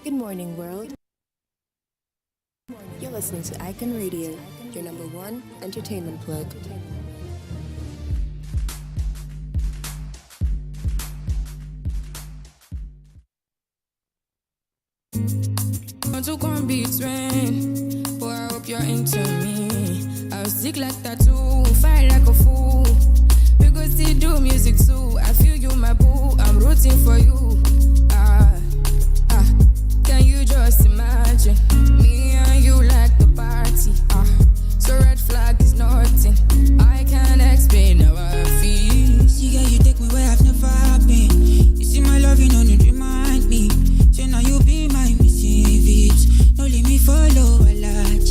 Good morning, world. You're listening to Icon Radio, your number one entertainment plug. Want to come between, but I hope you're into me. I was sick like tattoo, fight like a fool. We go still do music too. I feel you, my boo. I'm rooting for you. Can you just imagine me and you like the party? So red flag is nothing. I can't explain how I feel. See, girl, you take me where I've never been. You see my love, you know you remind me. So now you be my missing vibes. No let me follow a lot.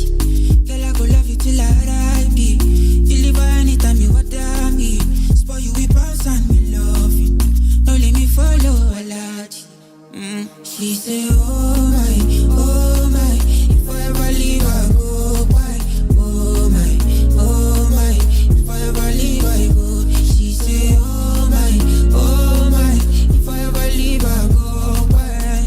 Girl, I go love you till I die. Deliver anytime you order me. Spoil you with pounds and me love you. No let me follow a lot. She say, oh my, if I ever leave, I go by. Oh my, if I ever leave, I go. She say, oh my, if I ever leave, I go by.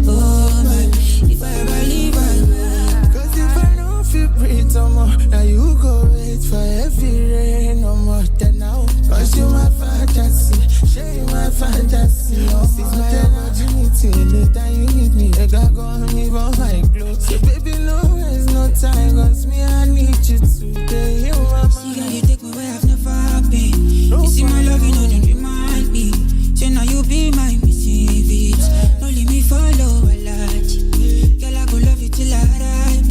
Oh my, if I ever leave, I go. Cause if I don't feel breathe no more, now you go wait for every rain no more than now. Cause you my fantasy, show you my fantasy. This is my opportunity, anytime you need me, I gotta go on me for my clothes. So baby, no waste no time, cause me I need you today. You are see, girl, you take me where I've never been. You see my love, you know you remind me. So now you be my missing vibes. No let me follow a lot. Girl, I go love you till I die.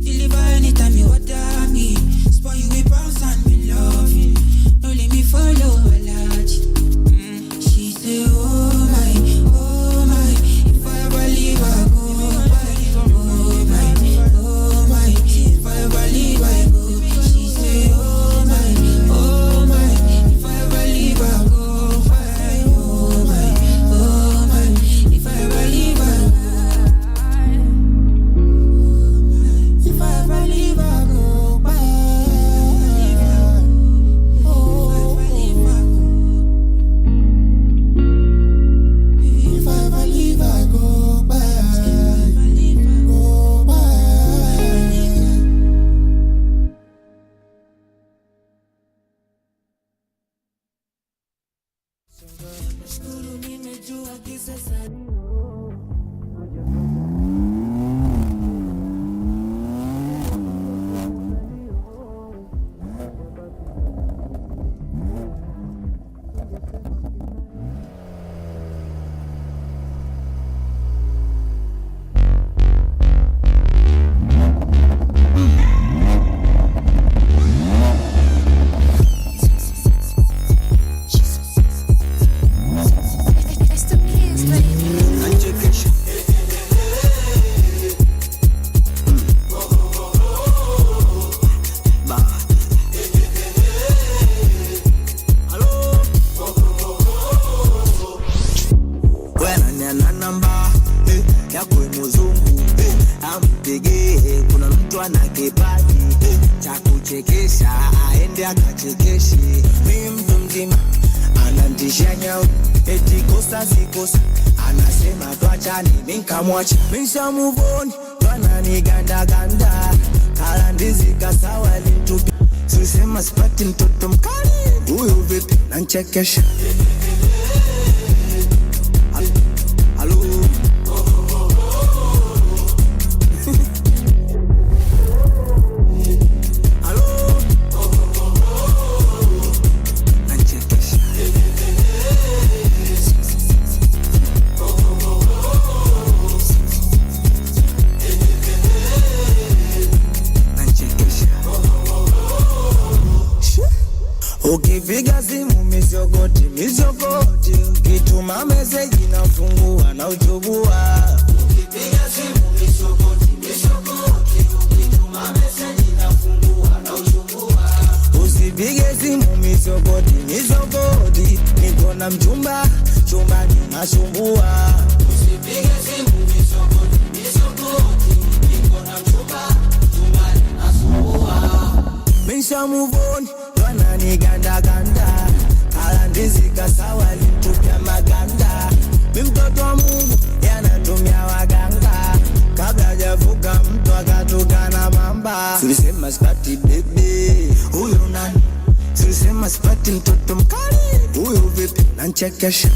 Deliver anytime you order me. Spoil you with pounds and me love you. No let me follow a lot. She say, oh my, if I ever leave, I go by. Oh my, if I ever leave, I go. She say, oh my, if I ever leave, I go by. Oh my, if I ever leave, I go. If I ever leave, I go by. Oh, if I ever leave, I go by. Go by. It's the kids, baby. Kuna mtu ana kipaji cha kuchekesha, aende akachekeshe. Mimi mtu mzima anantisha nyau, eti kosa si kosa, anasema tuachane, mimi nikamwacha. Mimi sha move on, wananiganda ganda, kala ndizi kasawa lintupi. Sisema sipati mtoto mkali, huyu vipi nanchekesha. Halo ukipiga simu mizogoti, ukituma meseji nafungua na uchubua. Ukipiga simu mizogoti, ukituma meseji nafungua na uchubua. Usipige simu mizogoti, niko na mchumba, chumbani nasumbua. Usipige simu mizogoti, niko na mchumba, chumbani nasumbua. Misha move on, wananiganda ganda, kala ndizi kasawa litupia maganda. Mimi mtoto wa Mungu, yanatumia huyu vipi nanchekesha.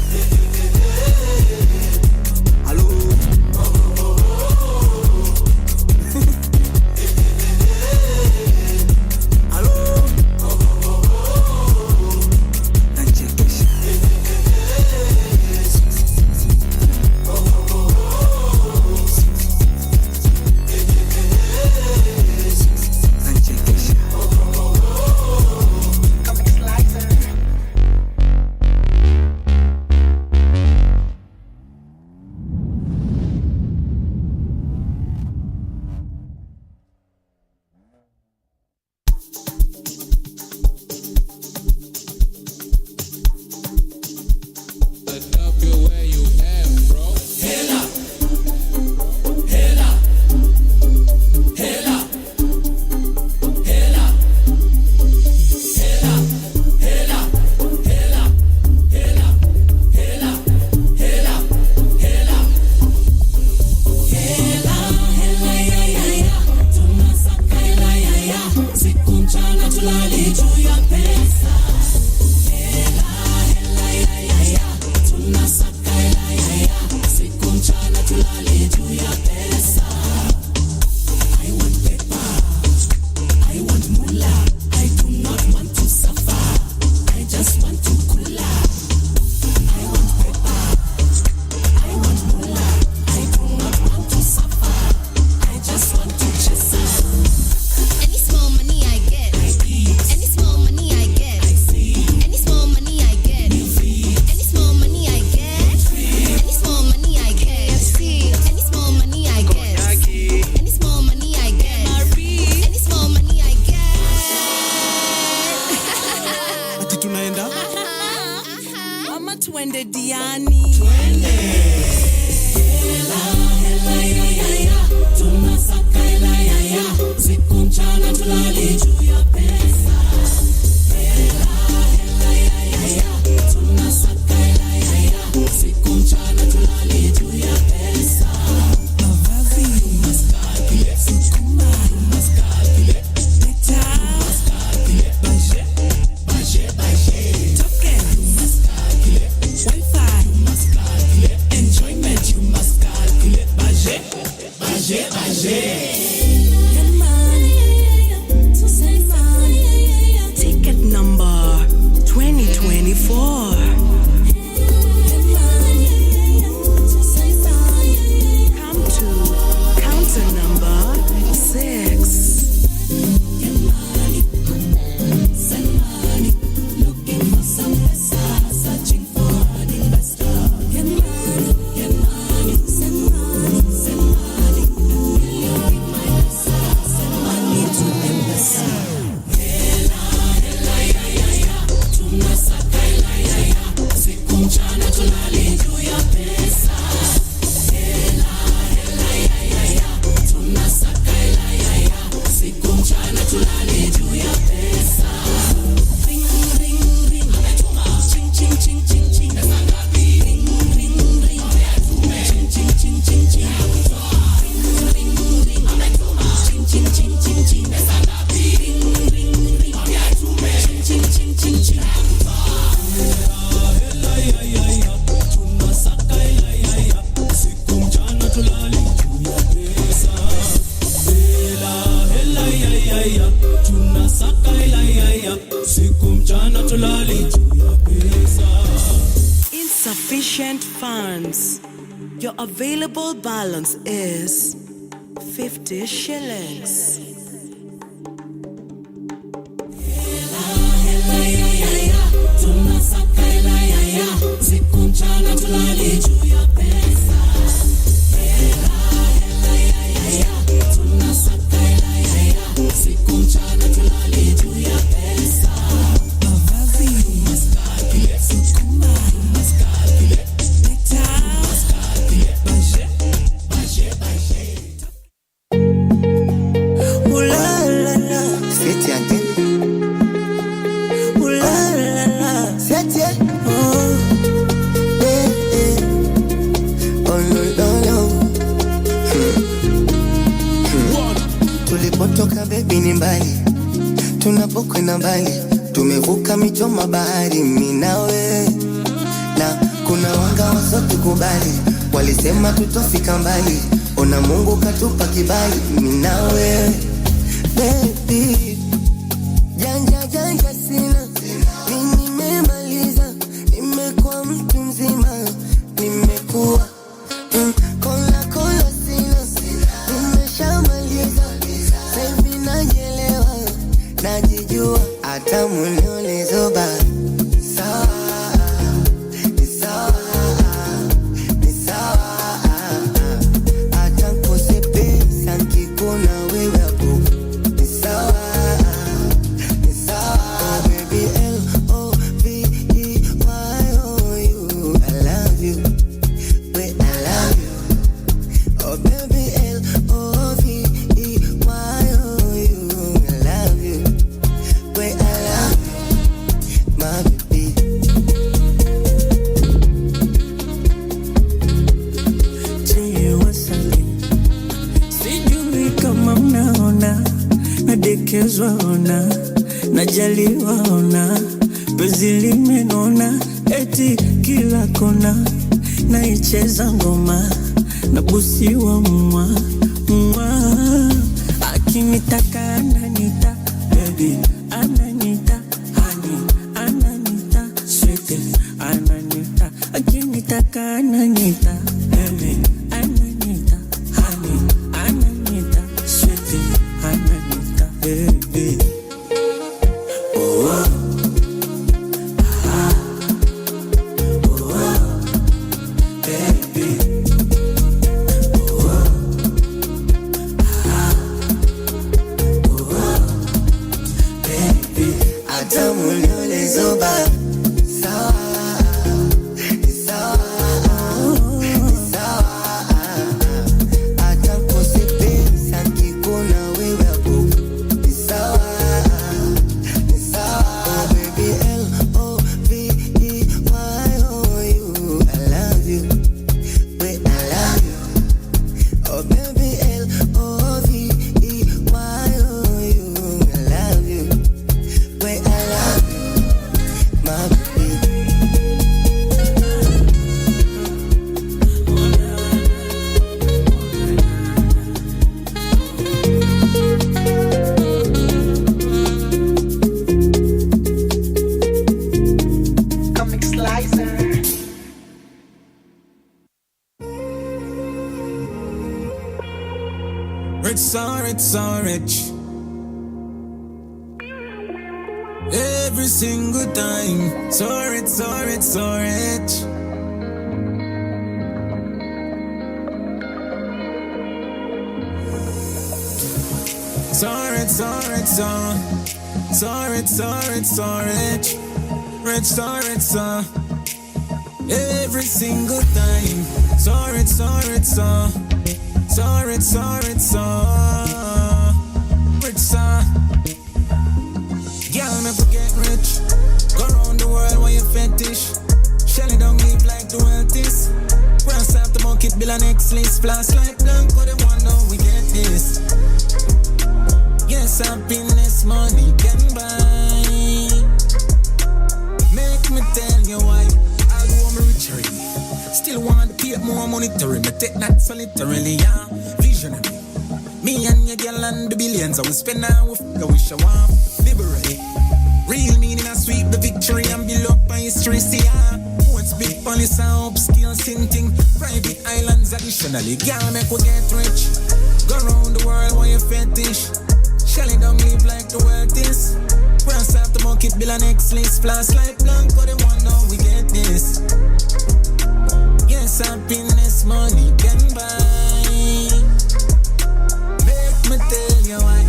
Insufficient funds. Your available balance is 50 shillings. Tulipotoka baby ni mbali, tunapokwenda mbali, tumevuka mito mabahari mimi nawe. so tukubali, walisema tutofika mbali, ona Mungu katupa kibali, mimi na wewe baby. Janja sina, mimi nimemaliza, nimekuwa mtu mzima, nimekuwa kola sina, nimeshamaliza, sasa najielewa, najijua, hata mniulizoba sawa. Ona, najaliwa ona, penzi limenona, eti kila kona, naicheza ngoma, nabusiwa mwa, akinitaka ananita, baby, ananita, honey, ananita, sweet, ananita, akinitaka ananita, baby, ananita, honey, ananita, sweet, ananita, baby. So rich. Every single time. So rich, so rich, so rich. So rich, so rich, so rich, so rich, so rich. Rich, so rich, so. Every single time. So rich, so rich, so. So rich, so rich, so. Girl, me forget rich. Go around the world while you fetish. Shelly don't live like the wealthiest. Press off the monkey bill and next list. Flash like Blanco, they wonder we get this. Yes, happiness money can buy. Make me tell you why. I go on my richery. Still want to pay more monetary. Me take that solitarily, yeah. Visionary. Me and your girl and the billions I will spend now with the wish I want. Liberate. Real meaning I sweep the victory and build up my history. See ya. Once big police and upskill sinting. Private islands additionally. Girl make we get rich. Go around the world while you fetish. Shelly don't live like the world is. Press off the monkey bill and next list. Flash like Blanco, they wonder we get this. Yes, happiness money can buy. Make me tell you why.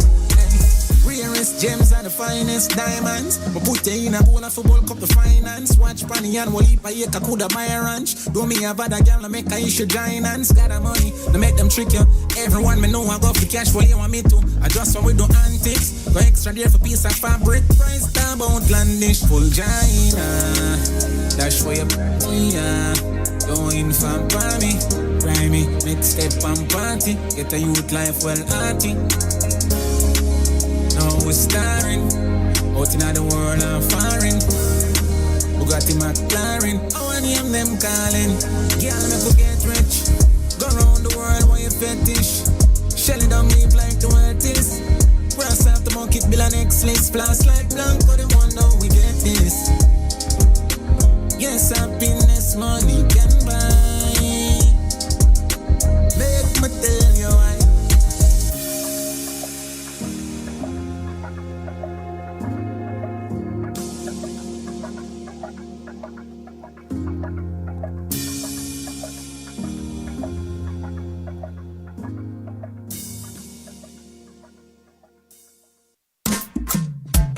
Rarest gems are the finest diamonds. But put you in a bowl of football cup the finance. Watch Panny and Wally Payeka coulda buy a ranch. Do me a bad girl, make a issue giants. Got a money, no make them trick you. Everyone me know I go for cash for you want me to. I just want we do antics. Go extra there for piece of fabric. Price tab out landish full China. Dash for your yeah. Going from Pami, grimy, next step and party. Get a youth life well arty. Now we're starring, out in the world and foreign. We Bugatti McLaren. I want name them calling. Girl, me forget rich. Go round the world, why you fetish? Shelling down me like the artist. Brass off the monkey, bill and X-list. Flash like Blanco, the one now we get this. Yes, happiness, money can buy. Make me tell you why.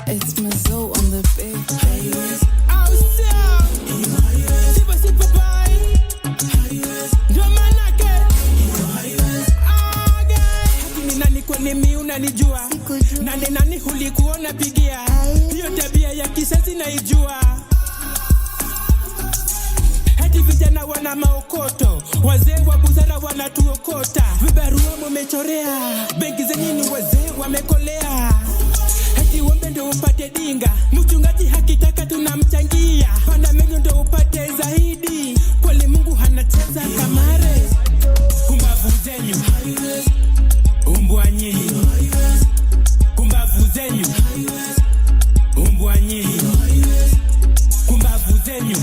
It's my soul on the big bass. Unanijua nani hulikuona pigia hiyo tabia ya kisasi naijua. Hadi vijana wana maokoto, wazee wa busara wanatuokota. Vibarua mumechorea, benki zenye ni wazee wamekolea. Hadi wombe ndo upate dinga, mchungaji hakitaka tunamchangia. Panda menyo ndo upate zaidi, kweli Mungu hanacheza kamare. Kumbavu zenyu umbwanyi, kumbavu zenyu umbwanyi, kumbavu zenyu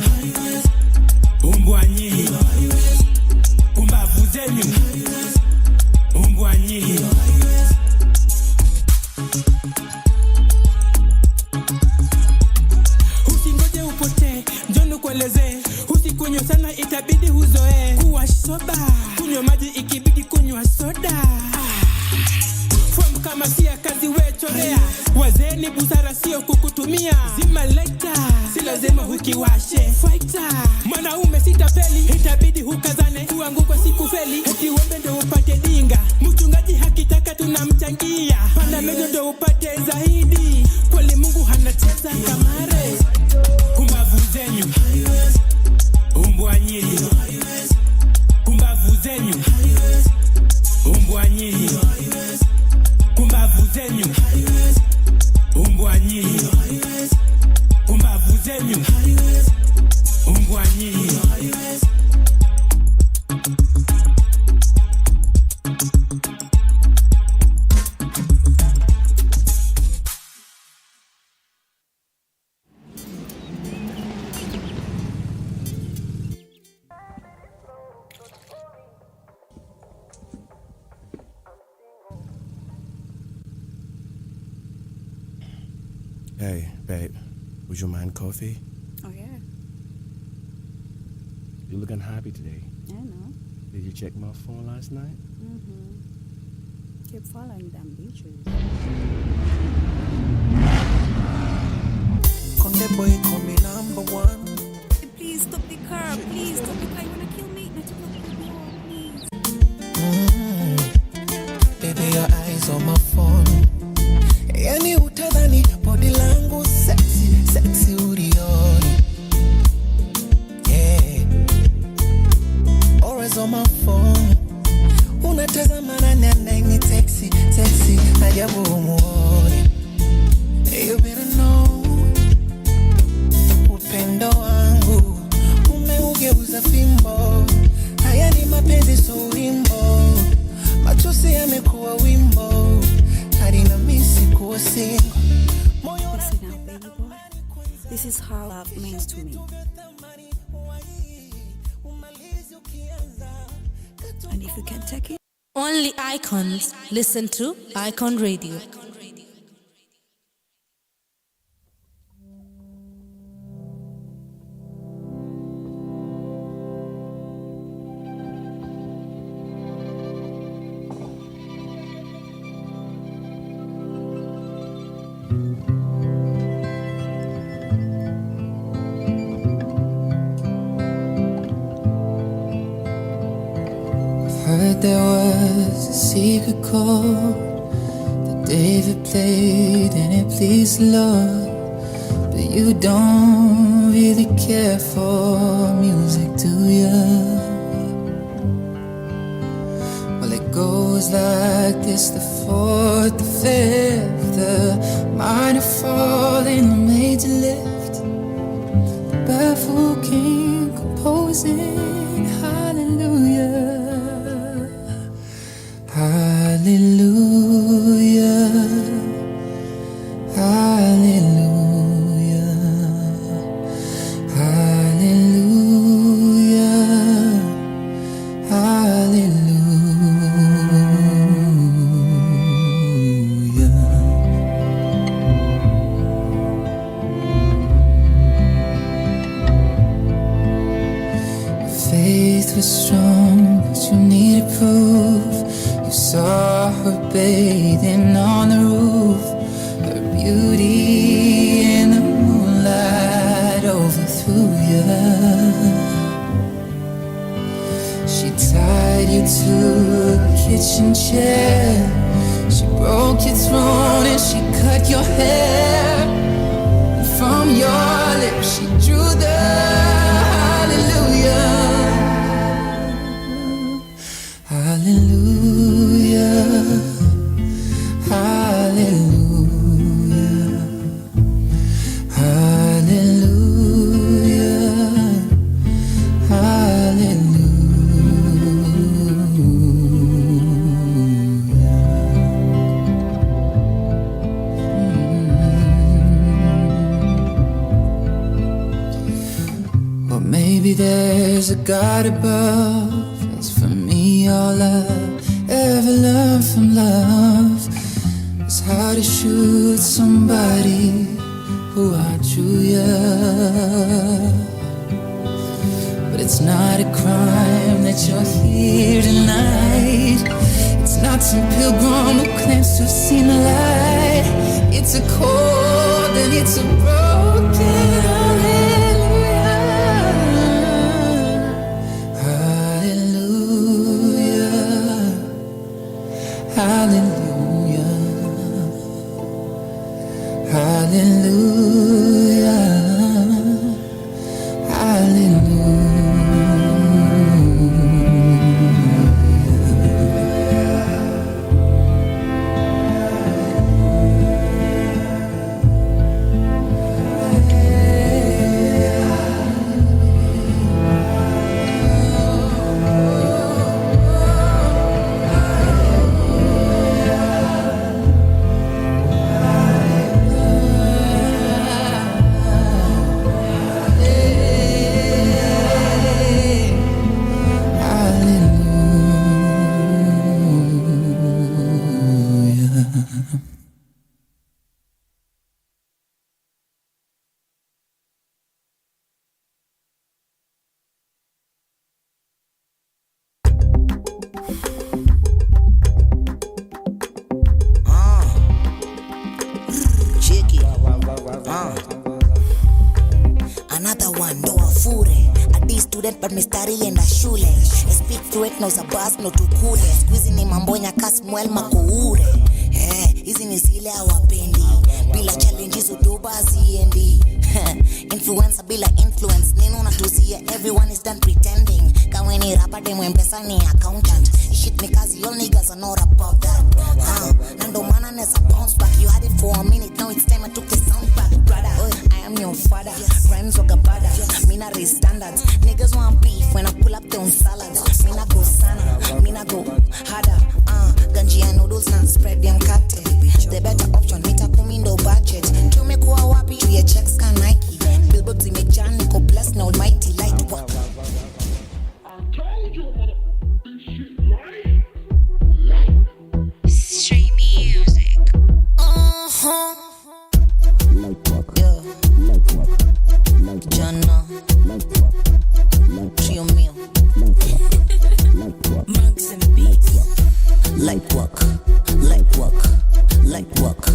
umbwanyi, kumbavu zenyu umbwanyi. Usingoje upote, njoo kueleze. Usikunywa sana itabidi huzoe. Kuwa soba, kunywa maji ikibidi kunywa soda. Kama siya kazi wechorea, wazee ni busara sio kukutumia. Zima leta, si lazima ukiwashe fighter. Mwanaume sitafeli, itabidi hukazane. Kuanguka siku feli, heti wombe ndo upate dinga. Mchungaji hakitaka tunamchangia. Panda menyo ndo upate zaidi, kweli Mungu hanacheza kamare. Kumbavu zenyu umbwanyi, kumbavu zenyu umbwanyi, kumbavu zenyu umbwanyi, kumbavu zenyu umbwanyi. Hey, babe, would you mind coffee? Oh, yeah. You're looking happy today. I know. Did you check my phone last night? Mm-hmm. Keep following them beaches. Conde boy, call me number one. Please stop the car. Please stop the car. You wanna kill me? Not to please. Baby, your eyes on my phone. Yani utadhani body langu sexy, sexy ulioni. Yeah. Always on my phone. Unatazama na nani sexy, sexy, ajabu umuoni. You better know, upendo wangu umeugeuza fimbo. Haya ni mapenzi so wimbo, machozi yamekuwa wimbo. Harina misi kuwa single. Listen up, baby boy. This is how love means to me. And if you can take it, only icons listen to Icon Radio. Heard there was a secret chord that David played and it pleased the Lord, but you don't really care for music, do ya? Well, it goes like this: the fourth, the fifth, the minor fall in the major lift, the sing hallelujah, hallelujah, hallelujah, hallelujah, hallelujah. Faith was strong, but you needed proof. You saw her bathing on the roof. Her beauty in the moonlight overthrew you. She tied you to a kitchen chair. She broke your throne and she cut your hair. And from your lips she drew the hallelujah. Hallelujah, hallelujah, hallelujah, hallelujah. Well, maybe there's a God above. As for me, all I've ever learned from love is how to shoot somebody who outdrew you. But it's not a crime that you're here tonight. It's not some pilgrim who claims to have seen the light. It's a cold and it's a broken hallelujah. Hallelujah, hallelujah, hallelujah. Another one, no afure. A D student but mistari enda shule. I speak fluent, no zabas, no tukule. Squeezy ni mambonya kasmuel makuure. Hizi ni zile hawapendi. Bila challenges udoba ziendi. Influencer bila influence. Nino natuzia, everyone is done pretending. Kawe ni rapper, demo mpesa ni accountant. Shit ni kazi, all niggas are not about that. Nando mana neza bounce back. You had it for a minute, now it's time I took the sound back. Brother, I am your father. Rhymes wakabada, mina raise standards. Niggas want beef when I pull up their own salads. Mina go sana, mina go harder. Ganji and noodles and spread them kate. The better option, nita kumindo budget. Tumekuwa wapi, to your checks can Nike. Billboards imejaa, niko blessed na almighty light. Stream music. Yeah. Jana. Trio meal. Mugs and beats. Light work. Light work. Light work.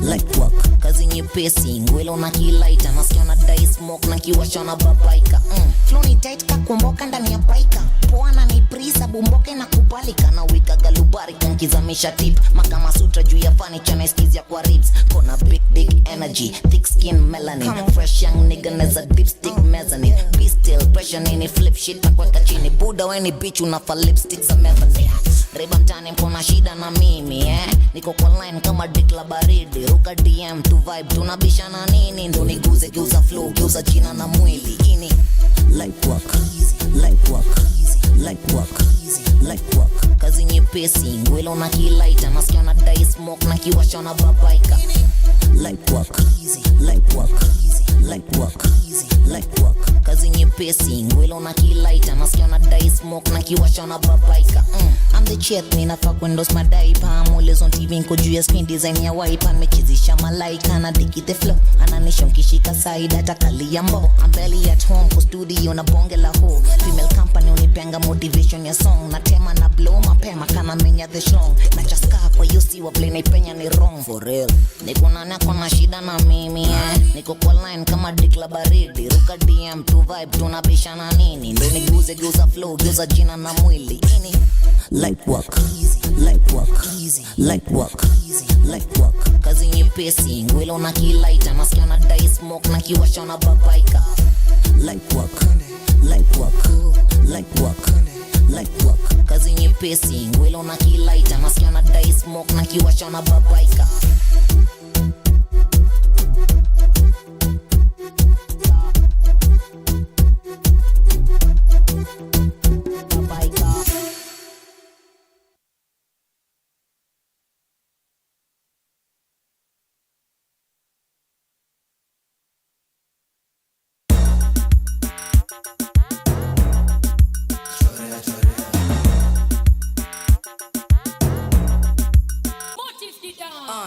Light work. Kazi nyepesi, ngwelo na kilaita. Nasikia na dai smoke na kiwasha na babaika. Flow ni tight kakumboka ndani ya baika. Poa na ni prisa bumboke na kupalika. Na wika galubari kankizamisha tip. Makama sutra juu ya furniture na eskizia kwa ribs. Kona big energy, thick skin melanin. Fresh young nigga neza dipstick mezzanine. Be still, pressure nini flip shit na kweka chini. Buda weni bitch unafa lipstick za melanin. Riba mtani mkona shida na mimi niko kwa line kama dikla baridi. Ruka DM tu vibe tunabishana nini. Ndo niguze kiuza flow kiuza jina na mwili. Ini light work, nyepesi ngwelo na kilaita nasikia na dai smoke na kiwasha na babaika light work easy light work easy light work easy light work kazi nyepesi ngwelo na kilaita nasikia na dai smoke na kiwasha na babaika I'm the chat me na fuck windows madai pa always on TV nko juu ya screen design ya wipe amechizisha malaika na diki the flow ananisha mkishika side atakalia mbo I'm barely at home kwa studio na bonge la ho female company unipenga motivation ya song na tema na blow mapema kana menya the show na chaska kwa yusi wa play na ipenya ni wrong for real niko nani akona shida na mimi niko kwa line kama dikla baridi ruka DM to vibe tunabishana nini ndo niguze geuza flow geuza jina na mwili ini light work easy light work easy light work easy light work kazi nyepesi ngwelo na kilaita nasikia na dai smoke na kiwasha na babaika light work light work light work light work kazi nyepesi ngwelo na kilaita nasikia na dai smoke na kiwasha na babaika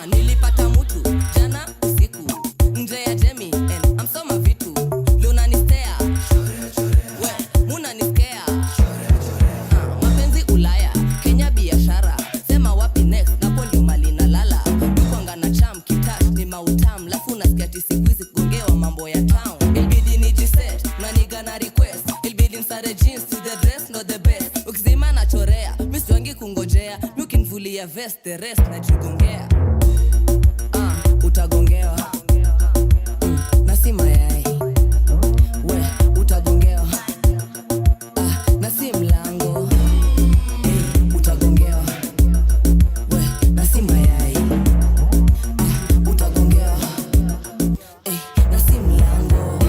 Nilipata mutu jana usiku nje ya Jemi and I'm so mavitu luna nistea we muna niskea mapenzi Ulaya Kenya biashara sema wapi next napo ndio mali na lala ukwanga na cham kitash ni mautam lafu nasikia tisikuizi kugongewa mambo ya town ilbidi nijiset na niga na request ilbidi nsare jeans to the dress not the best ukizima na chorea misi wangi kungojea miukinvulia vest the rest na jigongea utagongewa na si mayai we utagongewa na si mlango utagongewa we na si mayai utagongewa na si mlango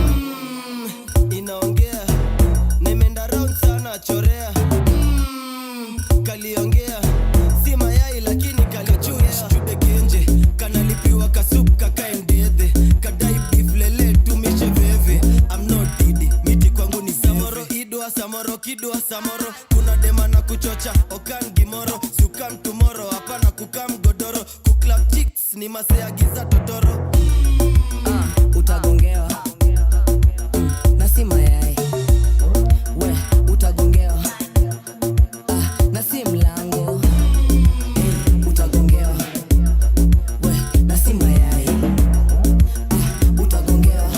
inaongea nemenda round sana chorea kaliongea si mayai lakini kalichuya chude genje kanalipiwa kasup kakaendede kadai beef lele tumishe veve I'm not didi miti kwangu ni samoro idwa samoro kidwa samoro kuna dema na kuchocha okan gimoro sukam tomorrow hapana kukam godoro kuklap chicks ni masea giza totoro utagongewa na si mayai we utagongewa na si mlango utagongewa we na si mayai utagongewa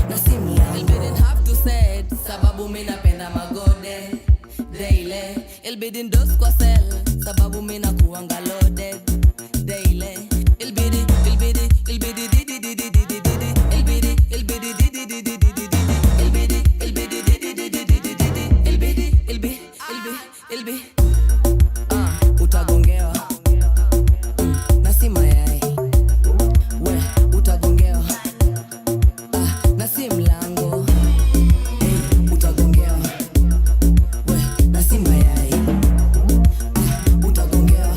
na si mlango you didn't have to say it sababu mimi napenda magode daily ilbidi ndos kwa sell sababu mimi nakuanga loaded daily ilbidi ilbidi didi didi didi didi ilbidi didi didi didi didi ilbidi didi didi didi didi ilbidi utagongewa na si mayai we utagongewa na si mlango utagongewa we na si mayai utagongewa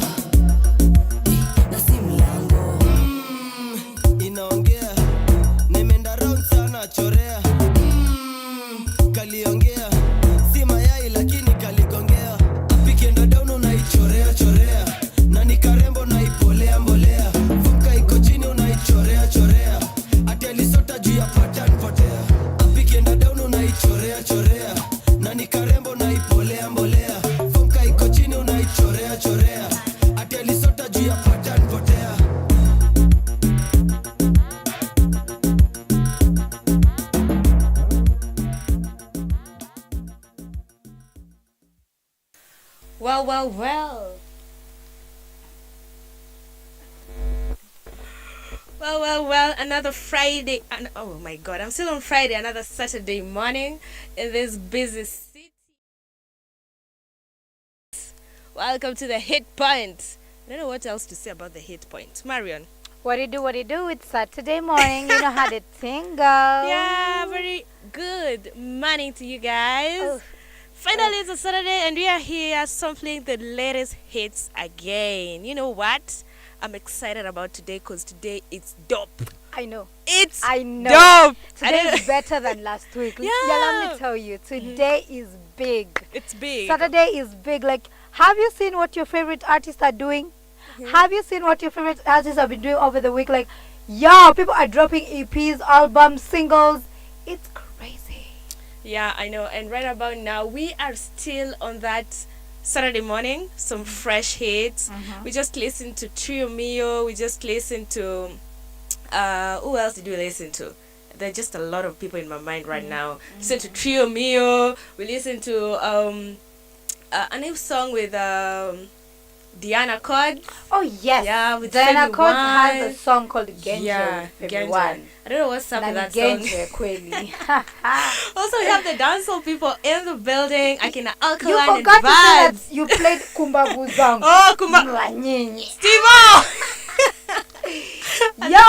na si mlango inaongea nemenda round sana chorea kaliongea si mayai lakini kaligongea apikenda down unaichorea chorea na ni karembo naipolea mbolea fuka iko chini unaichorea chorea ati alisota juu ya pattern potea apikenda down unaichorea chorea na ni karembo naipolea mbolea fuka iko chini unaichorea chorea ati alisota juu ya pattern potea Well, well, well. Well, another Friday. Oh my God, I'm still on Friday, another Saturday morning in this busy city. Welcome to the hit point. I don't know what else to say about the hit point. Marion. What do you do? It's Saturday morning. You know how the thing goes. Yeah, very good morning to you guys. Finally, it's a Saturday, and we are here sampling the latest hits again. You know what? I'm excited about today because today it's dope. I know. I know. Dope. Today is better than last week. Yeah. Let me tell you, today is big. It's big. Saturday is big. Like, have you seen what your favorite artists are doing? Have you seen what your favorite artists have been doing over the week? Like, people are dropping EPs, albums, singles. It's crazy. Yeah, I know. And right about now, we are still on that Saturday morning. Some fresh hits. We just listened to Trio Mio. We just listened to... who else did we listen to? There are just a lot of people in my mind right now. Listen to Trio Mio. We listened to a new song with Diana Cord. Oh yes. Yeah, with Diana Cord One. has a song called Genje. Yeah, Genje. I don't know what's up with that Genje, song. Also, we have the dancehall people in the building. Akina You Alkaline and forgot to say that Vibes. you played Kumbabu Zangu. Oh, Steve-O! Yo,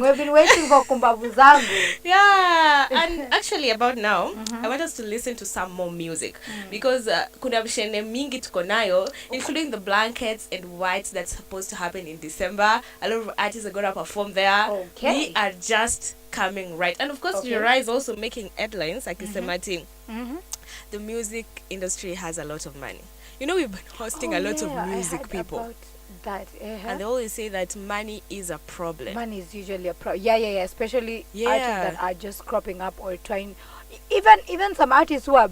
we've been waiting for Kumbabu Zangu. Yeah, and actually about now, I want us to listen to some more music because kuna mshene mingi tuko nayo, including the blankets and whites that's supposed to happen in December. A lot of artists are gonna perform there. We are just coming right, and of course, Njerae is also making headlines. Like Isemati, the music industry has a lot of money. You know, we've been hosting a lot of music people. And they always say that money is a problem. Money is usually a problem. Yeah. Especially artists that are just cropping up or trying. Even some artists who are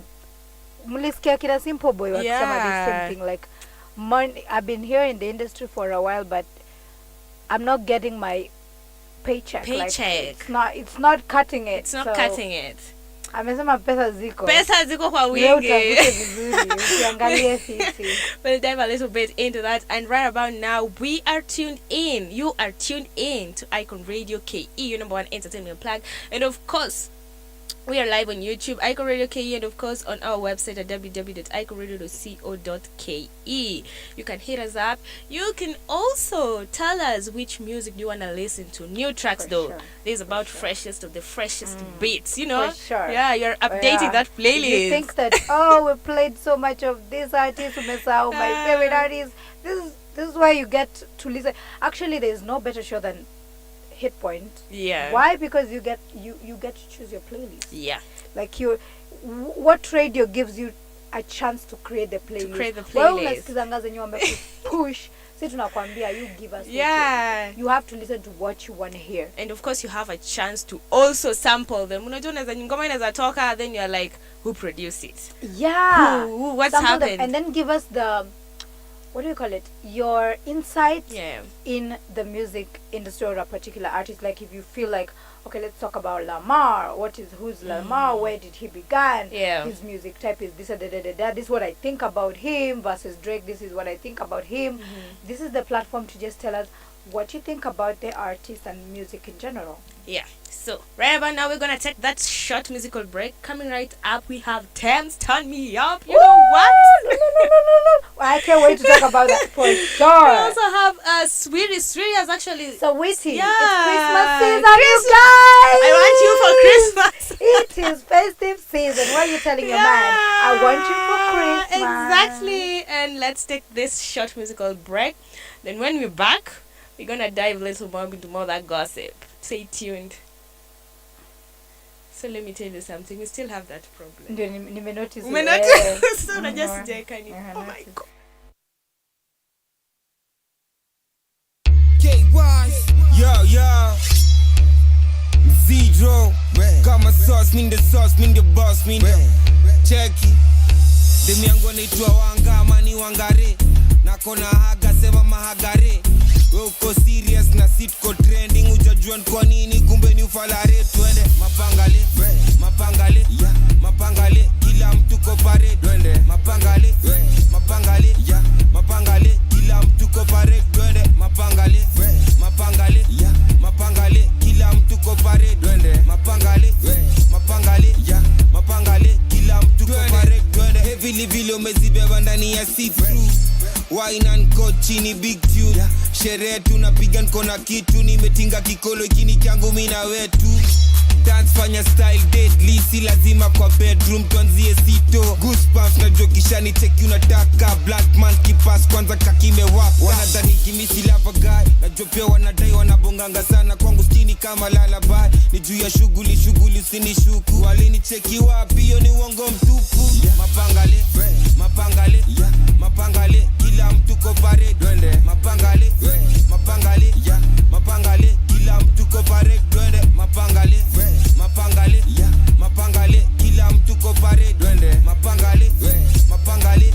Mulisikia Kida Simple Boy wakisema the same thing. Like, money. I've been here in the industry for a while, but I'm not getting my paycheck. Like, it's not cutting it. It's not cutting it. Amesema pesa ziko. Pesa ziko kwa wingi. We'll dive a little bit into that. And right about now, we are tuned in. You are tuned in to Icon Radio KE, your number one entertainment plug. And of course, we are live on YouTube, Icon Radio KE, and of course on our website at www.iconradio.co.ke. You can hit us up. You can also tell us which music you want to listen to. New tracks though. This is about freshest of the freshest beats, you know? Yeah, you're updating that playlist. You think that, we played so much of this artist, my favorite artist. This is why you get to listen. Actually, there is no better show than Hit Point. Yeah. Why? Because you get to choose your playlist. Yeah. Like what radio gives you a chance to create the playlist? Push. You give us. Yeah. You have to listen to what you want to hear. And of course, you have a chance to also sample them. Then you're like, who produced it? Yeah. What's happened? And then give us the, what do you call it? Your insight in the music industry or a particular artist. Like if you feel like, okay, let's talk about Lamar. Who's Lamar? Where did he begin? His music type is this, This is what I think about him versus Drake. This is what I think about him. This is the platform to just tell us what you think about the artist and music in general. Yeah. So right about now, we're gonna take that short musical break. Coming right up, we have Thames Turn Me Up. You know what? No. I can't wait to talk about that for sure. We also have Sweetie. Sweetie has actually so witty. Yeah. It's Christmas season, you guys. I want you for Christmas. It is festive season. What are you telling your man? I want you for Christmas. Exactly. And let's take this short musical break. Then when we're back, we're gonna dive a little more into more of that gossip. Stay tuned. So let me tell you something. We still have that problem. Oh my God. Yo. Zero. Got my sauce, mean the boss, mean the checky. Demi yangu naitwa wanga mani wangare. Nakona haga sema mahagare. Uko serious na sitko trending. Ujajua kwa nini kumbe ni ufalare. Twende mapangale kila mtu ko parade. Twende mapangale kila mtu ko parade. Twende mapangale kila mtu ko parade. Twende mapangale kila mtu ko parade. Twende heavily vile umezibeba ndani ya see-through. Wine and coach chini big tune. Sherehe tunapiga niko na kitu. Nimetinga kikolo ikini changu mina wetu. dance fanya style deadly, si lazima kwa bedroom tuanzie sito. Goosebumps na jokishani cheki unataka black man kipas kwanza kakimewaka. Wanadhani kimisi lava guy, najua pia wanadai wanabonganga sana kwangu stini kama lullaby. Ni juu ya shughuli usinishuku, walinicheki wapi hiyo ni uongo mtupu. Mapangale, mapangale, mapangale, kila mtu ko parade twende. Mapangale, mapangale, mapangale, kila mtu ko parade twende. Mapangale, mapangale, mapangale, kila mtu ko parade twende. Mapangale, mapangale,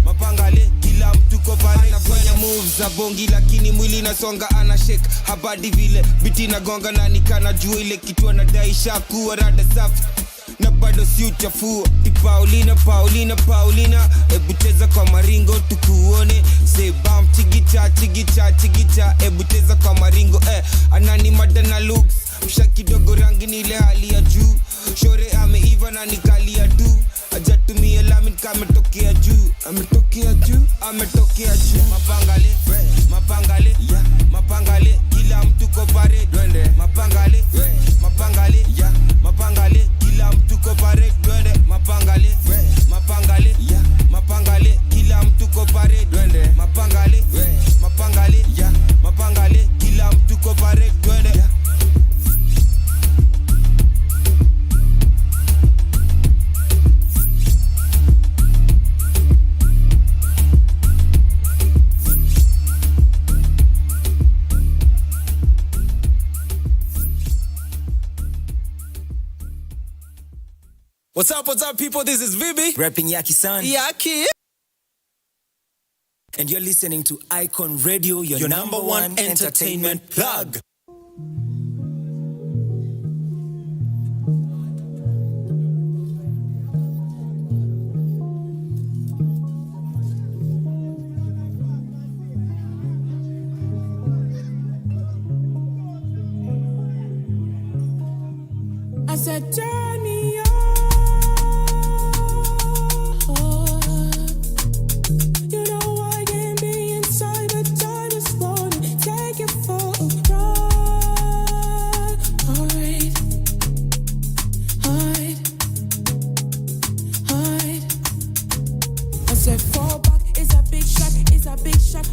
mapangale, kila mtu ko parade. Nafanya moves za bongi lakini mwili nasonga ana shake. Habadi vile biti nagonga na nikana jua ile kitu anadai shakuwa rada safi na bado si uchafua. Paulina, Paulina, Paulina, ebu cheza kwa maringo tukuone. Say bam chigicha, chigicha, chigicha, ebu cheza kwa maringo. Anani madana looks, msha kidogo rangi nile hali ya juu. Shore ameiva na nikalia tu, ajatumia lamin kametokea juu. Ametokea juu, ametokea juu. Mapangale, mapangale, mapangale, kila mtu ko parade twende. Mapangale, mapangale, mapangale, kila mtu ko parade twende. Mapangale, mapangale, mapangale, kila mtu ko parade twende. Mapangale, mapangale, mapangale, kila mtu ko parade twende. What's up, people? This is Vibi. Rapping Yaki-san. Yaki. And you're listening to Icon Radio, your number one entertainment plug. I said, turn me on.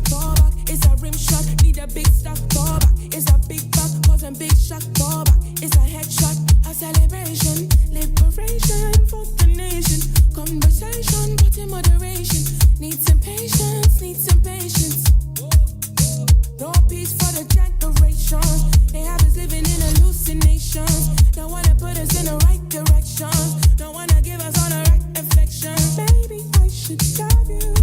Fall back, it's a rim shot. Need a big stack. Fall back, it's a big back. Causing big shock. Fall back, it's a headshot. A celebration, liberation for the nation. Conversation, but in moderation. Need some patience, need some patience. No peace for the generation. They have us living in hallucinations. Don't wanna put us in the right direction. Don't wanna give us all the right affection. Baby, I should love you,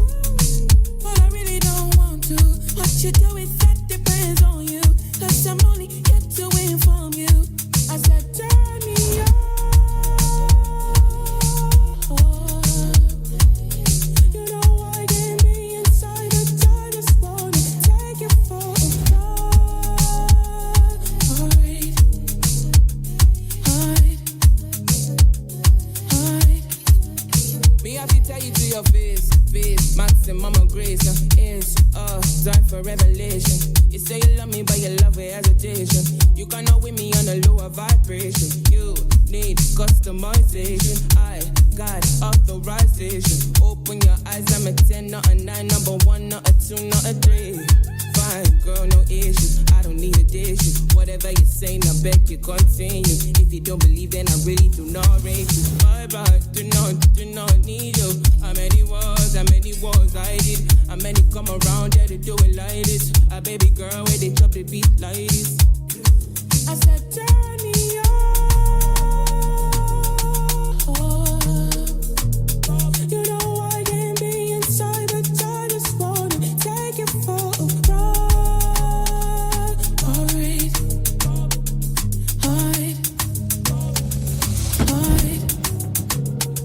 but I really don't want to. What you do with that depends on you. Cause I'm only here to inform you. I said turn me on. You know I can be inside, but I just wanna take you for a ride. Alright, me have to tell you to your face, maximum grace is time for revelation. You say you love me, but you love with hesitation. You cannot win me on a lower vibration. You need customization. I got authorization. Open your eyes, I'm a 10, not a 9, number 1, not a 2, not a 3. Fine, girl, no issues. I don't need addition. Whatever you say, I beg you continue. If you don't believe, then I really do not rate you. Bye bye, do not need you. How many wars I did? How many come around, yeah, they do it like this. A baby girl, where they chop the beat like this. I said, turn me on. You know I can be inside, but I just wanna take you for a ride. Alright,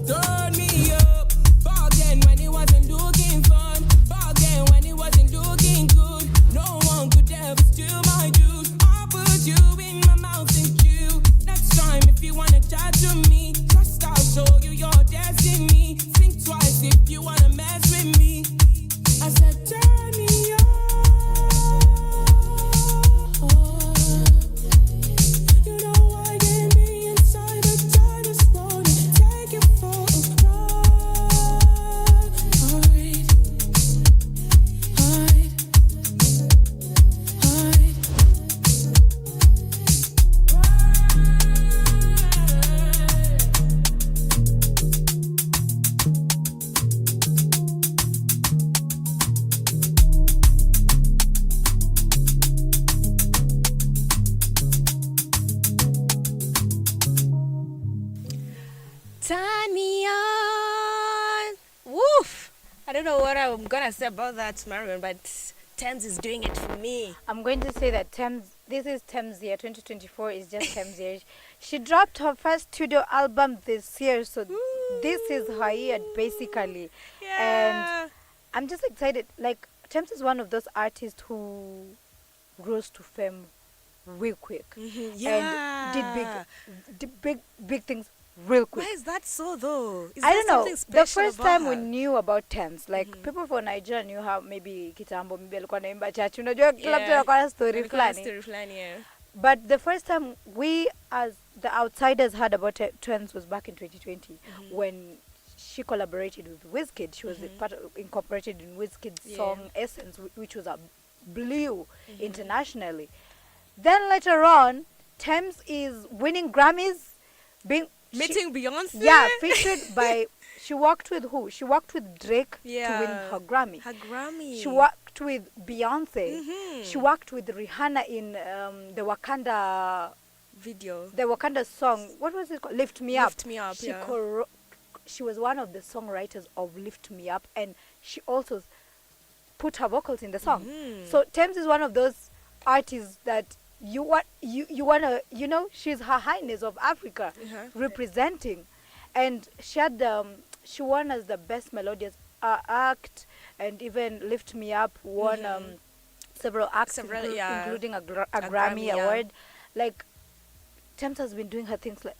turn me up. Bargain when it wasn't looking fun. Bargain when it wasn't looking good. No one could ever steal my juice. I put you in my mouth and chew. Next time if you wanna chat to me, trust I'll show you your destiny. Think twice if you wanna mess with me. I said turn me on. You know I can be Turn me on. Woof. I don't know what I'm gonna say about that, Marion, but Thames is doing it for me. I'm going to say that this is Thames year. 2024 is just Thames year. She dropped her first studio album this year, so this is her year basically. Yeah. And I'm just excited. Like, Thames is one of those artists who rose to fame real quick. Yeah. And did big things real quick. Why is that so though? I don't know. The first time we her? knew about Thames, like people from Nigeria knew how maybe kitambo maybe alikuwa naimba church. Unajua kila mtu anakuwa na story fulani. Yeah. But the first time we as the outsiders heard about Thames was back in 2020 when she collaborated with Wizkid. She was incorporated in Wizkid's song Essence, which was a blew internationally. Then later on, Thames is winning Grammys, meeting Beyonce. Yeah, featured by. She worked with who? She worked with Drake to win her Grammy. Her Grammy. She worked with Beyonce. She worked with Rihanna in the Wakanda video. The Wakanda song. What was it called? Lift Me Up. Lift Me Up. She was one of the songwriters of Lift Me Up, and she also put her vocals in the song. So Thames is one of those artists that you wanna, she's Her Highness of Africa representing, and she won as the best melodious act, and even Lift Me Up won several acts, including a Grammy award. Like, Thames has been doing her things. Like,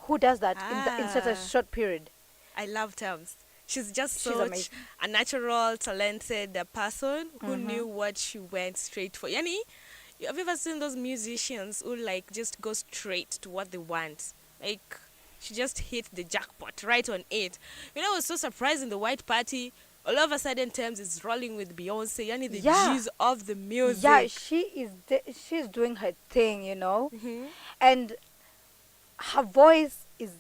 who does that in such a short period? I love Thames. She's just such a natural, talented person who knew what she went straight for. Yani, have you ever seen those musicians who like just go straight to what they want? Like, she just hit the jackpot right on it. You know, it was so surprising, the White Party. All of a sudden, Thames is rolling with Beyonce. Yani, the G's of the music. Yeah, she's doing her thing, and her voice is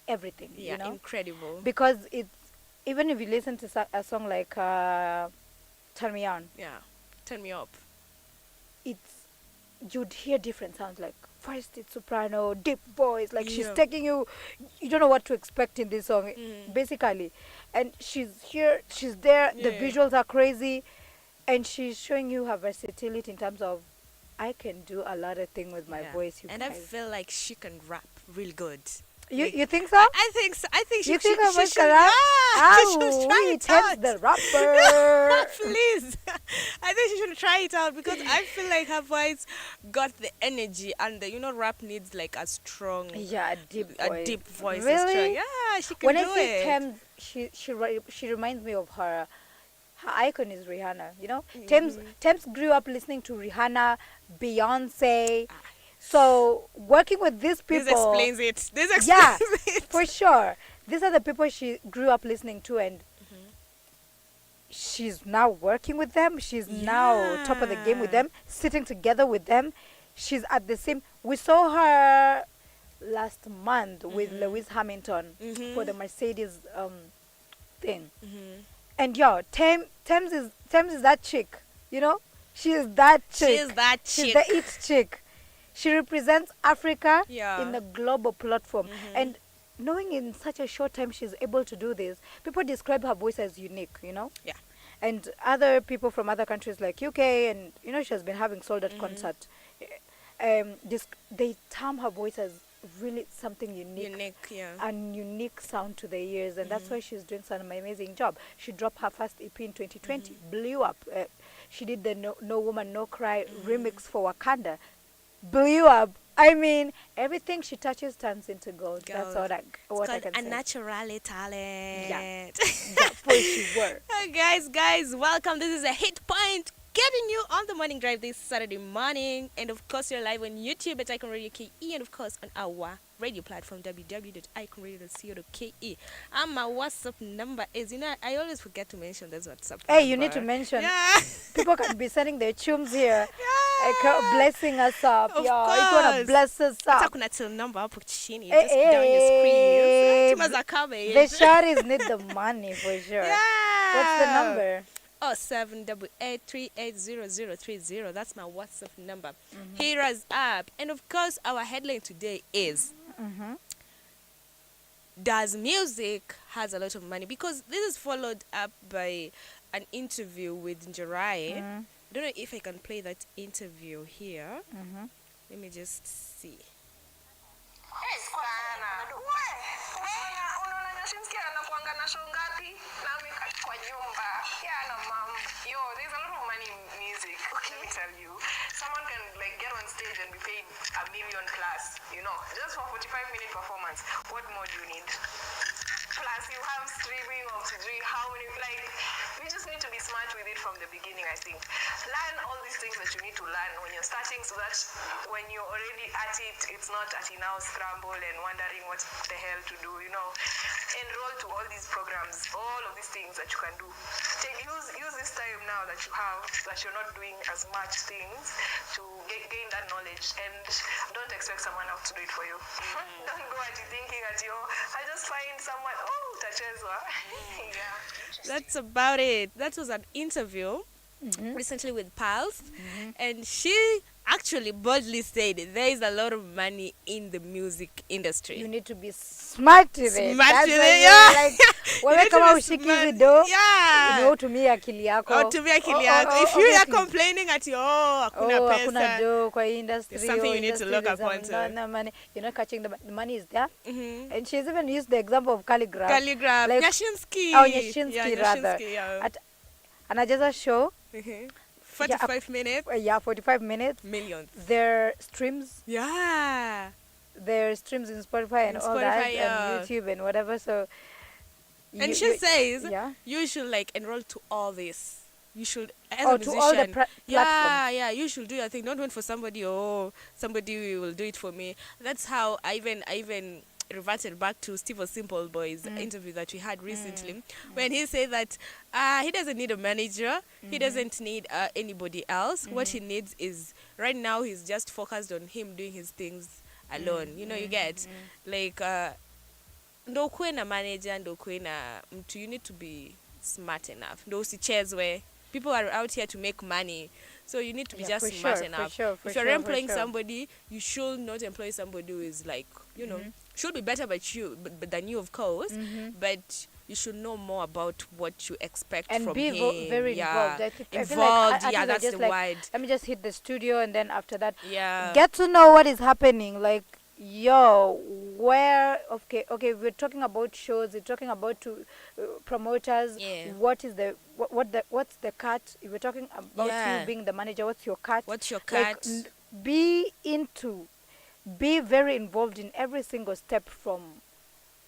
everything. Yeah, incredible. Because it's, even if you listen to a song like Turn Me On. Yeah, Turn Me Up. You'd hear different sounds, like first it's soprano, deep voice, like she's taking you don't know what to expect in this song, basically. And she's here, she's there, the visuals are crazy, and she's showing you her versatility in terms of, I can do a lot of things with my voice. And I feel like she can rap real good. You think so? I think so. I think she should rap. She should try it out. The rapper. Please. I think she should try it out, because I feel like her voice got the energy, and rap needs like a strong, a deep voice. Really? Yeah, she can when do I see it. Thames, she reminds me of her icon is Rihanna. Thames grew up listening to Rihanna, Beyonce. So working with these people, this explains it. For sure. These are the people she grew up listening to, and she's now working with them. She's now top of the game with them, sitting together with them. She's at the same. We saw her last month with Lewis Hamilton for the Mercedes thing, and Thames is that chick. She is that chick. She's the it chick. She represents Africa in the global platform. And knowing in such a short time she's able to do this, people describe her voice as unique, Yeah. And other people from other countries like UK, and, she has been having sold out concert. They term her voice as really something unique. A unique sound to the ears. And that's why she's doing such an amazing job. She dropped her first EP in 2020, blew up. She did the No Woman, No Cry remix for Wakanda. Blew up. I mean, everything she touches turns into gold. That's what I can say. A natural talent. Yeah, for sure. Guys, welcome. This is a hit point, getting you on the morning drive this Saturday morning. And of course, you're live on YouTube at iconradioke, and of course on our radio platform www.iconradio.co.ke. And my WhatsApp number is, I always forget to mention this WhatsApp number. You need to mention. People can be sending their tunes here, blessing us up. Of If you course. want to bless us up. Just down your screen. The shorties need the money for sure. What's the number? 0788380030. That's my WhatsApp number. Hit us up. And of course, our headline today is does music has a lot of money? Because this is followed up by an interview with Njerae. I don't know if I can play that interview here. Let me just see. There's a lot of money in music. Let me tell you, someone can like get on stage and be paid $1 million plus. Just for 45-minute performance. What more do you need? Plus, you have streaming of how many, we just need to be smart with it from the beginning, I think. Learn all these things that you need to learn when you're starting so that when you're already at it, it's not at now scramble and wondering what the hell to do, Enroll to all these programs, all of these things that you can do. Use this time now that you have, that you're not doing as much things to gain that knowledge, and don't expect someone else to do it for you. Don't go at it thinking that I just find someone, yeah. That's about it. That was an interview recently with Pulse, and she actually boldly said there is a lot of money in the music industry. You need to be smart with it. Smart with it, yeah. Wewe kama ushiki video, yeah. Tumia akili yako. Tumia akili yako. If you are complaining at hakuna pesa. Hakuna do kwa industry. There's something you need to look upon to. No money. You're not catching the money is there. And she's even used the example of calligraph. Nyashinsky. Nyashinsky rather. At Anajaza show. 45 minutes. 45 minutes. Millions. Their streams. Yeah. Their streams in Spotify and all that, and YouTube and whatever. So. And she says, you should enroll to all this. You should, as a musician, to all the platforms. Yeah, you should do your thing. Don't wait for somebody. Somebody will do it for me. That's how I even reverted back to Steve Simple Boy's interview that we had recently, when he said that he doesn't need a manager, he doesn't need anybody else. What he needs is, right now, he's just focused on him doing his things alone. You get ndo kuwe na manager, ndo kuwe na mtu. You need to be smart enough. Ndo usichezwe. People are out here to make money, so you need to be just smart enough. If you're employing somebody, you should not employ somebody who is should be better than you, of course, but you should know more about what you expect and from be him. Very involved. Involved, that's the word. Let me just hit the studio, and then after that, get to know what is happening. We're talking about shows, we're talking about promoters. What's the cut? If we're talking about you being the manager, what's your cut? What's your cut? Be very involved in every single step, from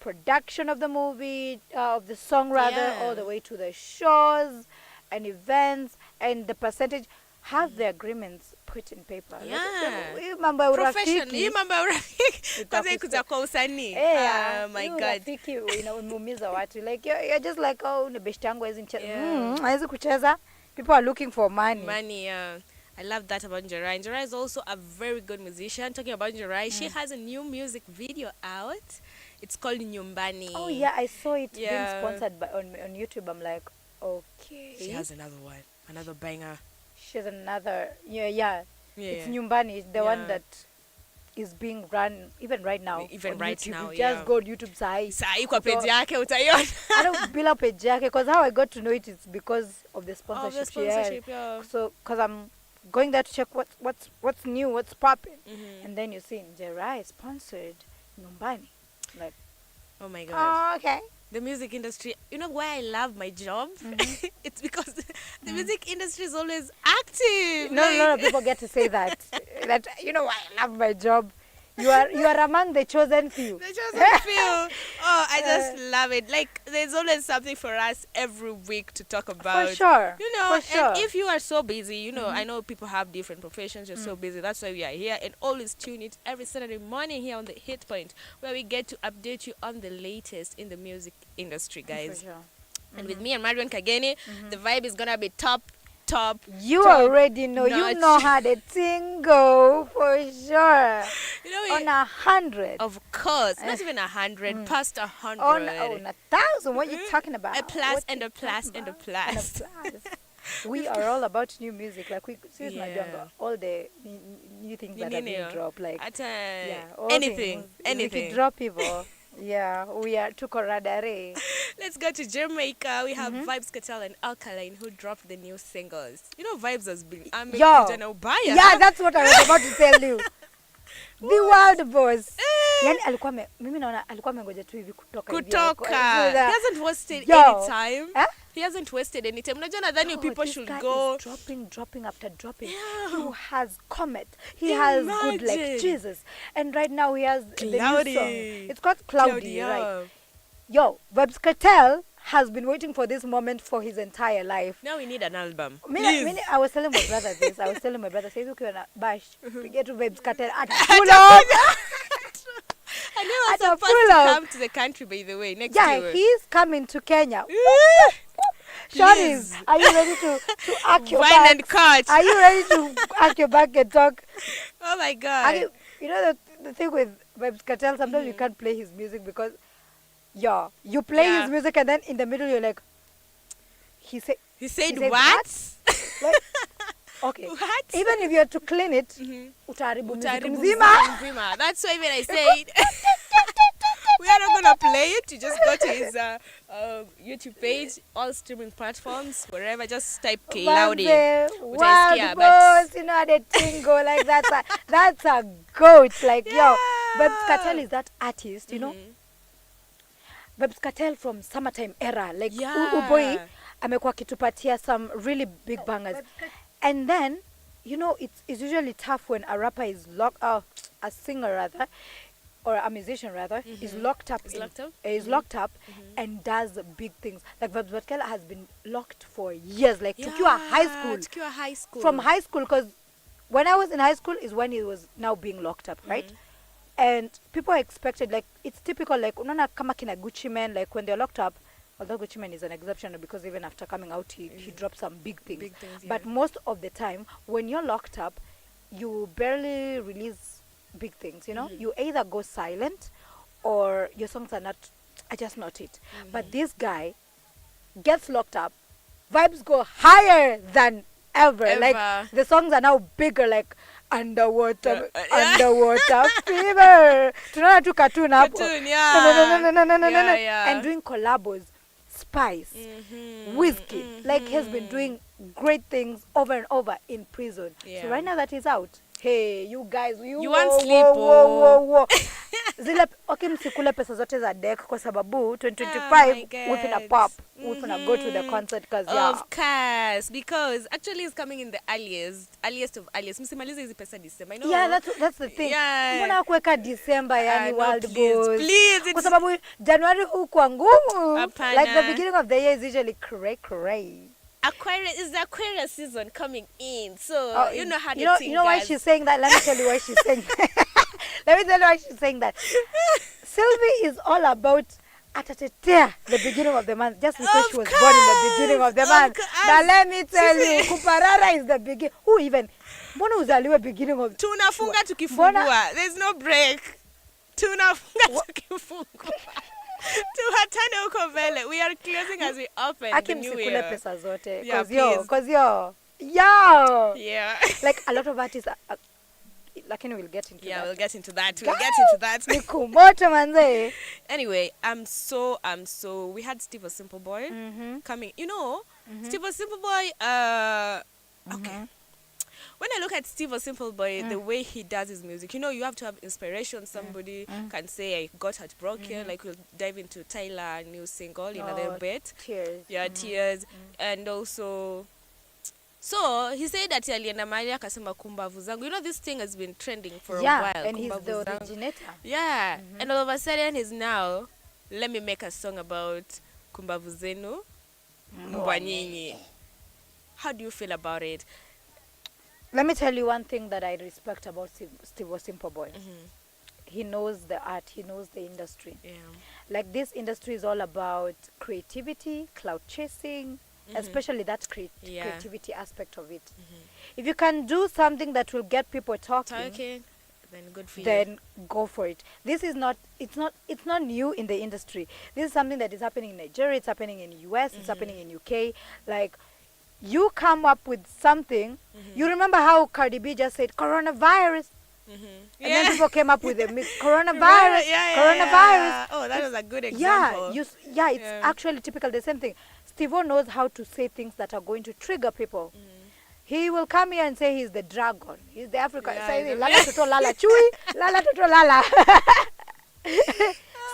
production of the movie, of the song rather, all the way to the shows and events, and the percentage. Have the agreements put in paper. Professionally. Oh my God. You're just like, people are looking for money. Money, I love that about Njerae. Njerae is also a very good musician. Talking about Njerae, she has a new music video out. It's called Nyumbani. Oh yeah, I saw it being sponsored on YouTube. I'm like, okay. She has another one, another banger. She has another, It's Nyumbani. It's the one that is being run even right now. Even right YouTube. now, Just go on YouTube. Sahi kwa page yake utaiona. I don't build up page yake, because how I got to know it is because of the sponsorship. So, because I'm going there to check what's new, what's popping, and then you see Njerae sponsored Nyumbani. Like, oh my God. Oh, okay. The music industry, you know why I love my job? It's because the music industry is always active. No, people get to say that. That, you know why I love my job? You are among the chosen few. The chosen few. Oh, I just love it. There's always something for us every week to talk about. For sure. And if you are so busy, I know people have different professions. You're so busy. That's why we are here. And always tune it every Saturday morning here on the Hit Point, where we get to update you on the latest in the music industry, guys. For sure. And with me and Marion Kageni, the vibe is gonna be top. You already know. Notch. You know how the thing go, for sure. On 100. Of course. Not even 100. Past 100. On 1,000. What are you talking about? A plus and a plus and a plus. We are all about new music. All the new things that are being dropped. Anything. We could drop people. Yeah, we are tukoradare. Let's go to Jamaica. We have Vibes Cartel and Alkaline who dropped the new singles. You know, Vibes has been Yeah, that's what I was about to tell you. The world boss. Yani alikuwa mimi naona alikuwa amengoja tu hivi kutoka. He hasn't wasted any time. He hasn't wasted any time. Unajua nadhani people should go dropping after dropping. He has Comet. He has Good Like Jesus. And right now he has the new song. It's called Cloudy, right? Yo, Vibes Cartel has been waiting for this moment for his entire life. Now we need an album. I was telling my brother this. I was telling my brother, say, okay, bash, we get to Vibes Cartel at pull up. And he was supposed to come to the country, by the way, next year. Yeah, he's coming to Kenya. Shorties, are you ready to arc your back? And cut. Are you ready to arc your back and talk? Oh my God. You know the thing with Vibes Cartel, sometimes you can't play his music because you play his music and then in the middle you're like, he said what? Like, okay. What? Even if you have to clean it, utaharibu music mzima. That's why when I said we are not gonna play it. You just go to his YouTube page, all streaming platforms, wherever. Just type Cloudy. Wild boss, you know how the thing go like that. That's a goat. Like Vibes Cartel is that artist, you know. Vibes Cartel from summertime era, like boy amekuwa kitupatia some really big bangers. And then, you know, it's usually tough when a rapper is a singer rather, or a musician rather, is locked up and does big things. Like Vibes Cartel has been locked for years, like tukiwa high school. From high school, because when I was in high school is when he was now being locked up, right? And people expected, like, it's typical, like, unaona kama kina Gucci Mane, like, when they're locked up, although Gucci Mane is an exception because even after coming out, he dropped some big things. But most of the time, when you're locked up, you barely release big things, you know? You either go silent or your songs are just not it. But this guy gets locked up, vibes go higher than ever. Like, the songs are now bigger, like, underwater fever. Tunaona tu cartoon hapo. And doing collabos. Spice, Whiskey, like he's been doing great things over and over in prison. So right now that he's out, hey, you guys, you want sleep? Zile msikule pesa zote za deck kwa sababu 2025 we're gonna pop. We're gonna go to the concert of course, because actually it's coming in the earliest of earliest. Msimalize hizi pesa December. Yeah, that's the thing. Mbona kuweka December yani world boss? Please, kwa sababu January huko ngumu. Like the beginning of the year is usually cray. Aquarius is the Aquarius season coming in, so you know how to you know why she's saying that. Let me tell you why she's saying that. Let me tell you why she's saying that. Sylvie is all about atatetea the beginning of the month just because she was born in the beginning of the month. But let me tell you, kuparara is the beginning. Who even? Mbona uzaliwe beginning of? Tunafunga tukifungua. There's no break. Tunafunga tukifungua. Tuhatane huko mbele. We are closing as we open the new year. Pesa zote. Yeah, cause yeah. Like a lot of artists are, like, we'll get into that. Yeah, we'll get into that. Nikumoto manze. Anyway, I'm so we had Steve Simple Boy coming. You know, Steve Simple Boy okay. When I look at Steve Simple Boy, the way he does his music, you know, you have to have inspiration. Somebody can say, I got heartbroken. Like, we'll dive into Tyler's new single in a little bit. Tears. Yeah, Tears. And also, so he said that alienda mahali akasema kumbavu zangu. You know, this thing has been trending for a while. And he's the originator. Yeah. And all of a sudden, he's now, let me make a song about kumbavu zenu, mbwa nyinyi. How do you feel about it? Let me tell you one thing that I respect about Steve Simple Boy. He knows the art. He knows the industry. Yeah. Like, this industry is all about creativity, cloud chasing, especially that creativity aspect of it. If you can do something that will get people talking, then good for you. Then go for it. This is not. It's not new in the industry. This is something that is happening in Nigeria. It's happening in US. It's happening in UK. Like, you come up with something. You remember how Cardi B just said coronavirus, And then people came up with the myth, coronavirus, coronavirus. Oh, that was a good example. It's actually typical, the same thing. Steve-O knows how to say things that are going to trigger people. He will come here and say he's the dragon. He's the African. Say, Lala Toto Lala Chui, Lala Toto Lala.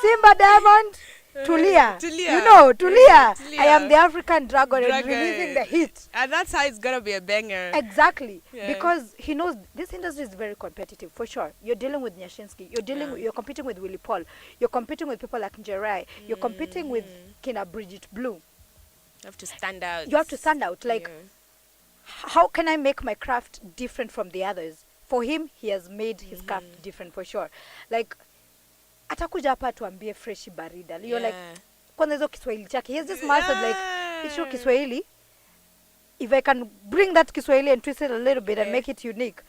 Simba Diamond, Tulia. You know, Tulia. I am the African dragon and releasing the hit. And that's how it's going to be a banger. Exactly. Because he knows this industry is very competitive, for sure. You're dealing with Nyashinsky. You're competing with Willie Paul. You're competing with people like Njerae. You're competing with Kina Bridget Blue. You have to stand out. You have to stand out. Like, how can I make my craft different from the others? For him, he has made his craft different, for sure. Like, atakuja hapa tuambie fresh barida. You're like, kwanza hizo Kiswahili chake. He has just mastered, like, issue Kiswahili. If I can bring that Kiswahili and twist it a little bit and make it unique,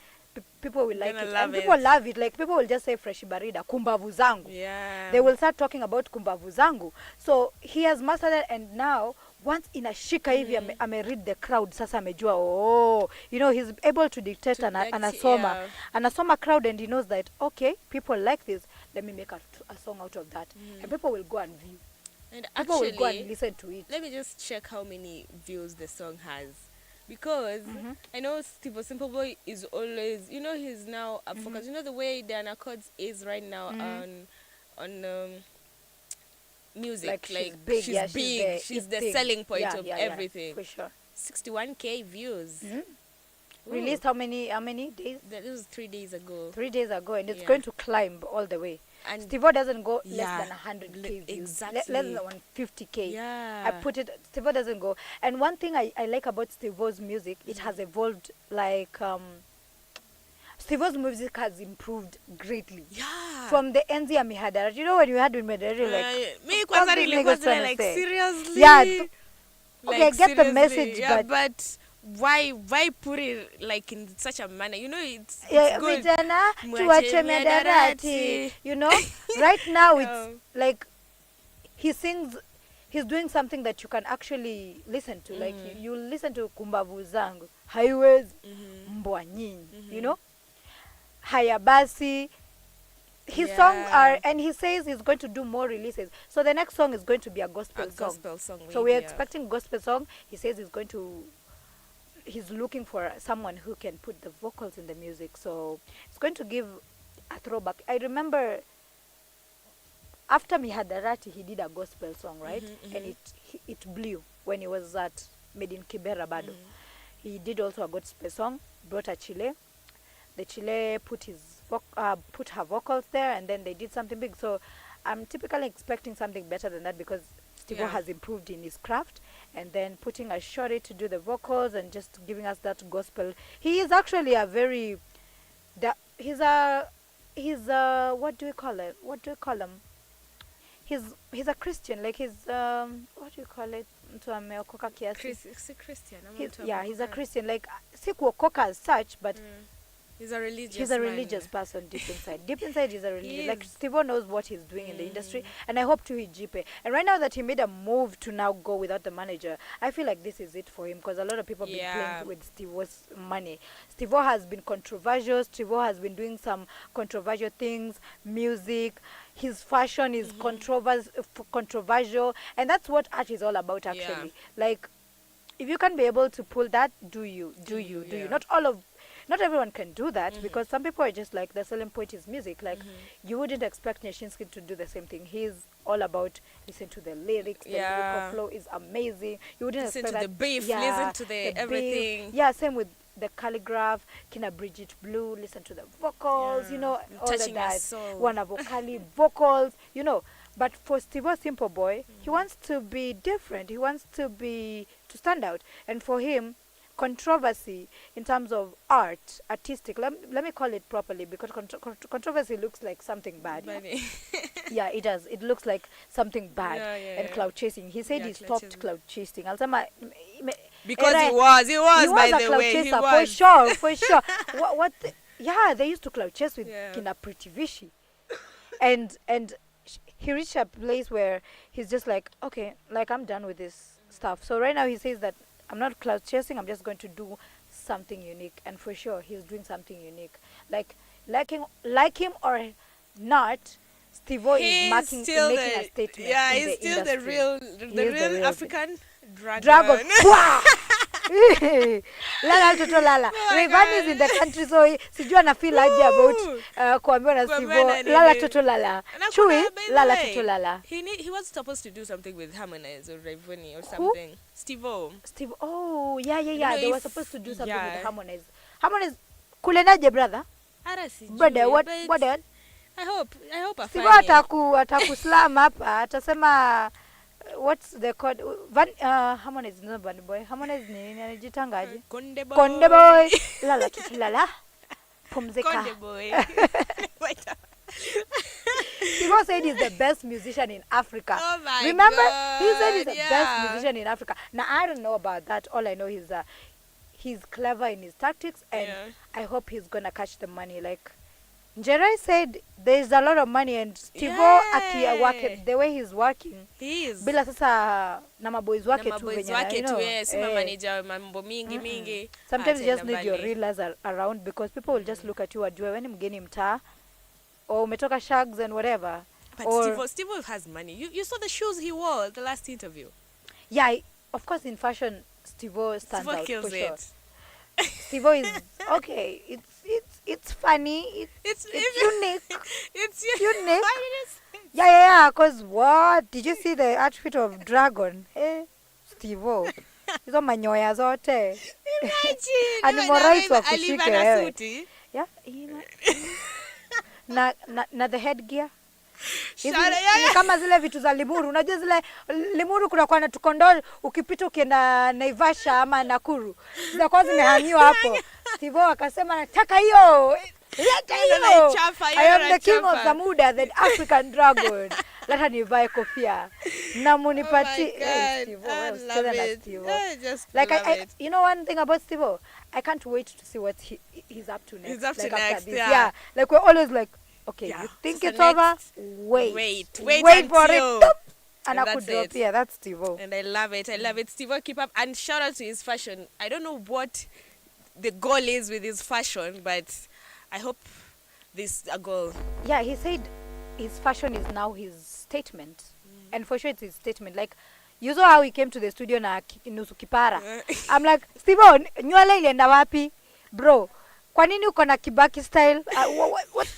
people will like it. And people love it. Like, people will just say fresh barida, kumbavu zangu. They will start talking about kumbavu zangu. So, he has mastered it, and now, once inashika hivi ame-read the crowd, sasa amejua, he's able to dictate anasoma crowd, and he knows that, okay, people like this, let me make a song out of that. And people will go and view. And people will go and listen to it. Let me just check how many views the song has. Because I know Steve Simple Boy is always, he's now focused. You know the way Diana Codes is right now on music. Like she's big. She's the selling point of everything. For sure. 61K views. Released how many days? That was 3 days ago. 3 days ago, and it's going to climb all the way. And Steve-O doesn't go less than 100K views. Exactly. Less than 150K. Yeah. I put it, Steve-O doesn't go. And one thing I like about Steve-O's music, it has evolved, like, Steve-O's music has improved greatly. Yeah. From the enzi ya mihadarati. You know when you had with mihadarati, like, me kwanza nilikuwa like seriously. Yeah. Like, okay, I get the message, but why put it like in such a manner? It's good. Vijana tuache mihadarati. Right now it's like he sings. He's doing something that you can actually listen to. Like you listen to kumbavu zangu, highways, mbwa nyinyi. Haya basi. His songs are, and he says he's going to do more releases. So the next song is going to be a gospel song. So we're expecting gospel song. He says he's looking for someone who can put the vocals in the music. So it's going to give a throwback. I remember after Mihadarati, he did a gospel song, right? And it blew when he was at Made in Kibera Bado. He did also a gospel song, brought a Chile. The Chile put her vocals there, and then they did something big. So I'm typically expecting something better than that, because Steve-O has improved in his craft, and then putting a shorty to do the vocals and just giving us that gospel. He is actually a very, he's a what do you call it? What do you call him? He's a Christian, like he's what do you call it? Mtu ameokoka kiasi. Christian. He's a Christian, like si kuokoka as such, but he's a religious person deep inside. Deep inside, he's a religious. Like, Steve-O knows what he's doing in the industry, and I hope to jipe. And right now that he made a move to now go without the manager, I feel like this is it for him, because a lot of people have been playing with Steve-O's money. Steve-O has been controversial. Steve-O has been doing some controversial things, music. His fashion is controversial, and that's what art is all about, actually. Like, if you can be able to pull that, do you. Not everyone can do that, because some people are just like, the selling point is music. Like, you wouldn't expect Nyashinsky to do the same thing. He's all about listen to the lyrics. The lyrical flow is amazing. You wouldn't listen expect to the beef, listen to the everything. Beef. Yeah, same with the calligraph, Kina Bridget Blue, listen to the vocals, all of that. Wana vocali, vocals, But for Steve-O Simple Boy, he wants to be different. He wants to stand out. And for him, controversy in terms of artistic, let me call it properly, because controversy looks like something bad. Yeah, it does. It looks like something bad. And cloud chasing. He said he stopped cloud chasing. Because he was by the way. He was. For sure. They used to cloud chase with Kina Pretty Vichy. And he reached a place where he's just like, okay, like, I'm done with this stuff. So right now he says that I'm not cloud chasing, I'm just going to do something unique. And for sure, he's doing something unique. Like, like him or not, Steve-O is making a statement. Yeah, in he's the still the industry. real African dragon. Dragon. Lala toto lala. Rayvanny is in the country, so sijua na feel aje about kuambiwa na Steve-O. Lala toto lala. Chui, lala toto lala. He was supposed to do something with Harmonize or Rayvanny or something. Steve-O. Oh, yeah. They were supposed to do something with Harmonize. Harmonize, kulenaje brother? Brother, what? I hope Steve-O atakuslam hapa, atasema what's the code? Harmonize no bad boy. Harmonize ni anajitangaje? Konde boy. Lala tutilala. Pumzika. Konde boy. Steve-O said he's the best musician in Africa. Oh my Remember? God, He said he's the best musician in Africa. Now I don't know about that. All I know is he's clever in his tactics, and I hope he's gonna catch the money. Like Njerae said, there's a lot of money, and Steve-O work the way he's working. He is. Bila sasa na maboys wake tu venye, you know. Sima manager mambo mingi. Sometimes you just need your reelers around, because people will just look at you wajue when mgeni mtaa or umetoka shags and whatever. But Steve-O has money. You saw the shoes he wore at the last interview. Yeah, of course in fashion Steve-O stands out kills for sure. it. Steve-O is okay. It's funny. It's unique. It's unique. Yeah. Cause what? Did you see the outfit of Dragon? Steve-O. Hizo manyoya zote. Imagine. Animal rights wa kushike wewe. Suti. Yeah. Na the headgear. Ni kama zile vitu za Limuru. Unajua zile Limuru kuna kwa na tukondol ukipita ukienda Naivasha ama Nakuru. Zinakuwa zimehangiwa hapo. Steve-O akasema nataka hiyo. Leta hiyo. I am the king of Zamuda, the African dragon. Leta nivae kofia. Na munipati Steve-O. Like you know one thing about Steve-O? I can't wait to see what he's up to next. He's up to like next, after this. Yeah. Like we're always like, okay, you think it's over? Wait for it. And I could drop. Yeah, that's Steve-O. And I love it. Steve-O, keep up. And shout out to his fashion. I don't know what the goal is with his fashion, but I hope this is a goal. Yeah, he said his fashion is now his statement. And for sure it's his statement. Like, you saw how he came to the studio na nusu kipara. I'm like, Steve-O, nywele ilienda wapi? Bro, kwa nini uko na Kibaki style?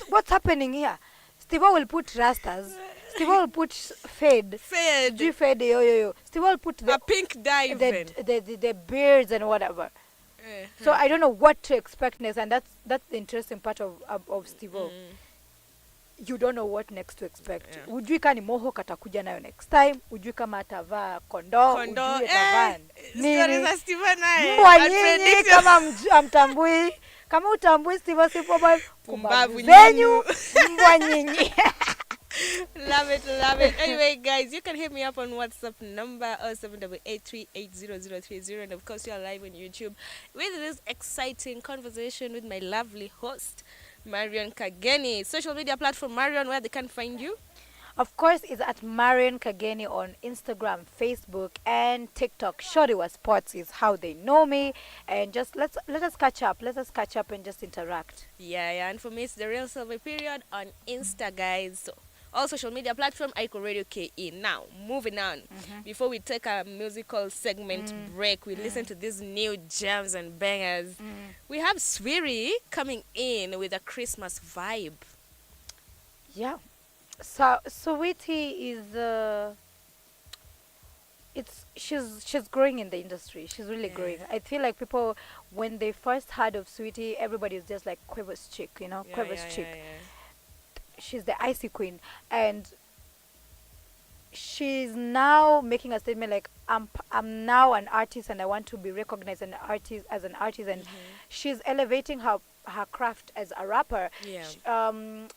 What's happening here? Steve-O will put rastas. Steve-O will put fade. Fade, yo. Steve-O will put a pink dye even. The beards and whatever. So I don't know what to expect next, and that's the interesting part of Steve-O. You don't know what next to expect. Ujui kani moho katakuja nayo next time. Ujui kama atavaa kondo. Ujui atavaa nini. Mbwa nyinyi kama amtambui. Kama utambui Steve-O sipo boy. Kumbavu zenyu. Mbwa nyinyi. Love it. Anyway, guys, you can hit me up on WhatsApp number 0788380030, and of course you are live on YouTube with this exciting conversation with my lovely host Marion Kageni. Social media platform Marion, where they can find you? Of course, it's at Marion Kageni on Instagram, Facebook, and TikTok. Shoriwa Sports is how they know me, and just let us catch up. Let us catch up and just interact. Yeah. And for me, it's the real Sylvy period on Insta, guys. So all social media platform iconradioke. Now, moving on. Before we take a musical segment break, we listen to these new jams and bangers. We have Swiri coming in with a Christmas vibe. Yeah. So Sweetie is she's growing in the industry. She's really growing. I feel like people, when they first heard of Sweetie, everybody is just like Quavo's chick, you know, Quavo's chick. She's the icy queen, and she's now making a statement like I'm now an artist and I want to be recognized as an artist, and she's elevating her craft as a rapper.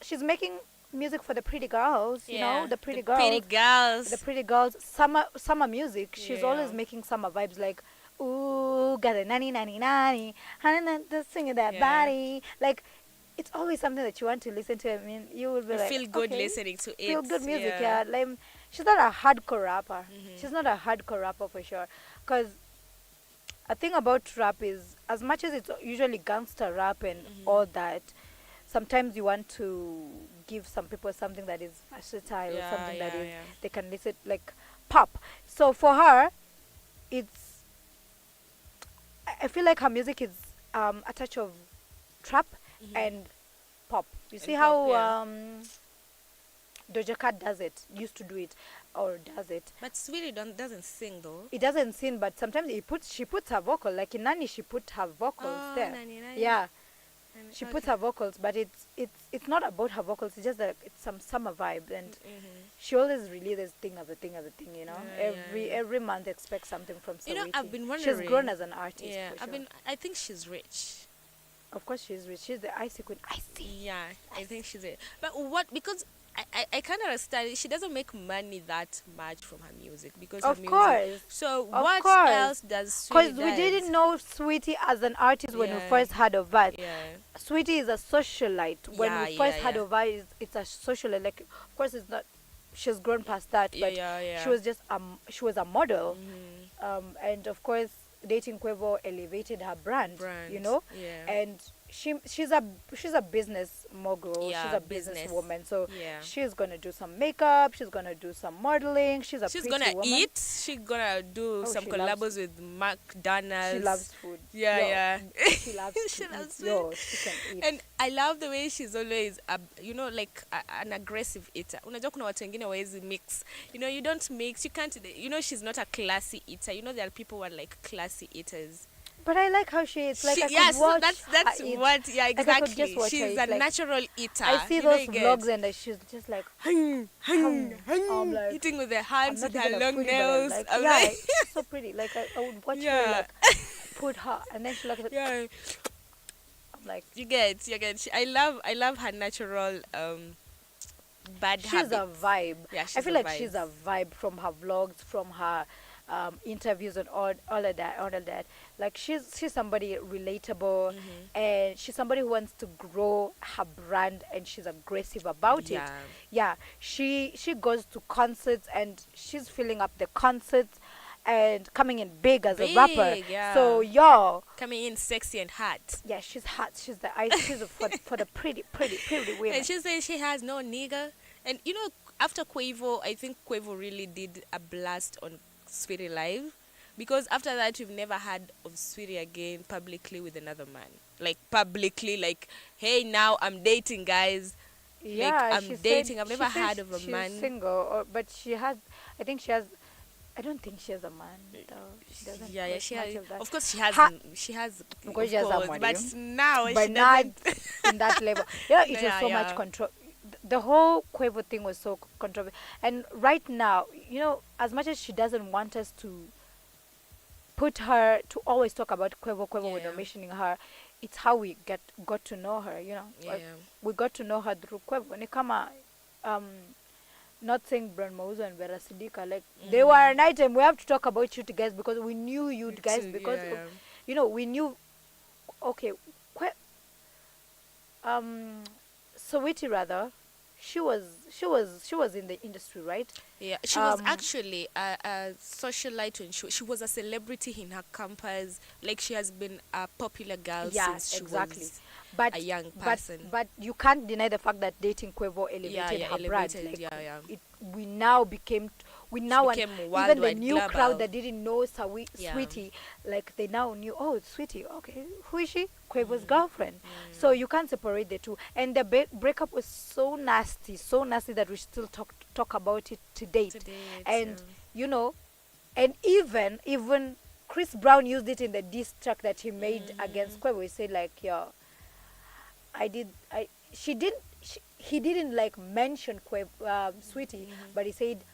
She's making music for the pretty girls, you know, the pretty girls, summer music. She's always making summer vibes, like ooh, got a nanny, the singing that body, like. It's always something that you want to listen to. I mean, you will be like, feel good listening to it. Feel good music, yeah. Like, she's not a hardcore rapper. She's not a hardcore rapper for sure. Because a thing about rap is, as much as it's usually gangster rap and all that, sometimes you want to give some people something that is versatile, or something that is they can listen, like pop. So for her, it's, I feel like her music is a touch of trap and pop. You see how Doja Cat used to do it, or does it. But Sweetie doesn't sing though. It doesn't sing, but sometimes she puts her vocal, like in Nani she put her vocals there. Nani. Yeah. She puts her vocals, but it's not about her vocals. It's just that it's some summer vibe, and she always releases thing of a thing, you know. Every month expect something from Sawiti. You know, I've been wondering. She's grown as an artist. Yeah, for sure. I think she's rich. Of course she's rich. She's the icy queen. Icy. Yeah, I think she's rich. But what? Because I kind of understand. She doesn't make money that much from her music because of her music. Course. So of what course. else does? Because we didn't know Sweetie as an artist when we first heard of her. Yeah. Sweetie is a socialite. When we first heard of her, it's a socialite. Like, of course, it's not. She's grown past that, but she was just she was a model, and of course, dating Quavo elevated her brand. You know, and she's a business mogul. She's a businesswoman. So she's gonna do some makeup. She's gonna do some modeling. She's gonna woman. eat. She's gonna do some collabs with McDonald's. She loves food. Yeah. She loves food. She loves food. Yo, she can eat. And I love the way she's always, like an aggressive eater. Unajua kuna watu wengine hawezi mix. You know, you don't mix. You can't. You know, she's not a classy eater. You know, there are people who are like classy eaters. But I like how she is. Like, I could so watch that's what. Yeah, exactly. Like, She's a natural eater. I see those vlogs and she's just like I'm like eating with her hands, with her long nails. Like, yeah, she's so pretty. Like I would watch her like put her, and then she like I'm like you get. I love her natural bad she's habits. a vibe. Yeah, I feel like she's a vibe from her vlogs, from her interviews and all of that. Like she's somebody relatable, and she's somebody who wants to grow her brand, and she's aggressive about it. Yeah, she goes to concerts, and she's filling up the concerts and coming in big as a rapper. So coming in sexy and hot. Yeah, she's hot. She's for the pretty women. And she says she has no nigga. And you know, after Quavo, I think Quavo really did a blast on Sweetie Live, because after that we've never heard of Sweetie again publicly with another man. Like publicly, like, hey, now I'm dating, guys. Yeah, like, I'm dating. I've never heard of a man. She's single, but she has. I think she has. I don't think she has a man though. She doesn't. Yeah, she has. Of course, she has. She has. Because she has someone, but now but she not doesn't. in that level. Yeah, it was so much control. The whole Quavo thing was so controversial. And right now, you know, as much as she doesn't want us to put her to always talk about Quavo when we're mentioning her, it's how we got to know her. You know, like, we got to know her through Quavo. Nikama, not saying Brown Mauzo and Vera Sidika, like they were an item. We have to talk about you guys because we knew you guys because you know, we knew. Okay, Sawiti rather, she was in the industry, right? Yeah, she was actually a socialite, and she was a celebrity in her campus. Like, she has been a popular girl since she was a young person. But you can't deny the fact that dating Quavo elevated her brand. Like, we now became even the new global crowd that didn't know Sweetie, like they now knew, oh, Sweetie, okay, who is she? Quavo's girlfriend. So you can't separate the two. And the breakup was so nasty that we still talk about it to date. And you know, and even Chris Brown used it in the diss track that he made against Quavo. He said like, yeah, he didn't like mention Sweetie, but he said,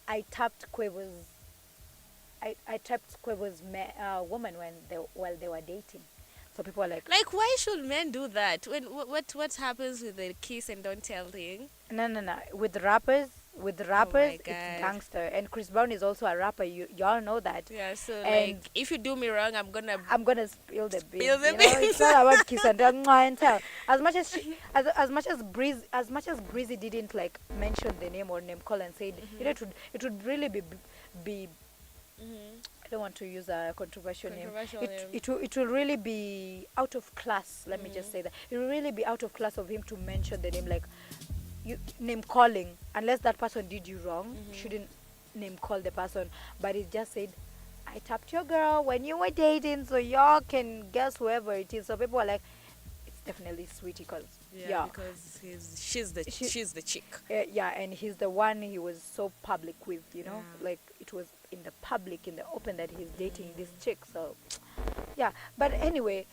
I tapped Quavo's woman while they were dating. So people are like, why should men do that? When what happens with the kiss and don't tell thing? No. With rappers, it's gangster. And Chris Brown is also a rapper. Y'all know that. Yeah. So like, if you do me wrong, I'm gonna spill the beans. It's not about kiss and tell. As much as Breezy didn't like mention the name or name call and said, it would really be I don't want to use a controversial name. Name. It will really be out of class. Let me just say that it will really be out of class of him to mention the name, like name calling, unless that person did you wrong. You shouldn't name call the person. But he just said, I tapped your girl when you were dating, so y'all can guess whoever it is. So people are like, it's definitely Sweetie, because because she's the chick. And he's the one he was so public with, like it was in the public, in the open, that he's dating this chick. So but anyway,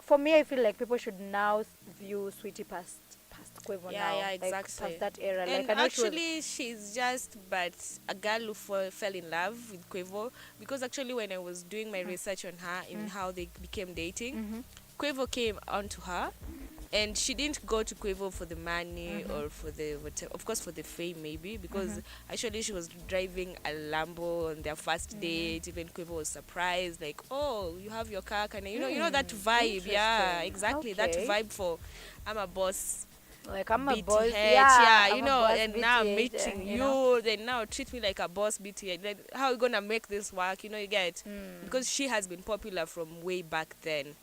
for me, I feel like people should now view Sweetie past Quavo now. Exactly. Like past that era. And like, I know actually, she's just but a girl who fell in love with Quavo, because actually when I was doing my research on her and how they became dating, Quavo came onto her. And she didn't go to Quavo for the money or for the whatever, of course for the fame maybe, because actually she was driving a Lambo on their first date. Even Quavo was surprised, like, oh, you have your car, can I, you know that vibe. Yeah, exactly. That vibe for I'm a boss, like I'm a BT boss, head, you know, and now BT meeting you you, know. then now treat me like a boss, BT head. Then how are you gonna make this work? You get, because she has been popular from way back then.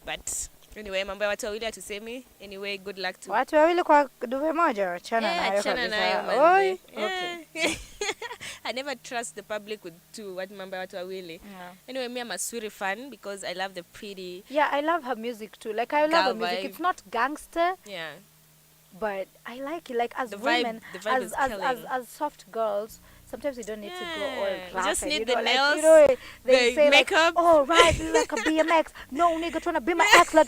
But anyway, mambo ya watu wawili atusemi. Anyway, good luck to watu wawili kwa duve moja. Chana nayo. Oi. Okay. I never trust the public with what mambo ya watu wawili. Anyway, me I'm a Suri fan because I love the pretty. Yeah, I love her music too. Like I love her music. Vibe. It's not gangster. Yeah. But I like it. Like as the women, vibe as soft girls, sometimes we don't need to go all class. You just need the like, nails, they the say makeup. Like, oh, right, like a BMX. No, nigga, trying to be my ex. Like,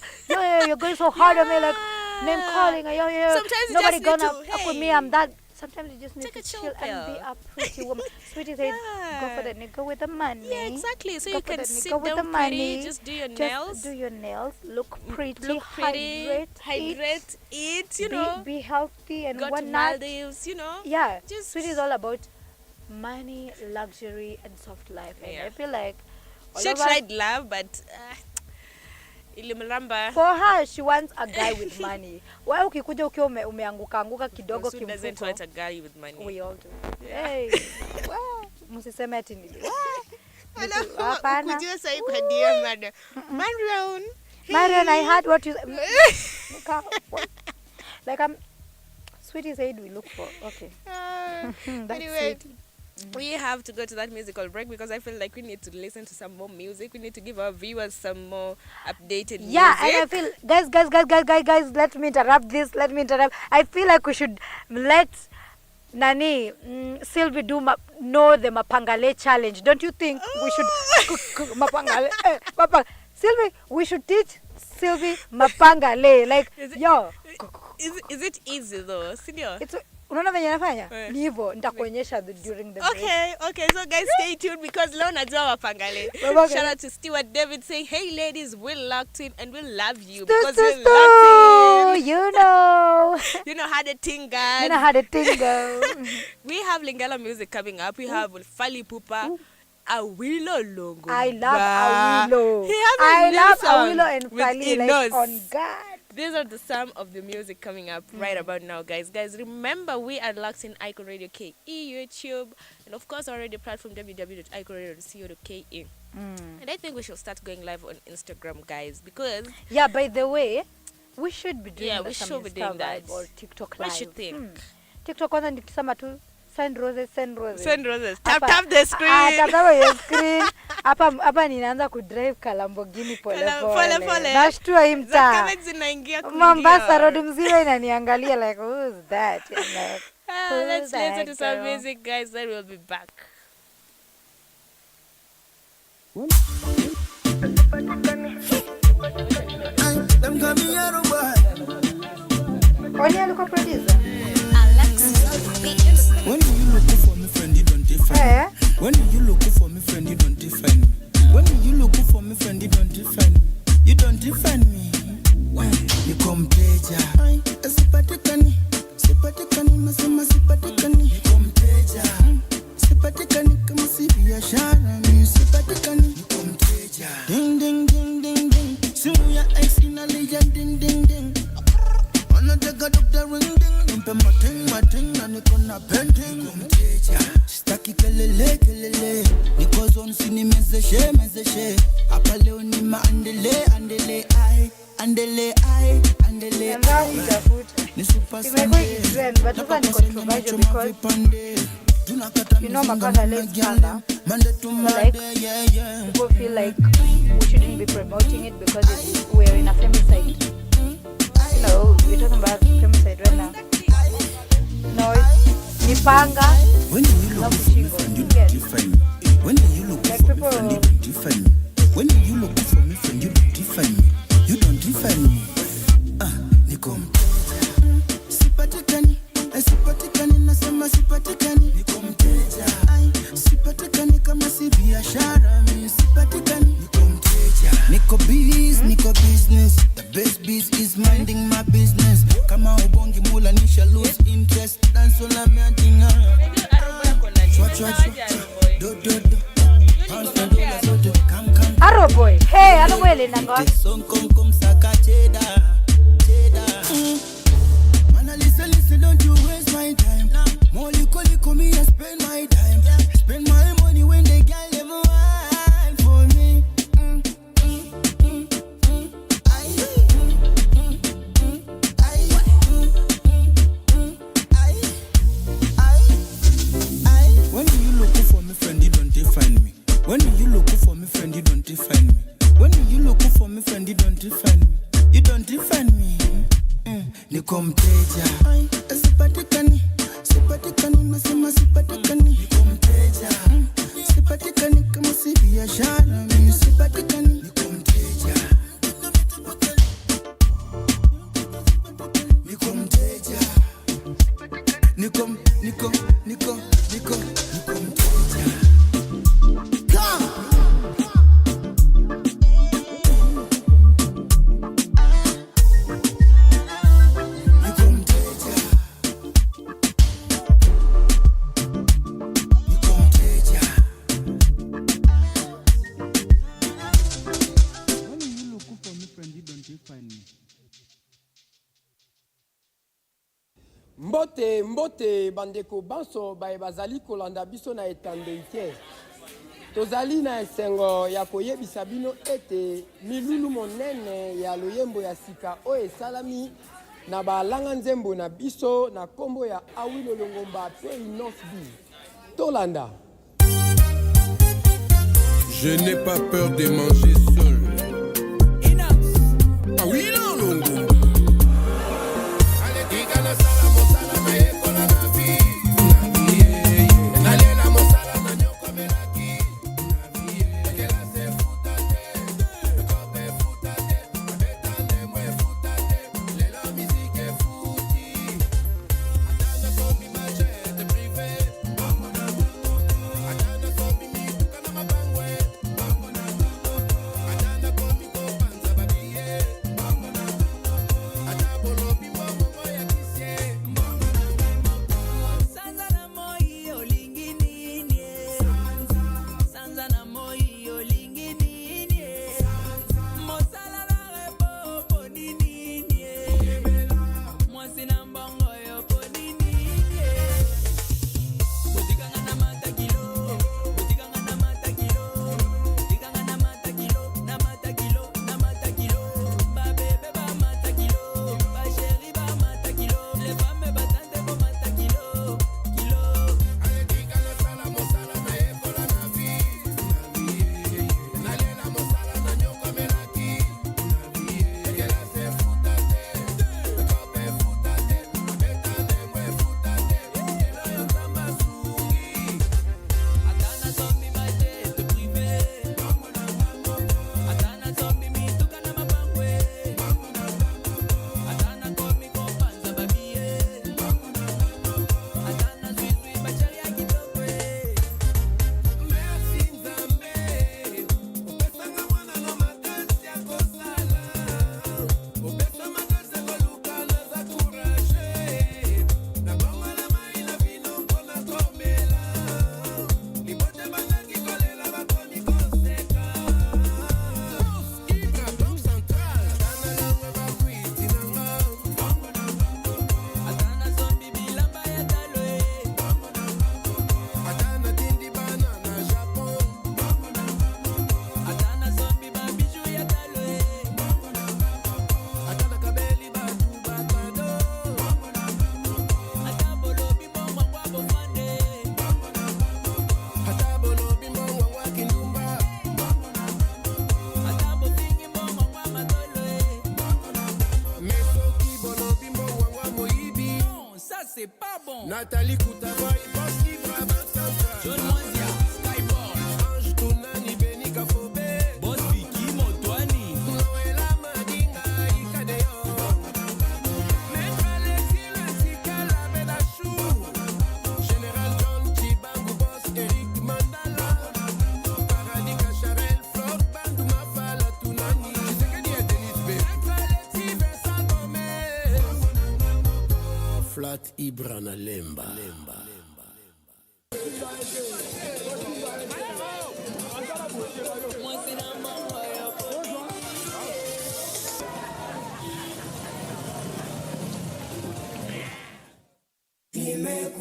you're going so hard on me. Like, name calling. Sometimes nobody you just gonna need to, fuck with me. I'm that. Sometimes you just need take to a chill pill. and be a pretty woman. Sweetie said, go for the nigga with the money. Yeah, exactly. So go you can sit with down the pretty, money. just do your Just nails. do your nails. Look pretty. Hydrate, eat, Be healthy and go whatnot. to Maldives, Yeah, just Sweetie is all about money, luxury, and soft life. And I feel like she tried love, but for her, she wants a guy with money. Why ukikuja ukiwa umeanguka kidogo kimfuko? Doesn't want a guy with money. We all do. Hey, msiseme ati nili. Hapana. Kujua sahi kwa dear madam. Marion, I heard what you like. Sweetie said we look for. Okay. Anyway, we have to go to that musical break because I feel like we need to listen to some more music. We need to give our viewers some more updated music. Yeah, and I feel, guys, let me interrupt this. I feel like we should let Sylvie do the Mapangale challenge. Don't you think we should Mapangale? Sylvie, we should teach Sylvie Mapangale. Like, Is it easy though, senior? Unaona venye nafanya? Ni hivyo nitakuonyesha during the break. Okay, so guys stay tuned because leo najua wapangale. Shout out to Stewart David saying, hey ladies, we're locked in and we love you because we're locked in. You know. You know how the thing goes. You know how the thing goes. We have Lingala music coming up. We have Fali Pupa. Awilo Longo. I love Awilo. I love Awilo and Fali, like, on God. These are some of the music coming up right about now, guys. Remember, we are locked in iconradioke, YouTube, and of course, our radio platform, www.iconradio.co.ke. And I think we should start going live on Instagram, guys, because... Yeah, by the way, we should be doing we should be doing that. Or TikTok live. What you think? TikTok, kwanza nikisema tu, send roses. Send roses. Tap the screen. Tap the screen. Hapa ninaanza kudrive ka Lamborghini pole. Nashtua hii mtaa. Mombasa road mzima inaniangalia like, who's that? Like, let's listen to some music, guys. Then we'll be back. Only look producer. When you look for me, friend, you don't define. When you look for me, friend, you don't define me. When you look for me, friend, you don't define me. You don't define me. When you come teja, sipatikani, masema sipatikani. You come teja, sipatikani kama si biashara mi sipatikani. You come teja, ding ding ding ding ding. Simu ya ex inalia ding ding ding. Anataka Dr. Ring ding. Nimpe mating na niko na painting. Staki kelele cause on sini mezeshe hapa leo ni maandele andele ai andele ai andele ni super Sunday but doesn't controversial because you know Makasa late Kanda, like people feel like we shouldn't be promoting it because we're in a femicide. You know, we're talking about femicide right now. No, it's Nipanga. When you look for me, friend, you don't define me. When you look for me, friend, you don't define me. When you look for me, friend, you don't define me. You don't define me. Nikom. Sipatikani, sipatikani, nasema sipatikani. Nikom teja. Sipatikani kama si biashara, mimi sipatikani. Nikom teja. Niko business. The best biz is minding my business. Kama ubongi mula nisha lose interest. Dance on la miadinga. Arrow boy, hey, arrow boy le nango. Kom saka cheda. Man, listen, don't you waste my time. More liko me, I spend my time. Spend my money when they got them wine for me. When you look for me, friend, you don't define me. When you look for me, friend, you don't define me. When you look for me, friend, you don't define me. You don't define me. Nikom teja. Sipatikani, nasema sipatikani. Nikom teja. Sipatikani kama si biashara, mimi sipatikani. Nikom teja. Nikom teja. Nikom teja. Mbote bandeko banso bae bazali kolanda biso na etando ite. Tozali na esengo ya koyebisa bino ete milulu monene ya loyembo ya sika o esalami na balanga nzembo na biso na kombo ya Awilo Longomba pe Inosbi. Tolanda. Je n'ai pas peur de manger seul. Awilo Longomba. Nathalie Koutavoy, Boss Libra, Vincent John Moisia, Skyborn, Ange Tounani, Benny Kafobé, Boss Vicky, Motoani, Noëlla Madinga, Ikadeo, Maître Alexis, le Sika, la Benachou, Général John Chibangu, Boss Eric Mandala, Paradis Kacharel, Flore Bandu, Mafala, Tounani, Chisekedi et Denis B, Maître Alexis, Vincent Gomez, Flat Ibrana Lemba.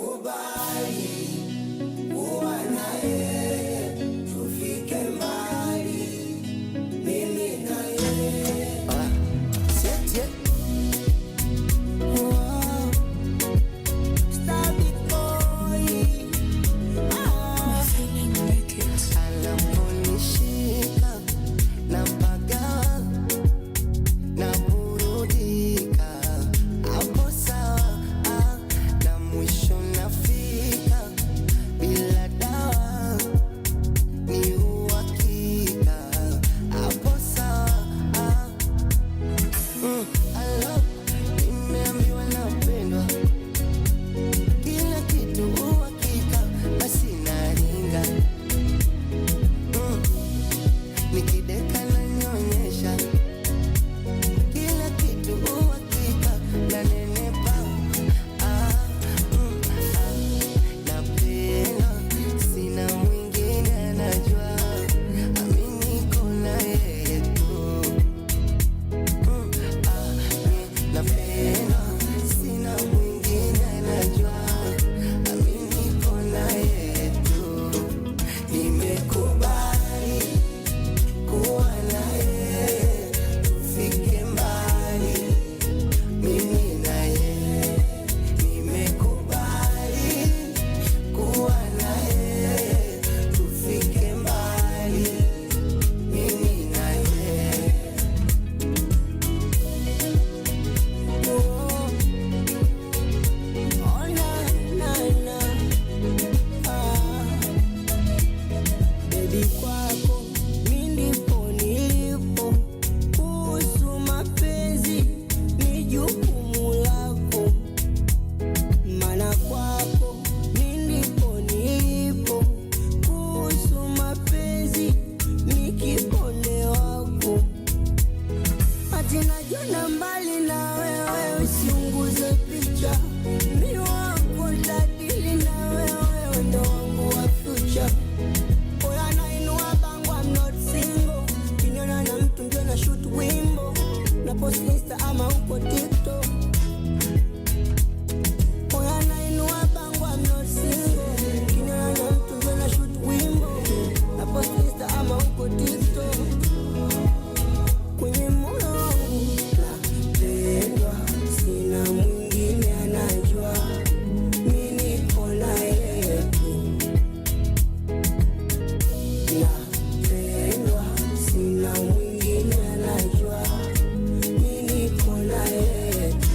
Nimekubali kuwa na yeye, tufike mbali, mimi na yeye. Wow. Star big boy. Anaponishika napagawa, naburudika, hapo sawa, na mwisho nafika bila dawa, ni uhakika, hapo sawa. Alot, nimeambiwa napendwa, kila kitu uhakika, basi naringa. Nikideka nanyonyesha, kila kitu uhakika, nanenepa. Napenda, sina mwingine anajua, amini niko na yeye tu. Napenda, sina mwingine anajua, amini niko na yeye tu. Nimekubali kuwa na yeye, tufike mbali, mimi na yeye. Nimekubali kuwa na yeye, tufike mbali, mimi na yeye. Oh, na, na. Baby kwako mi ndipo nilipo, kuhusu mapenzi ni jukumu lako, maana kwako mi ndipo nilipo, kuhusu mapenzi ni kiponde wako. Ati najiona mbali na wewe, usiunguze picha, mi wako ntadili na wewe, ndo wangu wa future. Oya nainua bangu, I'm not single, kiniona na mtu ndio na shoot wimbo, na post Insta ama uko TikTok. Oya nainua bangu, I'm not single, kiniona na mtu ndio na shoot wimbo, na post Insta ama uko TikTok. Kwenye moyo wangu napendwa, sina mwingine anajua, mi niko na yeye tu. Napendwa, sina mwingine anajua, mi niko na yeye tu.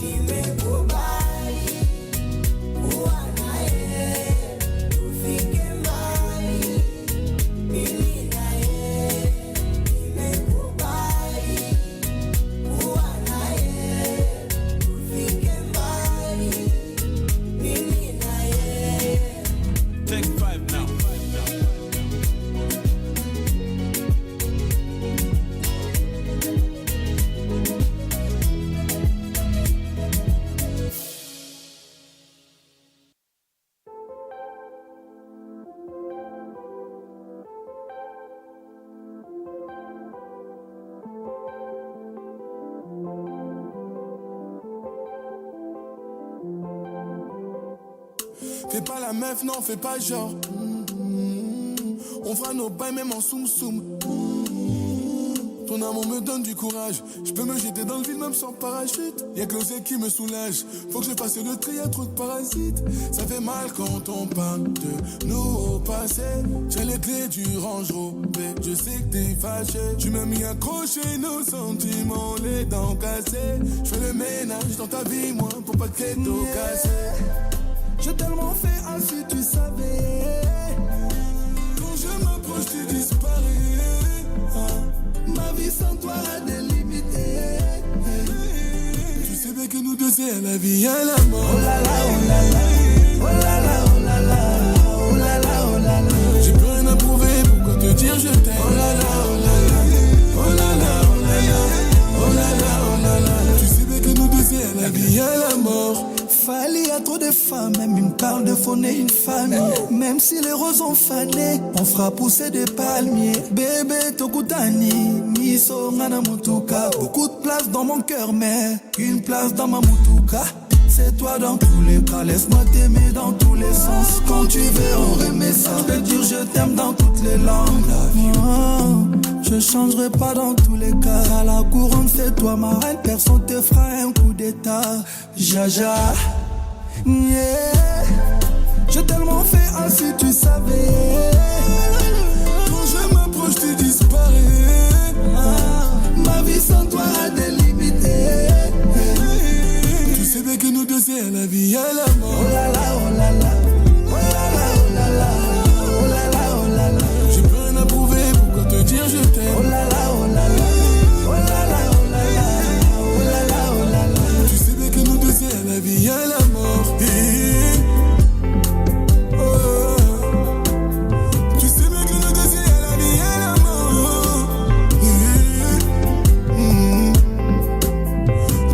Nimekubali kuwa na yeye, tufike mbali, mimi na yeye. Nimekubali kuwa na yeye, tufike mbali, mimi na yeye. Take 5 now. Fais pas la meuf, non, fais pas genre. On fera nos bails même en soum-soum. Ton amour me donne du courage. Je peux me jeter dans le vide même sans parachute. Y'a que l'osé qui me soulage. Faut que je fasse le tri, y'a trop de parasites. Ça fait mal quand on parle de nous au passé. cassé. J'ai les clés du Range Rover, je sais que t'es fâché. Tu m'as mis accroché nos sentiments, les dents cassées. Je fais le ménage dans ta vie, moi, pour pas que t'aies tout cassé. J'ai tellement fait ainsi, tu savais. Quand je m'approche, tu disparais. Ma vie sans toi a des limites. Tu sais bien que nous deux c'est la vie et la mort. Oh là là, oh là là. Oh là là, oh là là. Oh là là, oh là là. J'ai plus rien à prouver, pourquoi te dire je t'aime. Oh là là, oh là là. Oh là là, oh là là. Oh là là, oh là là. Tu sais bien que nous deux c'est la vie et la mort. Fali a trop de femmes, même une parle de fonder une famille. Même si les roses ont fané, on fera pousser des palmiers. Bébé Tokutani, Miso Ngana Mutuka. Beaucoup de place dans mon cœur, mais une place dans ma Mutuka. C'est toi dans tous les cas, laisse-moi t'aimer dans tous les sens. Quand tu veux, on remet ça. Je peux dire je t'aime dans toutes les langues. Je changerai pas dans tous les cas. À la couronne, c'est toi ma reine. Personne te fera un coup d'état. Jaja, yeah. J'ai tellement fait ainsi, tu savais. Quand je m'approche, tu disparais. Ma vie sans toi a des limites. Tu sais bien que nous deux c'est la vie et la mort. Oh là là, oh là là. Oh là là, oh là là. Oh là là, oh là là. J'ai plus rien à prouver, pourquoi te dire je t'aime. Oh là là, oh là là. Oh là là, oh là là. Oh là là, oh là là. Tu sais bien que nous deux c'est la vie et la mort. Tu sais bien que nous deux c'est la vie et la mort.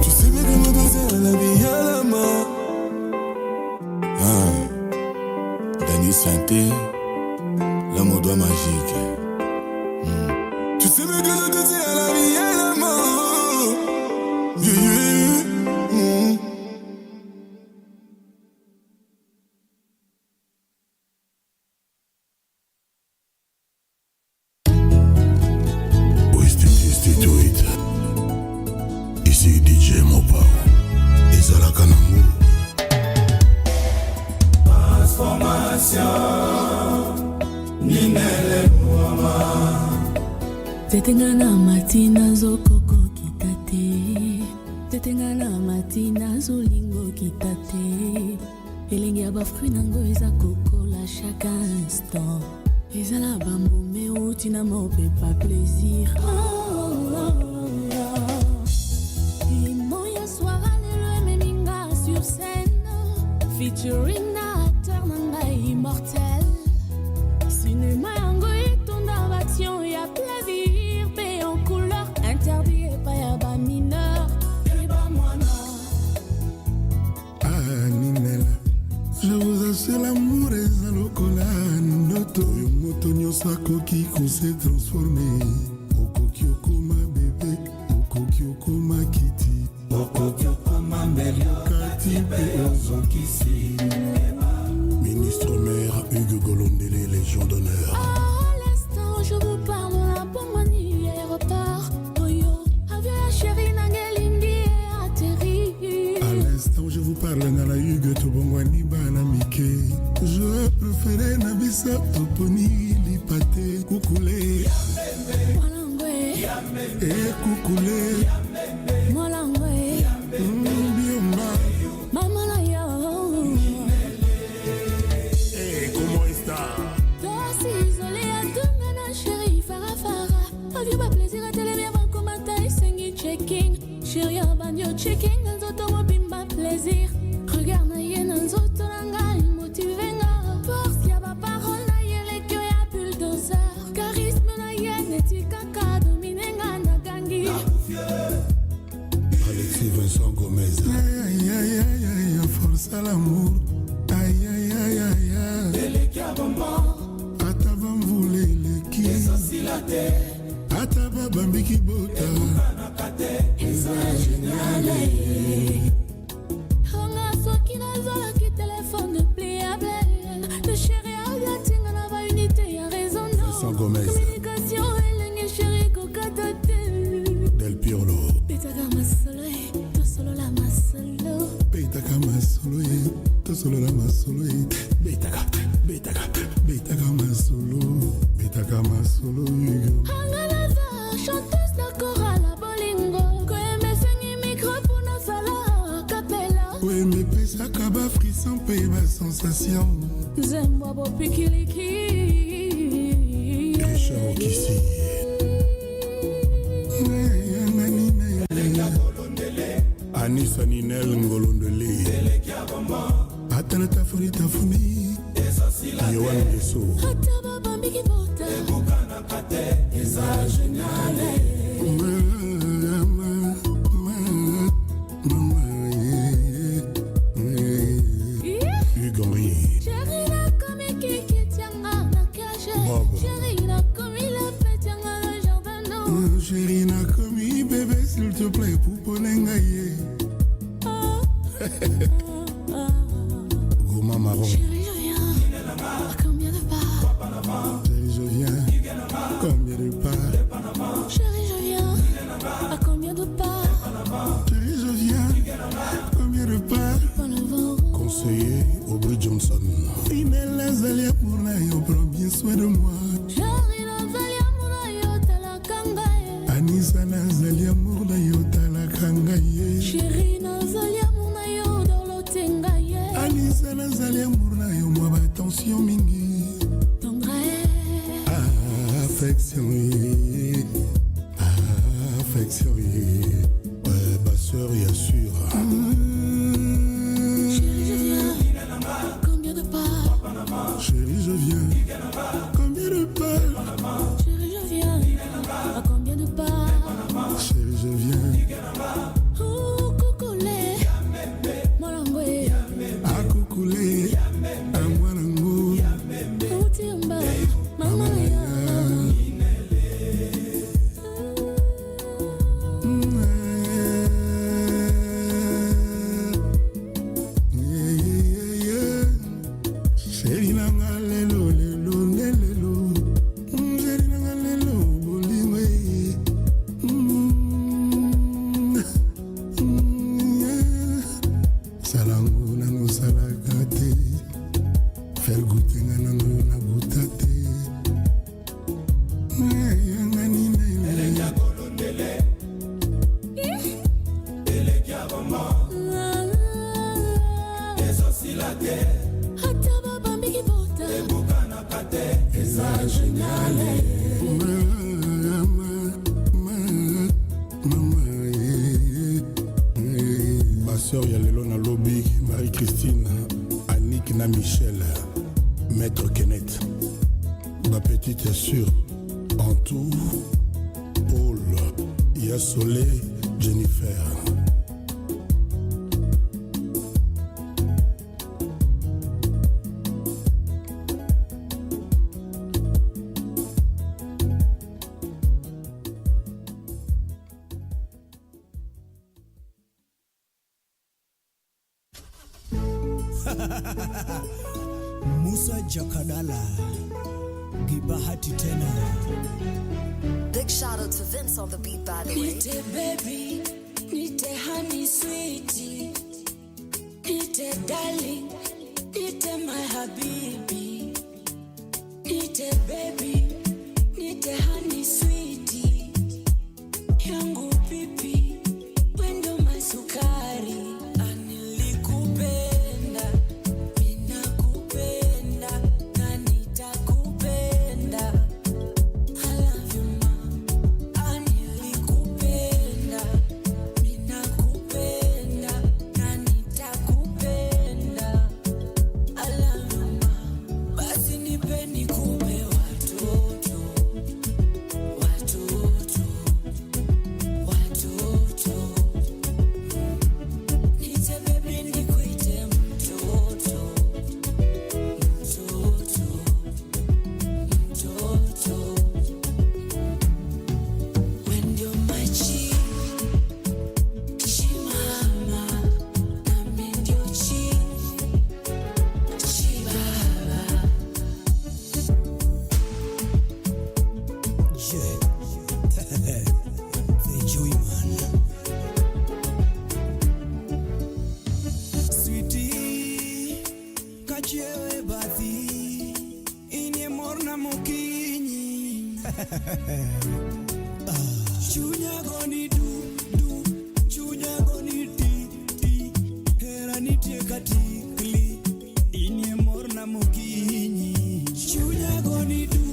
Tu sais bien que nous deux c'est la vie et la mort. Dany Santé, l'amour doigt magique. Tu sais bien que nous deux c'est la vie et la mort. Ici DJ Mopao, Ezala Kanamou. Transformation, Ninele Mouama. Tetengana matina zokoko kitate. Tetengana matina zolingo kitate. Elengi aba fruit nango eza kokola chaque instant. Ezala bambo me utina mo pe pas plaisir. Sur scène, featuring acteur nanga immortel. Cinéma yango etonda action ya plaisir, pe en couleur interdit et pas ya ba mineur. Et ba mwana. Ah Ninel, je vous assure l'amour est à l'okola noto. Yomoto nyosako qui s'est transformé. Okokyoko ma bébé, okokyoko ma kitty, okokyoko ma belle. Ministre maire Hugues Golondele, Légion d'honneur. À l'instant, je vous parle de la Bomani aéroport. Oyo, avion ya chérie Nangelingi atterri. À l'instant, je vous parle de la Hugues Tobongwani Banamike. Je préférais Nabissa Toponi Lipate Koukoulé. Molangwe. Et Koukoulé. Molangwe. Chérie, abandio checking, nzoto mobimba plaisir. Regarde na ye na nzoto nanga motivenga. Force ya ba parole na ye le cœur ya bulldozer. Charisme na ye neti kaka dominenga na gangi. Alexis Vincent Gomez. Aïe aïe aïe aïe, force à l'amour. Aïe aïe aïe aïe aïe. Les cas bonbon. Atavam voulait les qui. Les oscillateurs. Ataba bambiki bota. Eza génial. Hanga soki nazola ki téléphone pliable. Le chéri a tinga na ba unité ya résonance. Communication elenge chéri kokatate. Del Pirlo. Betaka masolo to solo la masolo. Betaka masolo to solo la masolo. Betaka solo chanteuse de chorale à bolingo. Koeme sengi micro pour nos sala capella. Oui, mais pesa kaba frisson paye ma sensation. Zembo bo pikiliki. Richard Kissi. Anissa Ninel Ngolondele. Atana tafuni tafuni. Yohan Yeso. Hataba bambiki bota. Ebukana kate. Exagenale. Chérie, n'a commis bébé, s'il te plaît, pour ponengaye. Gourmand marron. Chérie, je viens. À combien de pas? Chérie, je viens. Combien de pas? Chérie, je viens. À combien de pas? Chérie, je viens. Combien de pas? Conseiller Aubrey Johnson. Inel Azalia pour la yo, prends bien soin de moi. Chérie, Azalia pour la yo, tala kangaye. Anissa Nazalia pour la yo, tala kangaye. Chérie, Nazalia pour la yo, dolo tengaye. Anissa Nazalia pour la yo, moi attention mingi. Njerae. Affection, oui. Affection, oui. Basseur, y assure. Chérie, je viens. Combien de pas? Chérie, je viens. Combien de pas? Chérie, je viens. À combien de pas? Chérie, je viens. Oh, coucoulé. Molangwe. Ah, coucoulé. Ah, molango. Utiamba. Mama ya. Chérie, nanga lelo, lelo, lelo. Chérie, nanga lelo, bolingwe. Salango nango salakate. Faire goûter nango na goûtate. Yanga nina ina. Hataba bambiki bota. Exagenale. Ma soeur Yalelo na lobby, Marie-Christine, Annick na Michel, Maître Kenneth. Ma petite est sûre, en tout, Paul, Yasolé, Jennifer. Musa Jakadala Gibahati tena. Big shout out to Vince on the beat, by the way. Nite baby, nite honey sweetie, nite darling, nite my habibi, nite baby, nite honey sweetie, yangu pipi, wendo masukari, anilikupenda, ninakupenda, na nitakupenda. I love you ma, anilikupenda, ninakupenda, na nitakupenda. I love you ma, basi nipe nikupe watoto. Chunya goni du, chunya goni ti, hera nitie katikli, inie morna mokinyi. Chunya goni du,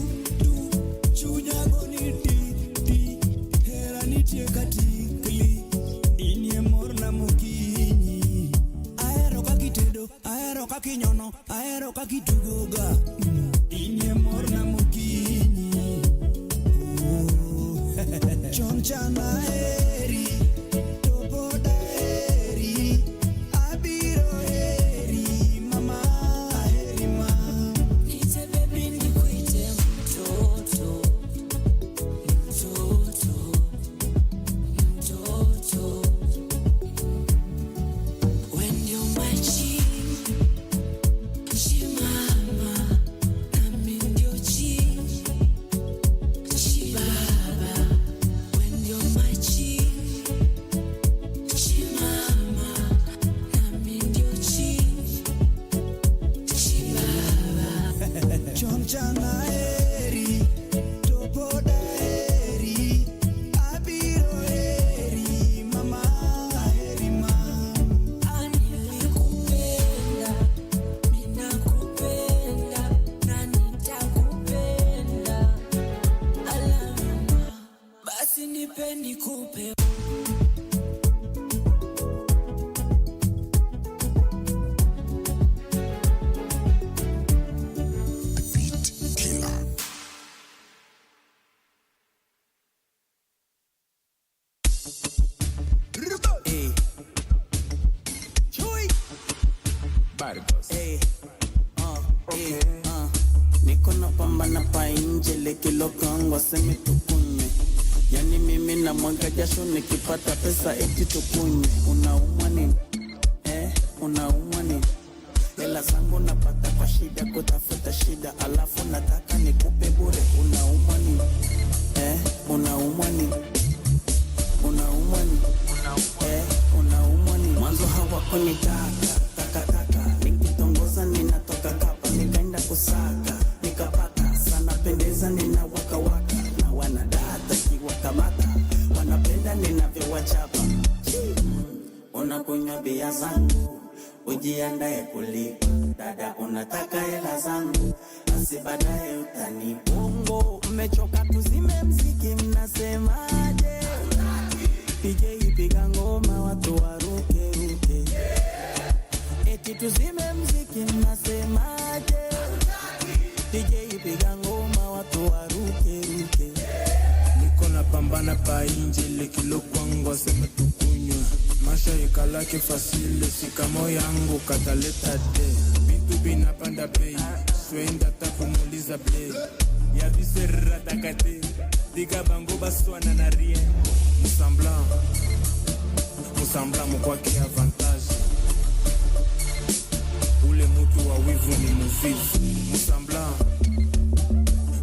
chunya goni ti, hera nitie katikli, inie morna mokinyi. Aero kakitedo, aero kakinyono, aero kakitugoga, inie morna mokinyi. Chonchana eri, topoda eri, abiro eri, mama eri ma. Ite baby nikuite mtoto, mtoto, mtoto. When you're my chimama, nami ndio chibaba. When you're my chimama, nami ndio chibaba. Chonchana eri, topoda eri, abiro eri, mama eri ma. Nilikupenda, ninakupenda, na nitakupenda. I love you ma, basi nipe nikupe. Hey. Chui. Barcos. Hey. Okay. Niko napambana pa nje lekilo kangwa semi tukunywe. Yani mimi na mwanga jasho nikipata pesa eti tukunywe. Unaumwa nini? Unaumwa nini? Hela zangu napata kwa shida kutafuta shida, alafu nataka nikupe bure. Unaumwa nini? Unaumwa nini? Unaumwa nini? Unaumwa nini? Mwanzo hawakunitaka taka, nikitongoza ninatoka kapa, nikaenda kusaka nikapata, sana pendeza nina waka na wanadata kiwakamata, wanapenda ninavyowachapa. Unakunywa bia zangu, ujiandae kulipa. Dada unataka hela zangu, basi baadaye utanipa. Bongo mmechoka tuzime mziki, mnasemaje? DJ piga ngoma watu waruke ruke. Eti tuzime mziki, mnasemaje? DJ piga ngoma watu waruke ruke. Niko napambana pa inje lekilo kwangu sema tukunywa. Masha ikalake fasile sikamo yangu kataleta de. Bintu binapanda bei, swenda takumuliza play. Ya visera takate, diga bango baswana na rien. Musambla mkwake avantage. Ule mutu wa wivu ni muvivu.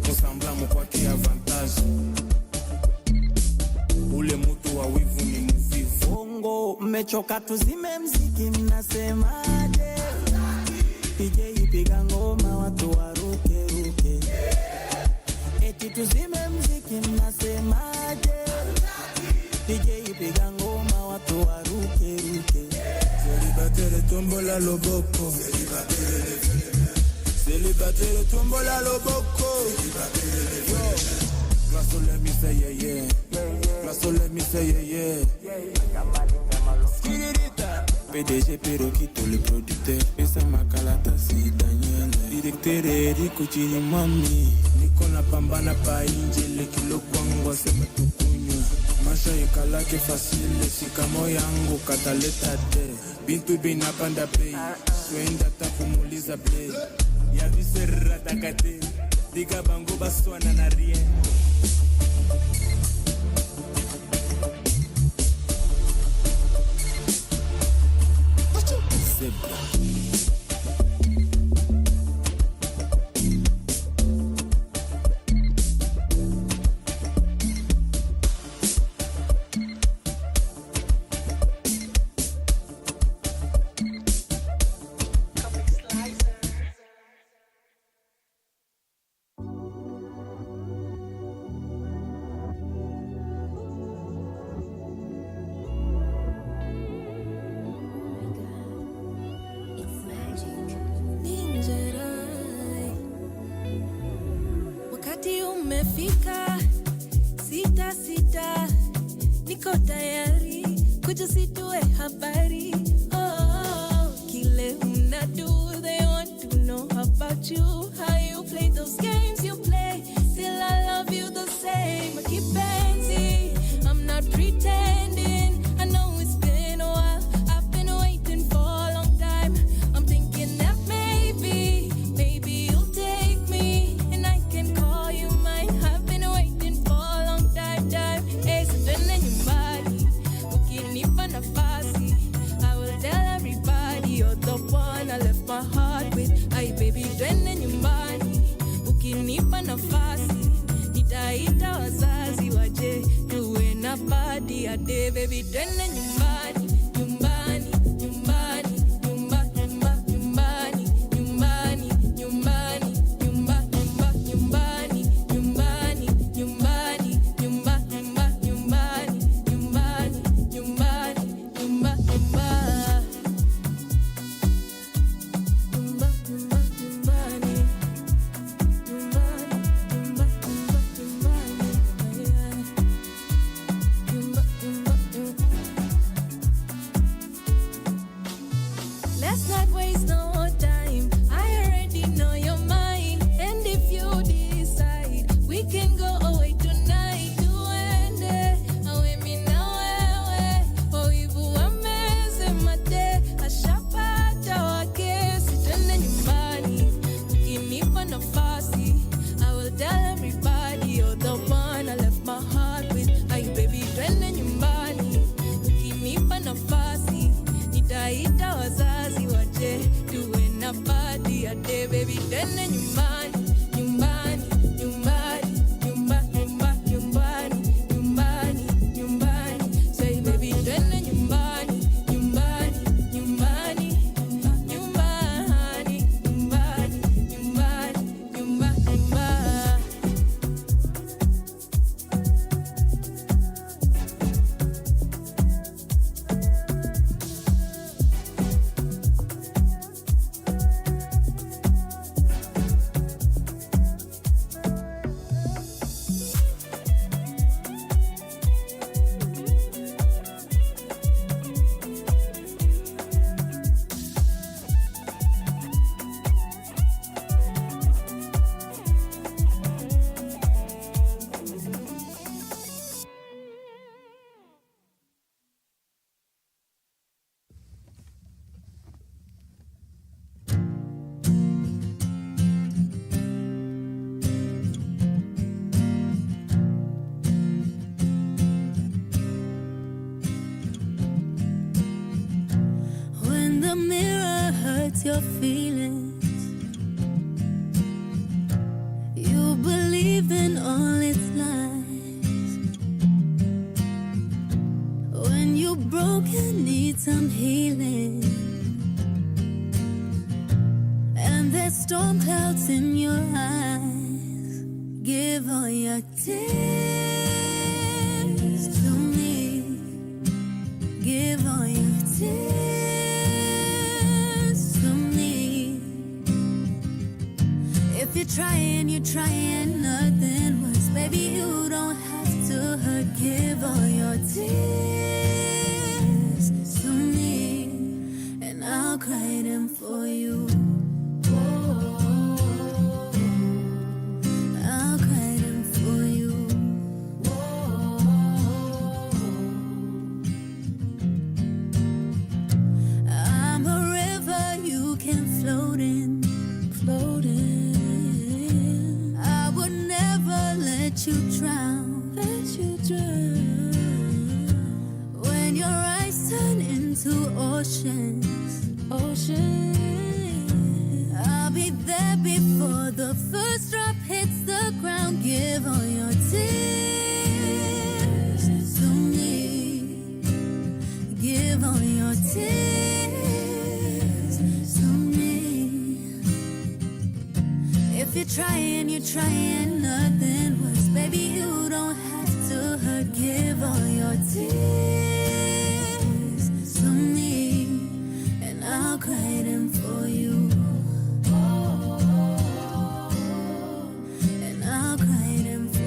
Musambla mkwake avantage. Ule mutu wa wivu ni muvivu. Bongo mmechoka tuzime mziki, mnasemaje? DJ piga ngoma watu waruke ruke. Eti tuzime mziki, mnasemaje? DJ piga ngoma watu waruke ruke. Célibataire tombola loboko. Célibataire tombola loboko. Glasso let me say yeah. Glasso let me say yeah. Skirita. PDG Perokito le producteur. Pesa makalata si Daniel. Directeur Eric Uchini mami. Niko napambana pa inje lekilo kwangu sema tukunywa. Masha ikalake fasile sikamo yangu kataleta de. Bintu binapanda bei, swenda takumuliza play. Ya visera takate, diga bango baswana na rien. Zebra. umefika, sita sita, niko tayari, kuja situe habari. Oh, kile una do, they want to know about you, how you play those games you play. Still I love you the same. I keep fancy, I'm not pretending. I know it's been a while, I've been waiting for a long time. I'm thinking that maybe you'll take me and I can call you mine. I've been waiting for a long time. Hey, so twende nyumbani, ukinipa nafasi, I will tell everybody you're the one I left my heart with. Ay baby, twende nyumbani, ukinipa nafasi, nitaita wazazi waje tuwe na party ya day. Baby, twende nyumbani, nyumbani, nyumbani, nyumbani, nyumbani, nyumbani, nyumbani, nyumbani, nyumbani, nyumbani, nyumbani, nyumbani, nyumbani, nyumbani, nyumbani, let's not waste no time. I already know your mind, and if you decide, we can go away tonight. Tuende awe mimi na wewe, oivu wamesema te, ashapata wake. Twende nyumbani, ukinipa nafasi, I will tell everybody you're the one I left my heart with. Ay baby, twende nyumbani, ukinipa nafasi, nitaita wazazi waje tuwe na party ya day. Baby, twende nyumbani, nyumbani, nyumbani, nyumbani, nyumbani, nyumbani, nyumbani. Say baby, twende nyumbani, nyumbani, nyumbani, nyumbani, nyumbani, nyumbani, nyumbani. When the mirror hurts your feelings, you believe in all its lies. When you're broken, need some healing, and there's storm clouds in your eyes. Give all your tears to me. Give all your tears to me. If you're trying, nothing works. Baby, you don't have to hurt. Give all your tears to me, and I'll cry them for you. I'll cry them for you. I'm a river you can float in, float in. I would never let you drown, let you drown. When your eyes turn into oceans, oceans, I'll be there before the first drop hits the ground. Give all your tears to me. Give all your tears to me. If you're trying, nothing works. Baby, you don't have to hurt. Give all your tears to me, and I'll cry them for you. And I'll cry them for you.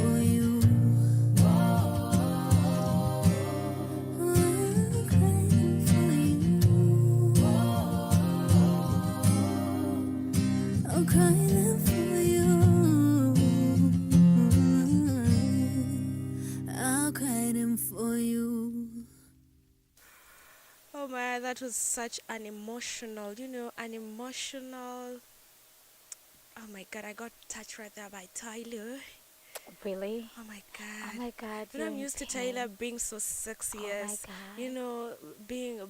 that was such an emotional, an emotional. Oh my God, I got touched right there by Tyler. Really? Oh my God. Oh my God. I'm used to Tyler being so sexy, yes. God. Being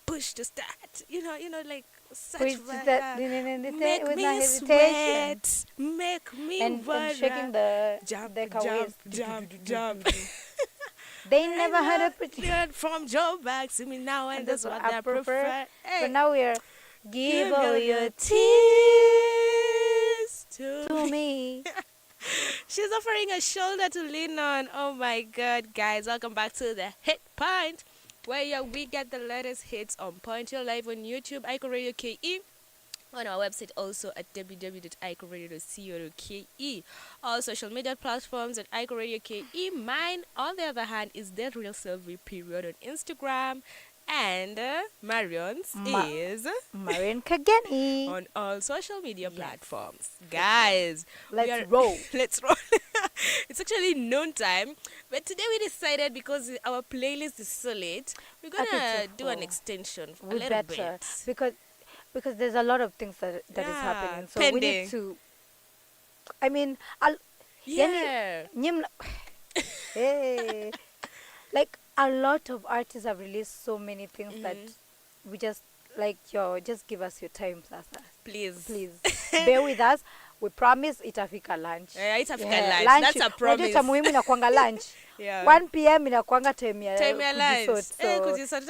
pushed to start. Like such Push that make with me no hesitation. sweat, make me And shaking the jump, waist. jump. They never had a pretend from Joe back to me now, and that's what I prefer. Hey. But now we're give all your tears to me. She's offering a shoulder to lean on. Oh my God, guys, welcome back to the Hit Point, where we get the latest hits on point. You're live on YouTube, iconradioke, on our website also at www.iconradio.co.ke. All social media platforms at iconradioke. Mine, on the other hand, is that real Sylvy period on Instagram. And Marion's is Marion Kageni on all social media platforms. Guys, let's roll. Let's roll. It's actually noon time, but today we decided, because our playlist is so late, we're gonna do an extension a little bit. Because there's a lot of things that is happening, so pending. We need to. I mean, hey, like a lot of artists have released so many things that we just just give us your time, Sasa. Please bear with us. We promise itafika lunch. Lunch. That's a promise. Cha muhimu inakuanga lunch. 1 p.m. inakuanga time ya lunch. Kujisort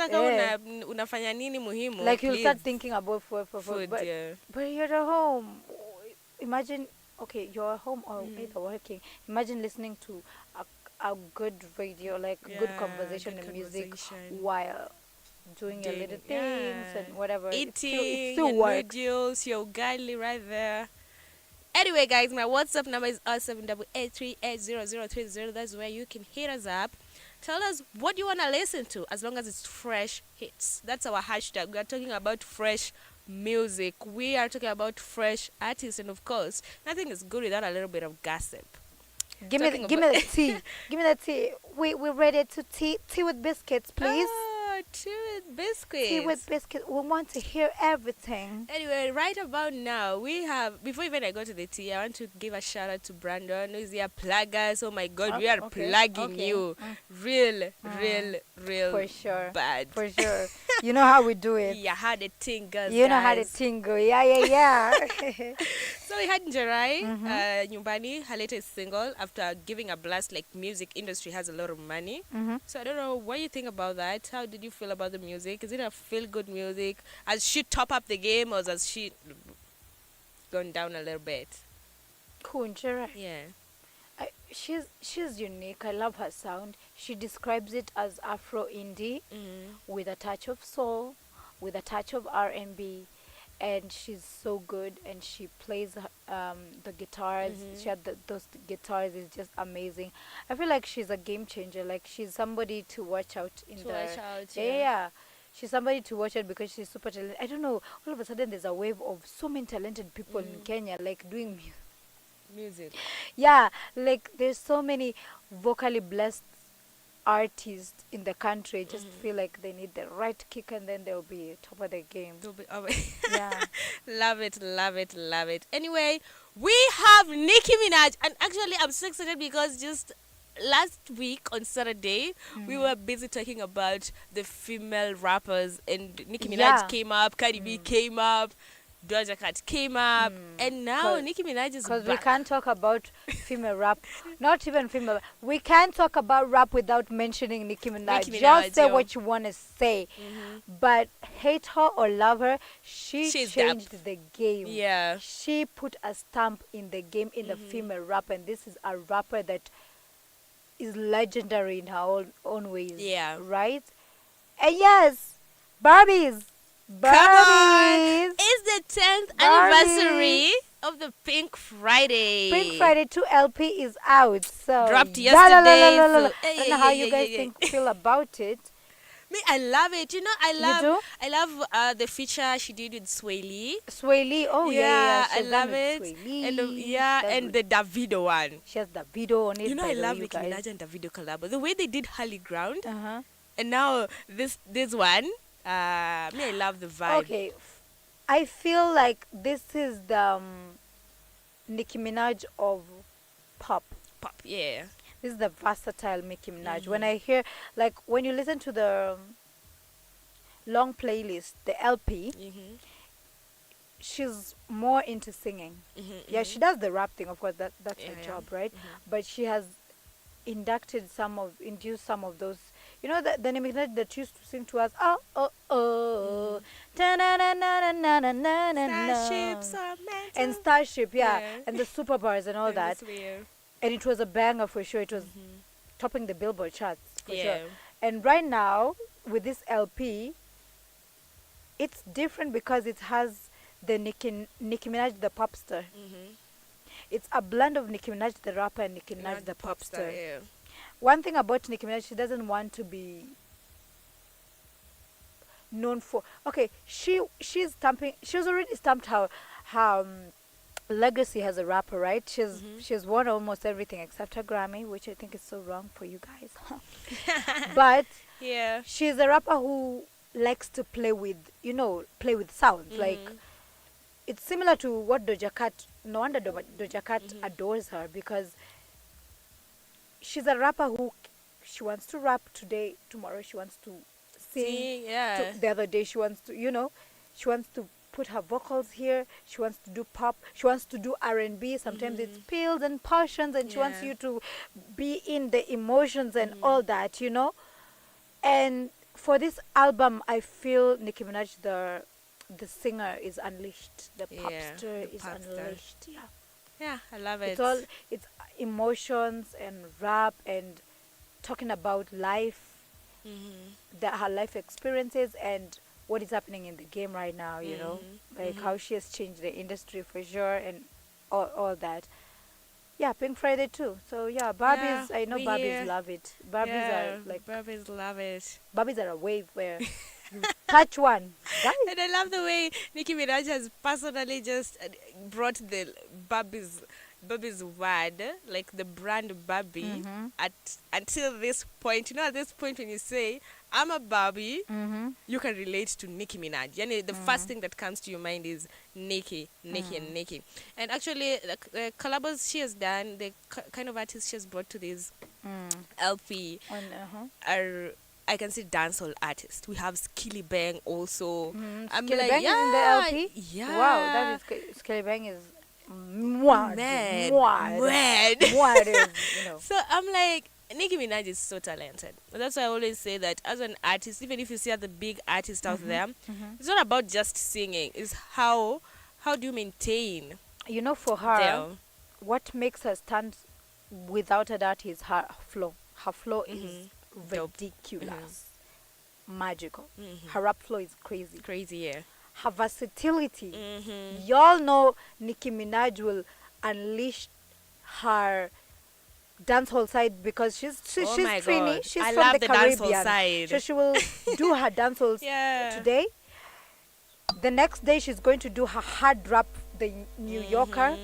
unafanya nini muhimu. Like you start thinking about food. But you're at home. Imagine, okay, you're at home or either working. Imagine listening to a good radio, like good conversation and music while doing your little things and whatever. Eating, still work. Noodles, your godly right there. Anyway, guys, my WhatsApp number is 0788380030. That's where you can hit us up. Tell us what you want to listen to, as long as it's fresh hits. That's our hashtag. We are talking about fresh music. We are talking about fresh artists, and of course, nothing is good without a little bit of gossip. Give me the tea. Give me the tea. We're ready to tea with biscuits, please. Tea with biscuits. Tea with biscuits. We want to hear everything. Anyway, right about now, we have, before even I go to the tea, I want to give a shout out to Brandon, who's here, pluggers. Oh my God, we are plugging you. Real for sure. Bad. For sure. You know how we do it. Yeah, how the thing goes. You know how the thing goes. Yeah. So we had Njerae, Nyumbani, her latest single, after giving a blast. Like, music industry has a lot of money. So I don't know what you think about that. How did you feel about the music? Is it a feel-good music? Has she top up the game, or has she gone down a little bit? Cool, Njerae. Yeah. She's unique. I love her sound. She describes it as Afro indie with a touch of soul, with a touch of R&B, and she's so good. And she plays the guitars. She had those guitars is just amazing. I feel like she's a game changer. Like, she's somebody to watch out yeah. She's somebody to watch out because she's super talented. I don't know. All of a sudden, there's a wave of so many talented people in Kenya, like doing music. Yeah, like there's so many vocally blessed artists in the country. I just feel like they need the right kick, and then they'll be top of the game. Yeah. Love it. Anyway, we have Nicki Minaj, and actually I'm so excited because just last week on Saturday we were busy talking about the female rappers, and Nicki Minaj came up, Cardi B came up, Doja Cat came up, and now Nicki Minaj is back. Because we can't talk about female rap, not even female. We can't talk about rap without mentioning Nicki Minaj. Just say what you want to say. But hate her or love her, she's changed the game. Yeah. She put a stamp in the game in the female rap, and this is a rapper that is legendary in her own ways. Yeah. Right? And yes, Barbies. Come on! It's the 10th anniversary of the Pink Friday. Pink Friday 2 LP is out. So dropped yesterday. I don't know how you guys feel about it. Me, I love it. I love the feature she did with Sway Lee. Oh yeah. I love it. And and the Davido one. She has Davido on it. I love Nicki Minaj and Davido collab. The way they did Holy Ground. And now this one. Me, I love the vibe. Okay, I feel like this is the Nicki Minaj of pop. Pop, yeah. This is the versatile Nicki Minaj. When I hear, like, when you listen to the long playlist, the LP, she's more into singing. Yeah, she does the rap thing, of course. That's her job, right? But she has induced some of those. You know the Nicki Minaj that used to sing to us. Oh oh oh, Starships are meant and Starship, and the super bars and all that. And it was a banger for sure. It was topping the Billboard charts for sure. And right now with this LP, it's different because it has the Nicki Minaj the popster. It's a blend of Nicki Minaj the rapper and Nicki Minaj the popster. Yeah. One thing about Nicki Minaj, she doesn't want to be known for. Okay, she's already stamped her legacy as a rapper, right? She's won almost everything except her Grammy, which I think is so wrong for you guys. But she's a rapper who likes to play with sounds. Like, it's similar to what Doja Cat. No wonder Doja Cat adores her, because she's a rapper who she wants to rap today, tomorrow she wants to sing. The other day she wants to, she wants to put her vocals here. She wants to do pop. She wants to do R&B. Sometimes it's pills and passions, and she wants you to be in the emotions and all that, And for this album, I feel Nicki Minaj, the singer, is unleashed. The popster is unleashed. Yeah, I love it. It's emotions and rap and talking about life, her life experiences and what is happening in the game right now, like how she has changed the industry for sure, and all that. Yeah, Pink Friday too. So yeah, Barbies, I know Barbies love it. Barbies are like, Barbies love it. Barbies are a wave where you touch one. And I love the way Nicki Minaj has personally just brought the Barbie's word, like the brand Barbie, until this point. At this point when you say, I'm a Barbie, you can relate to Nicki Minaj. The first thing that comes to your mind is Nicki, and Nicki. And actually, the collabs she has done, the kind of artists she has brought to this LP are, I can say, dancehall artists. We have Skilly Bang also. I'm Skilly Bang is in the LP? Yeah. Wow, that is, Skilly Bang is mad. So I'm like, Nicki Minaj is so talented. That's why I always say that as an artist, even if you see other big artists out there, it's not about just singing. It's how do you maintain. For her, what makes her stand without a doubt is her flow. Her flow is ridiculous, magical. Her rap flow is crazy. Her versatility. Y'all know Nicki Minaj will unleash her dancehall side because she's Trini. She's I from love the Caribbean. Dancehall side. So she will do her dancehall today. The next day she's going to do her hard rap, the New Yorker.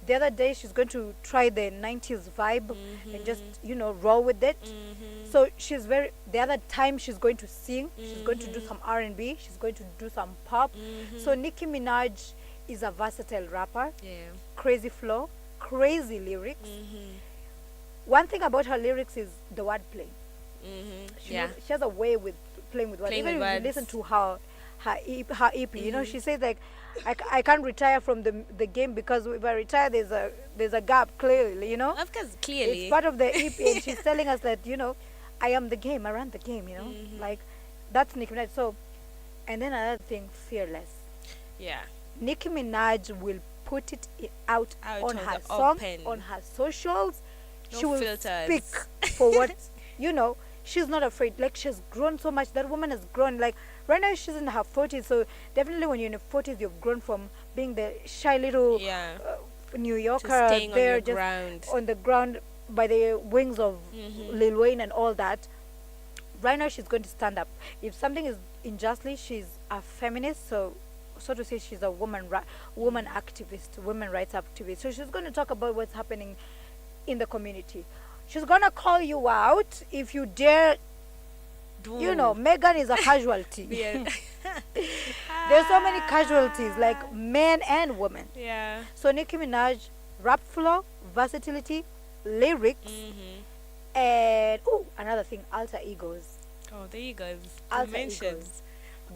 The other day she's going to try the 90s vibe and just roll with it. So the other time she's going to sing, she's going to do some R&B, she's going to do some pop. So Nicki Minaj is a versatile rapper. Crazy flow, crazy lyrics. One thing about her lyrics is the wordplay. She has a way with playing with words. Even if you listen to her EP, she says like, I can't retire from the game because if I retire, there's a gap clearly, Of course, clearly. It's part of the EP, and she's telling us that I am the game, I run the game, like that's Nicki Minaj. So, and then another thing, fearless. Yeah. Nicki Minaj will put it out on her song, on her socials. She will speak for what she's not afraid. Like, she's grown so much. That woman has grown. Like, right now she's in her 40s, so definitely when you're in your 40s, you've grown from being the shy little New Yorker there, just on the ground by the wings of Lil Wayne and all that. Right now she's going to stand up. If something is unjustly, she's a feminist, so to say, she's a woman activist, women rights activist. So she's going to talk about what's happening in the community. She's going to call you out if you dare You know, Megan is a casualty. Yeah. There's so many casualties, like men and women. Yeah. So Nicki Minaj, rap flow, versatility, lyrics, and another thing, alter egos. Oh, there you go. Alter Dimensions. egos.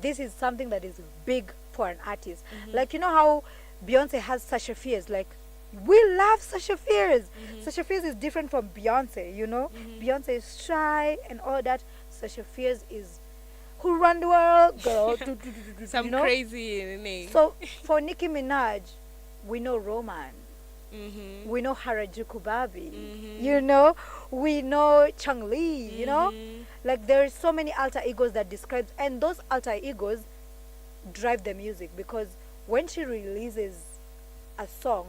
This is something that is big for an artist. Like, you know how Beyonce has Sasha Fierce, like, we love Sasha Fierce. Sasha Fierce is different from Beyonce, you know. Beyonce is shy and all that. Sasha Fierce is who run the world, girl. Some you know? crazy name. So for Nicki Minaj, we know Roman. We know Harajuku Babi. You know, we know Chung Lee. You know, like there are so many alter egos that describes, and those alter egos drive the music, because when she releases a song,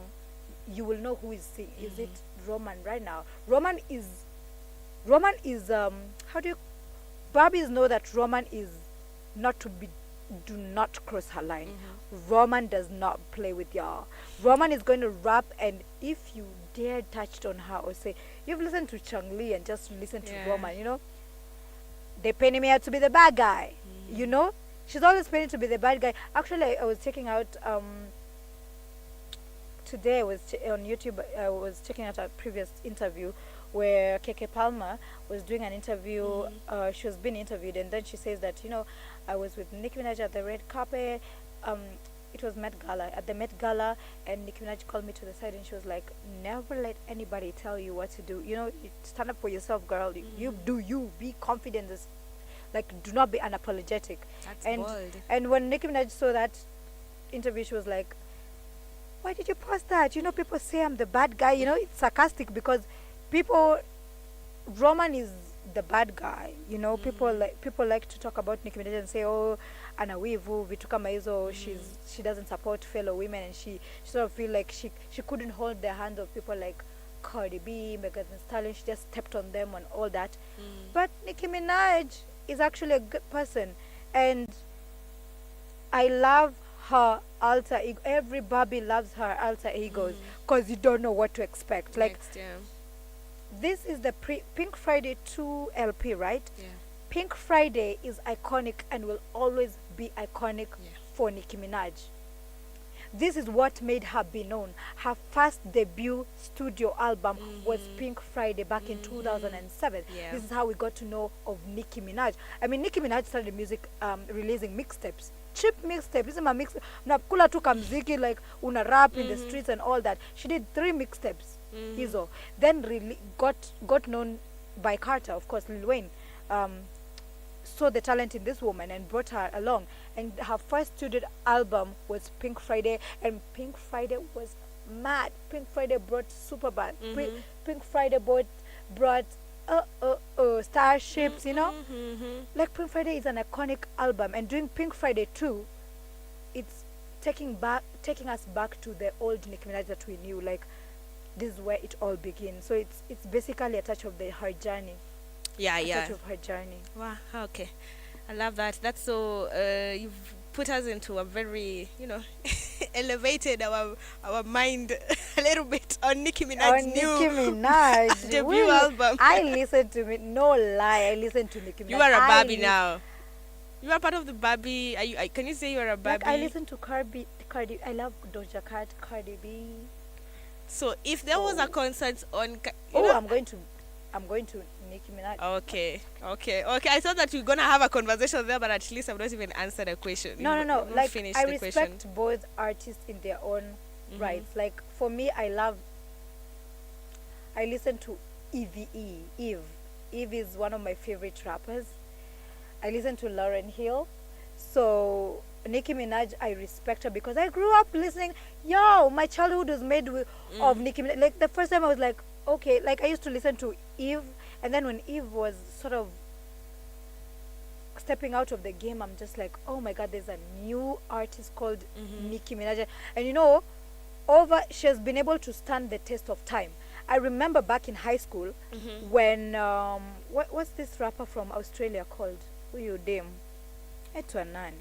you will know who is singing. Is it Roman right now? Roman is how do you Barbies know that Roman is not to be, do not cross her line. Roman does not play with y'all. Roman is going to rap, and if you dare touch on her or say you've listened to Chung Lee and just listen to Roman, you know, they're painting me out to be the bad guy. You know, she's always painted to be the bad guy. Actually, I was checking out today. I was on YouTube. I was checking out a previous interview where Keke Palmer was doing an interview. She was being interviewed, and then she says that, you know, I was with Nicki Minaj at the red carpet. It was Met Gala, at the Met Gala, and Nicki Minaj called me to the side and she was like, never let anybody tell you what to do. You know, you stand up for yourself, girl. You do you. Be confident. Like, do not be unapologetic. That's and bold. And when Nicki Minaj saw that interview, she was like, why did you post that? You know, people say I'm the bad guy. You know, it's sarcastic because Roman is the bad guy. You know, people like to talk about Nicki Minaj and say, oh, ana wivu vitu kama hizo. She doesn't support fellow women, and she sort of feel like she couldn't hold the hand of people like Cardi B, Megan Thee Stallion. She just stepped on them and all that. But Nicki Minaj is actually a good person, and I love her alter ego. Every Barbie loves her alter egos because you don't know what to expect. Like, this is the Pink Friday 2 LP, right? Yeah. Pink Friday is iconic and will always be iconic for Nicki Minaj. This is what made her be known. Her first debut studio album was Pink Friday back in 2007. Yeah. This is how we got to know of Nicki Minaj. I mean, Nicki Minaj started music releasing mixtapes. Cheap mixtape. This is my mix. Unakula tu kamziki, like una rap in the streets and all that. She did 3 mixtapes. Hizo. Then got known by Carter, of course, Lil Wayne. Saw the talent in this woman and brought her along. And her first studio album was Pink Friday, and Pink Friday was mad. Pink Friday brought Superbad. Pink Friday brought Starships, you know? Like, Pink Friday is an iconic album, and doing Pink Friday 2, it's taking us back to the old Nicki Minaj that we knew. Like, this is where it all begins. So it's basically a touch of her journey. A touch of her journey. Wow. Okay, I love that. That's so. You've put us into a very, you know, elevated our mind a little bit on Nicki Minaj's new debut album. I listened to it. No lie, I listened to Nicki Minaj. You are a Barbie now. You are part of the Barbie. Can you say you are a Barbie? Like, I listen to Cardi. I love Doja Cat, Cardi B. So if there was a concert on, I'm going to Nicki Minaj. Okay. I thought that we are gonna have a conversation there, but at least I've not even answered a question. No. Like, I respect question. both artists in their own rights. Like, for me, I listen to Eve. Eve is one of my favorite rappers. I listen to Lauryn Hill. So Nicki Minaj, I respect her because I grew up listening. My childhood was made of Nicki Minaj. Like, the first time I was like, okay, like, I used to listen to Eve, and then when Eve was sort of stepping out of the game, I'm just like, oh my God, there's a new artist called Nicki Minaj. And you know, she has been able to stand the test of time. I remember back in high school when, what's this rapper from Australia called? Who you dame? Etwa nani?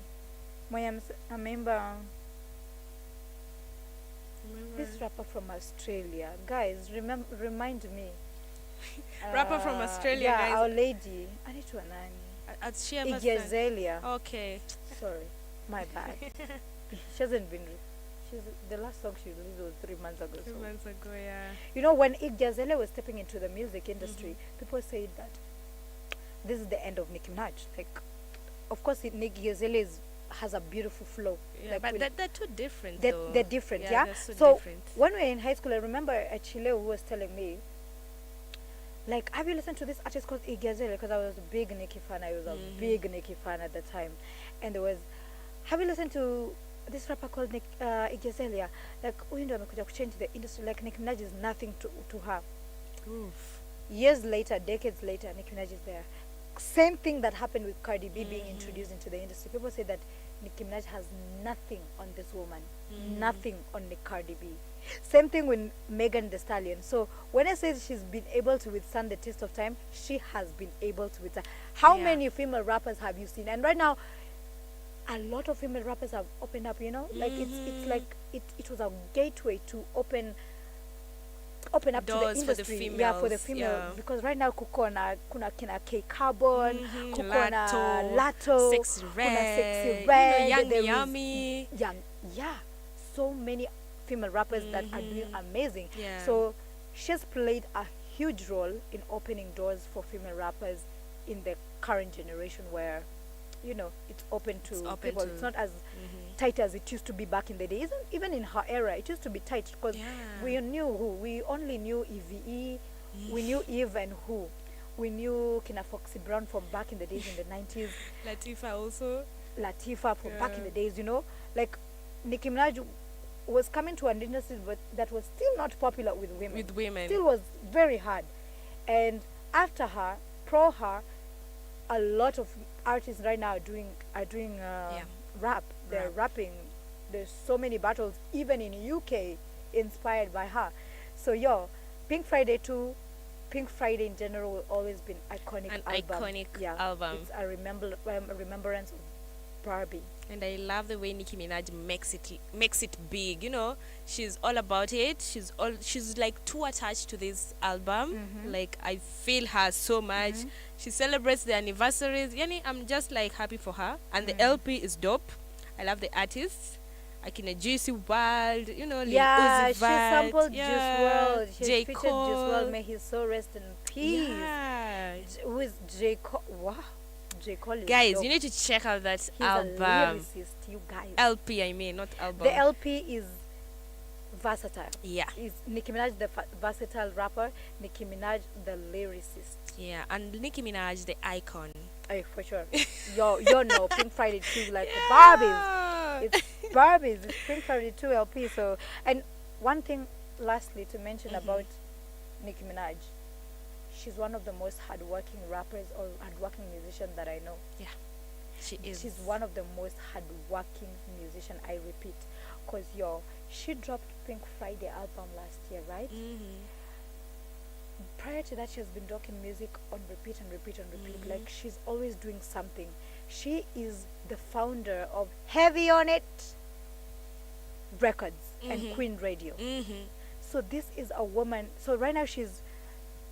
I remember this rapper from Australia. Guys, remind me. Rapper from Australia, yeah, guys. Our Lady. Anaitwa nani? At Shea Igyezelia. Okay. Sorry, my bad. She hasn't been. The last song she released was 3 months ago. 3 months ago, yeah. You know, when Igyezelia was stepping into the music industry, people said that this is the end of Nicki Minaj. Like, of course, Igyezelia has a beautiful flow. Yeah, like but they're too different. They're different, yeah. They're so different. when we were in high school, I remember a Chile who was telling me, like, have you listened to this artist called Igyezelia? Because I was a big Nicki fan. I was a big Nicki fan at the time, and there was, have you listened to this rapper called Igyezelia? Like, amekuja kuchange the industry. Like, Nicki Minaj is nothing to her. Oof. Years later, decades later, Nicki Minaj is there. Same thing that happened with Cardi B being introduced into the industry. People say that Nicki Minaj has nothing on this woman, nothing on Cardi B. Same thing with Megan Thee Stallion. So when I say she's been able to withstand the test of time, she has been able to withstand. How many female rappers have you seen? And right now, a lot of female rappers have opened up. You know, like it's like it was a gateway to open up Doors to the industry, for the females, yeah, for the female, because right now kuna kina K Carbon, kuna Lato, Sexy kuna Sexy Red, Red, Young there is Yummy, so many female rappers that are doing amazing. Yeah. So she's played a huge role in opening doors for female rappers in the current generation, where it's open to people. It's not as tight as it used to be back in the days. Even in her era, it used to be tight because we only knew EVE, we knew Eve and who. We knew Kina Foxy Brown from back in the days in the 90s. Latifah from back in the days, Like, Nicki Minaj was coming to an industry that was still not popular with women. Still was very hard. And after her, her, a lot of artists right now are doing rap. They're rapping. There's so many battles, even in UK, inspired by her. So Pink Friday 2, Pink Friday in general will always be an iconic album. It's a remembrance of Barbie. And I love the way Nicki Minaj makes it big. She's all about it. She's like too attached to this album. Like, I feel her so much. She celebrates the anniversaries. I'm just like happy for her. And the LP is dope. I love the artists. Akina Juicy WRLD, Lil Uzi Vert. She sampled Juice WRLD. She J. featured Cole. Juice WRLD. May his soul rest in peace. Yeah. Who is J. Cole? Wow. J. Cole is guys, dope. you need to check out that He's album. a lyricist, you guys. LP, I mean, not album. The LP is versatile. Yeah. Is Nicki Minaj the versatile rapper, Nicki Minaj the lyricist. Yeah, and Nicki Minaj the icon. Hey, for sure. you know Pink Friday 2 like Barbies. It's Barbies. It's Pink Friday 2 LP. So, and one thing lastly to mention about Nicki Minaj, she's one of the most hardworking rappers or hardworking musicians that I know. Yeah, she is. She's one of the most hardworking musicians, I repeat. Because she dropped Pink Friday album last year, right? Prior to that, she has been dropping music on repeat and repeat and repeat. Like, she's always doing something. She is the founder of Heavy On It Records and Queen Radio. So this is a woman. So right now she's,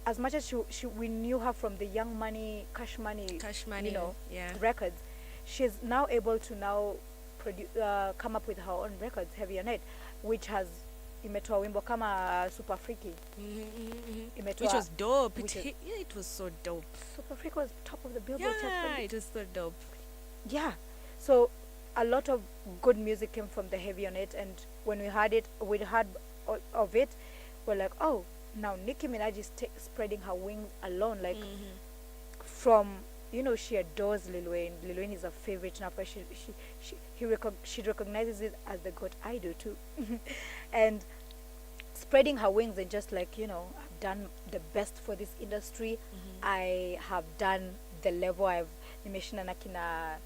as much as we knew her from the Young Money, Cash Money, records, she's now able to produce, come up with her own records, Heavy On It, which has imetoa wimbo kama Super Freaky, which was dope. It was so dope. Super Freaky was top of the Billboard chart. Yeah, it was so dope. Yeah, so a lot of good music came from the Heavy On It, and when we heard of it, we're like, oh, now Nicki Minaj is spreading her wings alone. Like, from she adores Lil Wayne. Lil Wayne is her favorite rapper. She recognizes it as the goat. I do too. And spreading her wings and just like, I've done the best for this industry. I have done the level. I've mentioned kina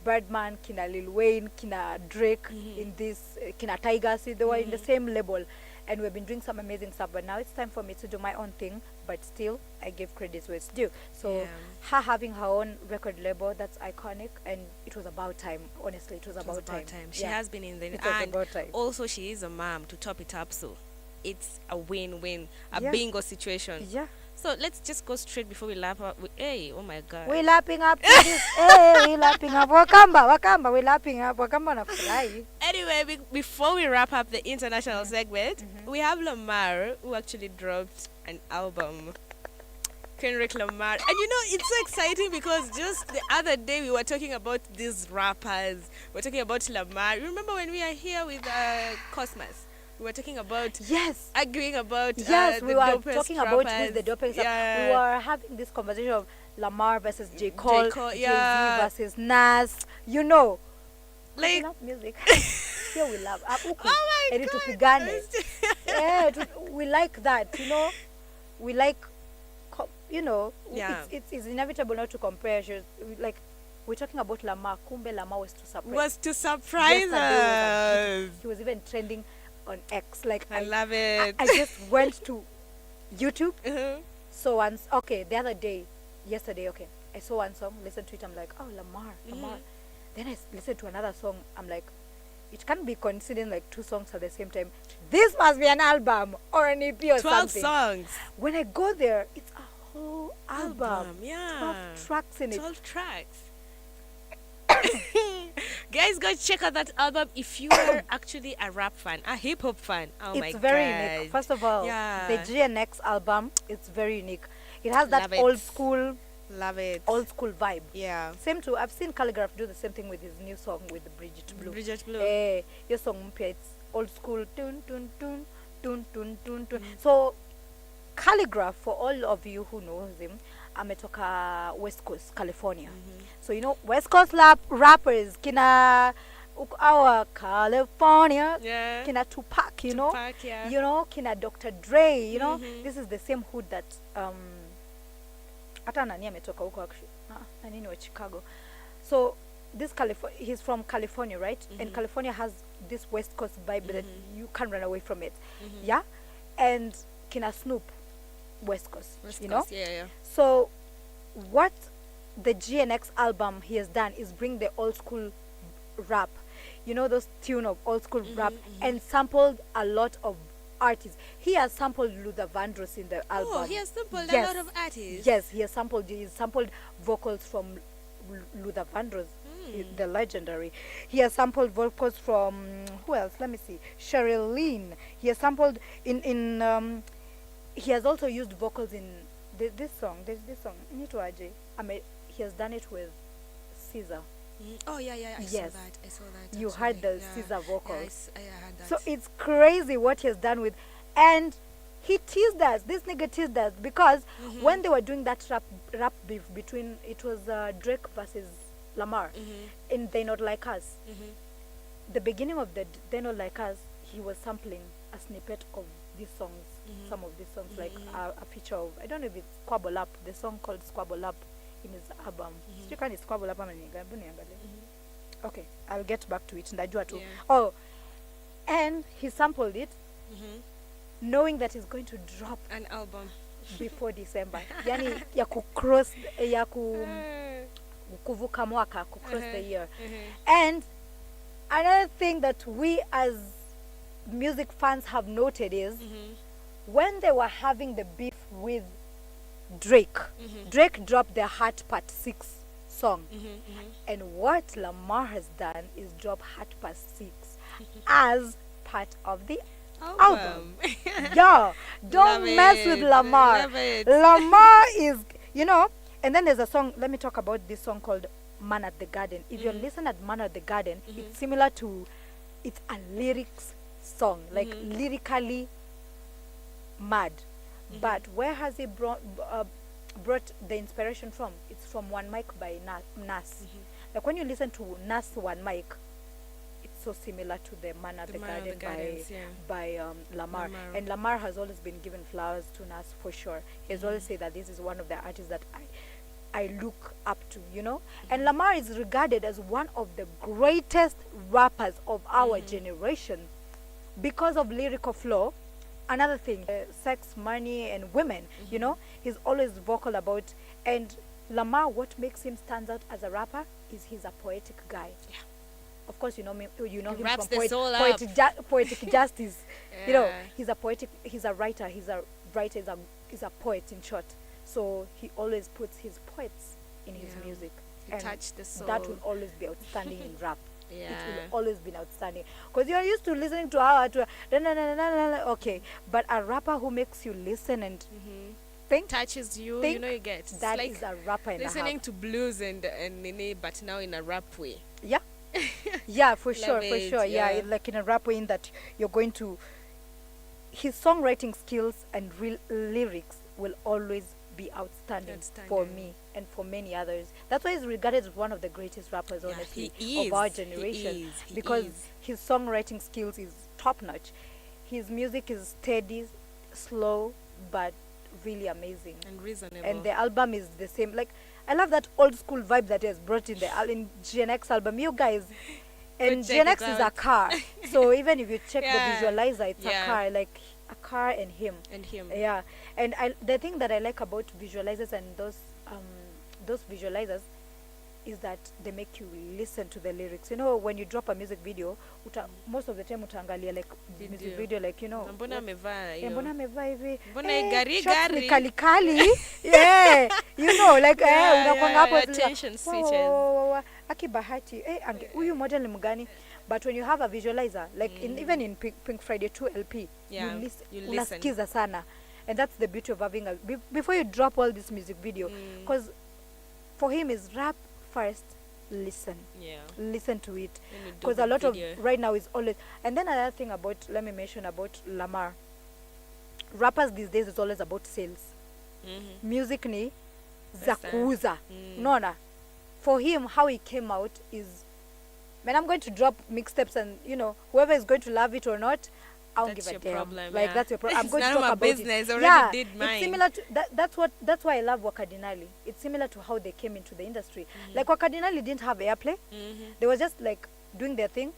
Birdman, kina Lil Wayne, kina Drake in this, kina Tiger. See, they were in the same level. And we've been doing some amazing stuff, but now it's time for me to do my own thing. But still, I give credit where it's due. So her having her own record label, that's iconic, and it was about time. Honestly, it was about time. She has been in the it was about time. Also, she is a mom to top it up, so it's a win-win, a bingo situation. Yeah. So let's just go straight before we lap up. Hey, oh my God. We're lapping up to this. Hey, we're lapping up. Wakamba, we're lapping up. Wakamba na fly. Anyway, before we wrap up the international segment, we have Lamar, who actually dropped an album. Kendrick Lamar. And you know, it's so exciting because just the other day we were talking about these rappers. We were talking about Lamar. Remember when we are here with Cosmos? We were talking about arguing about we were talking rappers. about who's the dopest. Yeah. We were having this conversation of Lamar versus J. Cole, yeah. Jay-Z versus Nas. You know, like music. Here we love. Oh my God. We like that. You know, we like. You know, it's inevitable not to compare. Like, we're talking about Lamar. Kumbe Lamar was to surprise us. He was even trending on X. Like, I love it. I just went to YouTube. So once, the other day, yesterday, I saw one song, listened to it. I'm like, oh, Lamar. Then I listened to another song. I'm like, it can't be coincident like two songs at the same time. This must be an album or an EP or 12 something. 12 songs. When I go there, it's a whole album. 12 tracks in it. 12 tracks. Guys, go check out that album if you are actually a rap fan, a hip hop fan. Oh my god. It's very unique. First of all, the GNX album, it's very unique. It has that old school vibe. Yeah. Same too. I've seen Calligraph do the same thing with his new song with Bridget Blue. Your song it's old school tune tune tune tune tune tune tune. So Calligraph, for all of you who knows him, ametoka West Coast, California. So you know West Coast rappers kina our California, kina Tupac, you know, you know, kina Dr. Dre, you know, this is the same hood that hata nani ametoka huko actually, nani wa Chicago. So this he's from California, right? And California has this West Coast vibe that you can't run away from it. Yeah, and kina Snoop, West Coast, you know. Yeah. So what the GNX album he has done is bring the old school rap, you know, those tune of old school rap, and sampled a lot of artists. He has sampled Luther Vandross in the album. Oh, he has sampled a lot of artists. Yes, he sampled vocals from Luther Vandross, the legendary. He has sampled vocals from who else? Let me see. Cheryl Lynn. He has sampled in he has also used vocals in this song. There's this song. He has done it with Caesar. Oh yeah. I saw that. You heard the Caesar vocals. Yeah, I heard that. So it's crazy what he has done with, and he teased us. This nigga teased us because when they were doing that rap beef between, it was Drake versus Lamar in They Not Like Us. The beginning of the They Not Like Us, he was sampling a snippet of these songs, some of these songs, like a feature of, I don't know if it's Squabble Up, the song called Squabble Up in his album. Squabble Up. Okay, I'll get back to it. Ndajua tu. Oh, and he sampled it, knowing that he's going to drop an album before December. Yani ya kucross, ya kuvuka mwaka, cross the year. And another thing that we as music fans have noted is when they were having the beef with Drake, Drake dropped the Heart Part 6 song, and what Lamar has done is drop Heart Part 6 as part of the album. Yeah, don't mess with Lamar. Lamar is, you know. And then there's a song, let me talk about this song called Man at the Garden. If you listen at Man at the Garden, it's similar to, it's a lyrics song, like lyrically mad. But where has he brought the inspiration from? It's from One Mic by Nas. Like when you listen to Nas One Mic, it's so similar to the Man at the Garden by Lamar. And Lamar has always been given flowers to Nas for sure. He has always said that this is one of the artists that I look up to, you know. And Lamar is regarded as one of the greatest rappers of our generation because of lyrical flow. Another thing, sex, money, and women, you know, he's always vocal about. And Lamar, what makes him stand out as a rapper is he's a poetic guy. Yeah. Of course, you know him from Poetic Justice. You know, he's a writer, he's a writer is a poet in short. So he always puts his poets in his music. He touched the soul. That will always be outstanding in rap. Yeah. It will always be outstanding. Because you're used to listening to our okay. But a rapper who makes you listen and think, touches you, think, you know, you get. It's that like is a rapper in listening to blues and nene, but now in a rap way. Yeah. Yeah, for Love sure, for it, sure. Yeah, yeah. like in a rap way in that you're going to, his songwriting skills and real lyrics will always be outstanding for me and for many others. That's why he's regarded as one of the greatest rappers, honestly, of our generation. Because his songwriting skills is top notch. His music is steady, slow, but really amazing and reasonable. And the album is the same. Like, I love that old school vibe that he has brought in in Gen X album. You guys, and Gen X is a car. So even if you check the visualizer, it's a car, like a car and him. Yeah. And the thing that I like about visualizers and those visualizers is that they make you listen to the lyrics. You know, when you drop a music video, most of the time utaangalia like music video, like, you know, mbona amevaa hiyo, mbona amevaa hivi, mbona gari kali yeah, you know, like unakwanga hapo attention switches akibahati huyu model ni mgani. But when you have a visualizer, like even in Pink Friday 2 LP, you listen. Unasikiza sana. And that's the beauty of having before you drop all this music video, because for him is rap first, listen to it, because a lot of right now is always. And then another thing about, let me mention about Lamar, rappers these days is always about sales. Music ni za kuuza. Unaona, for him how he came out is, man, I'm going to drop mixtapes, and you know, whoever is going to love it or not, I don't give a damn. Problem, like that's your problem. I'm going to talk about business. it. Already did mine. It's similar to that's why I love Wakadinali. It's similar to how they came into the industry. Like Wakadinali didn't have airplay. They were just like doing their thing.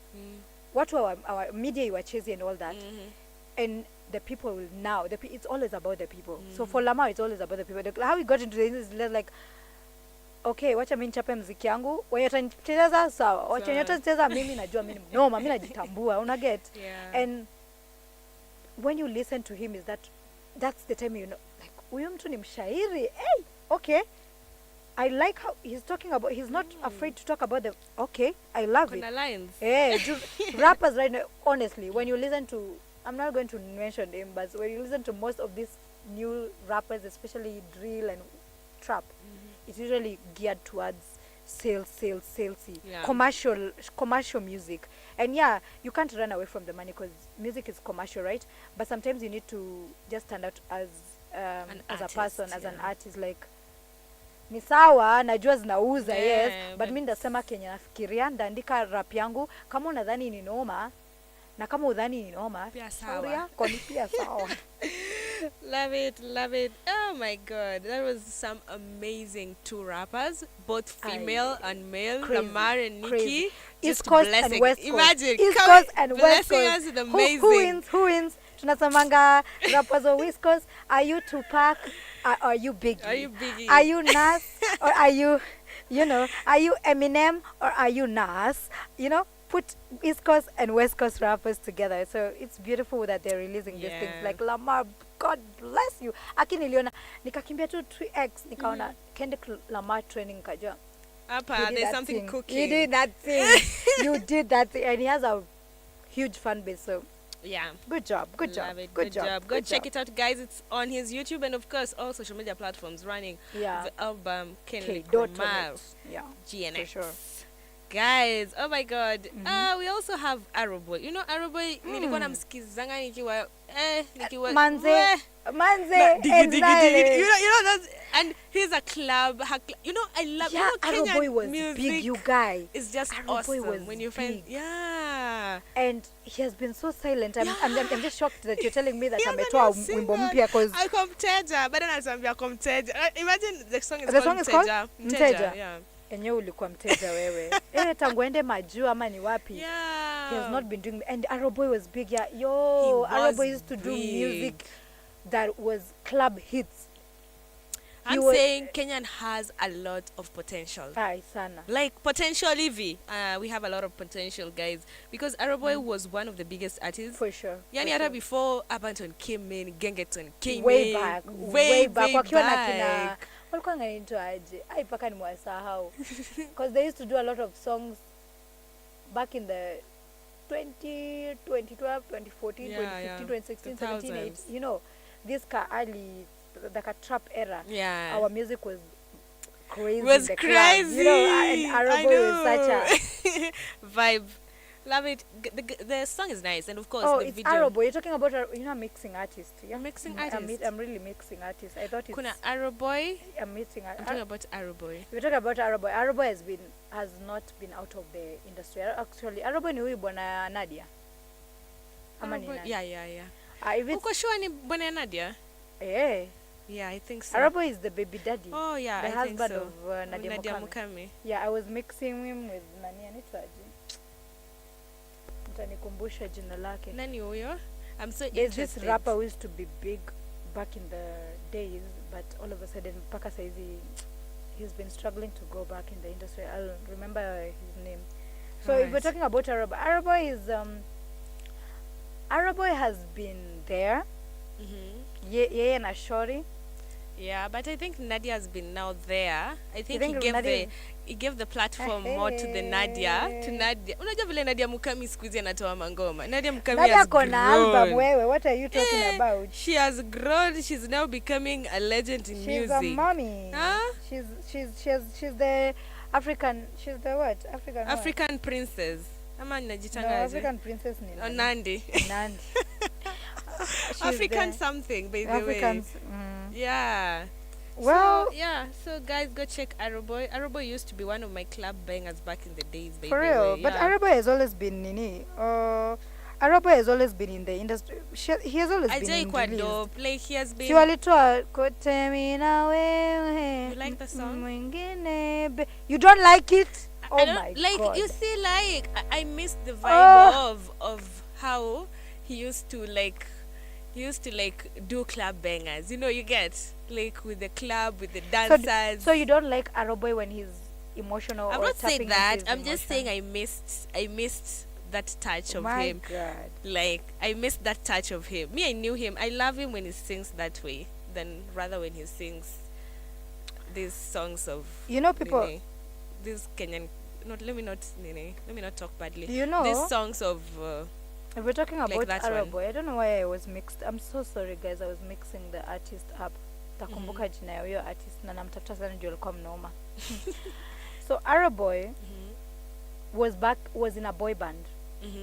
What were our media you were chasing and all that. And the people will now it's always about the people. So for Lamar it's always about the people. How we got into the industry is like, okay, wacha mimi nichape muziki yangu, wewe utanicheza sawa, wacha nicheza mimi najua mimi noma, mimi najitambua, una get. And when you listen to him is that's the time you know, like, huyu mtu ni mshairi. Hey, okay, I like how he's talking about, he's not afraid to talk about the, okay, I love Kuna it. lines. Yeah, rappers right now, honestly, when you listen to, I'm not going to mention them, but when you listen to most of these new rappers, especially drill and trap, it's usually geared towards salesy, commercial music. And yeah, you can't run away from the money because music is commercial, right? But sometimes you need to just stand out as a person, as an artist. Like, ni sawa, najua zinauza, yes, but mimi ndasema Kenya nafikiria, ndaandika rap yangu kama unadhani ni noma, na kama udhani ni noma, pia sawa. Koni pia sawa. Love it. Oh my god, that was some amazing two rappers, both female and male. Crazy, Lamar and Nikki. crazy. Just East Coast blessing. and West Coast. Imagine East Coast and West blessing Coast. us with amazing. Who wins? Tunasamanga rappers of West Coast. Are you Tupac? Are you Biggie? Are you Nas? Or are you, you know, are you Eminem? Or are you Nas? You know, put East Coast and West Coast rappers together. So it's beautiful that they're releasing these things. Like Lamar, God bless you. Aki niliona, nikakimbia tu 3X, nikaona Kendrick Lamar training kajua. There's something cooking. You did that thing. You did that thing. And he has a huge fan base. So yeah. Good job. Good job. Good job. Go check it out, guys. It's on his YouTube and of course all social media platforms running the album Kendrick Lamar. Yeah. GNX. For sure. Guys, oh my god. We also have Arrowboy. You know Arrowboy nilikuwa namsikizanga nikiwa Manze. Digi. You know that's, and he's a club. You know, I love, yeah, you know, Arrowboy was music big, you guy. It's just Arrowboy awesome was when you find big. yeah. And he has been so silent. I'm just shocked that you're telling me that ametoa wimbo mpya cause Mteja, but anatuambia Mteja. Imagine the song is called Mteja. Yeah. Enyewe ulikuwa mteja wewe. Tangu ende majuu ama ni wapi? Yeah. He has not been doing, and Arrowboy was big. Yeah. Yo, Arrowboy used to do music that was club hits. I'm saying Kenyan has a lot of potential. Sana. Like potentially, we have a lot of potential, guys. Because Arrowboy was one of the biggest artists. For sure. Yani hata before Abanton came in, Gengeton came way in. Back. Way back. Wakiwa na kina walikuwa nganaitwa aje. Ai paka ni mwasahau. Because they used to do a lot of songs back in the 2012, 2014, 2015, 2016, 17, 18. You know, this early, like a trap era. Yeah. Our music was crazy. Was crazy. Club, you know, and Arrowboy was such a vibe. Love it. The song is nice, and of course the it's video. Arrowboy. You're talking about mixing artist. You're mixing artist. I'm really mixing artist. I thought it's. Kuna Arrowboy. I'm mixing. I'm talking about Arrowboy. We're talking about Arrowboy. Arrowboy has not been out of the industry. Actually, Arrowboy ni huyu bwana Nadia. Yeah. Uko sure ni bwana Nadia? Yeah. Yeah, I think so. Arrowboy is the baby daddy. Oh yeah, the I husband think so. of Nadia Mukami. Yeah, I was mixing him with nani anaitwaje? Mtanikumbusha jina lake. Nani huyo? I'm so There's interested. This rapper who used to be big back in the days, but all of a sudden mpaka saizi he's been struggling to go back in the industry. I'll remember his name. So if we're talking about Arrowboy is Arrowboy has been there. Yeah, and Ashori. Yeah, but I think Nadia has been now there. I think he gave the platform more to the Nadia. Unajua vile Nadia Mukami siku hizi anatoa mangoma. Nadia Mukami has grown. Album wewe. What are you talking about? She has grown. She's now becoming a legend in music. She's a mommy. Huh? She's the African. She's the what? African princess. Ama najitanga no, African princess ni nani? Nandi. Nandi. African something, by the Africans, way. Yeah. Well, so guys, go check Arrowboy. Arrowboy used to be one of my club bangers back in the days, by for the real. way. But Arrowboy has always been Arrowboy has always been in the industry. He has always been in the dope. Like he has been. You like the song? You don't like it? Oh my like, God. You see, like I miss the vibe of how he used to do club bangers. You know, you get like with the club, with the dancers. So you don't like Arrowboy when he's emotional? I'm or not saying that. I'm just saying I missed that touch of my him. God. Like I missed that touch of him. Me, I knew him. I love him when he sings that way than rather when he sings these songs of people. These Kenyan. Let me not talk badly. Do you know these songs of? If we're talking about like Arrowboy, I don't know why I was mixed. I'm so sorry, guys. I was mixing the artist up. Takumbuka jina ya huyo artist na namtafuta sana ndio alikuwa mnoma. So Arrowboy was in a boy band.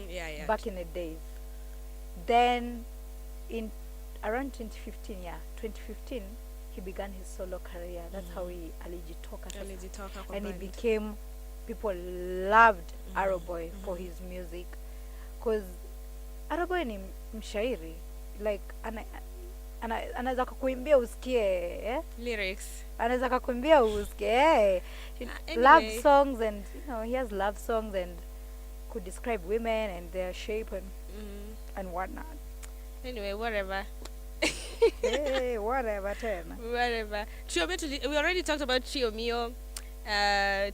Yeah. Back in the days. Then in around 2015, he began his solo career. That's how he alijitoka. And he became, people loved Arrowboy for his music. Because Arrowboy ni mshairi. Like, anaweza kukuimbia usikie, lyrics. Anaweza kukuimbia usikie, love songs, and he has love songs and could describe women and their shape and whatnot. Anyway, whatever. Hey, whatever, tena. Whatever. We already talked about Chiomio.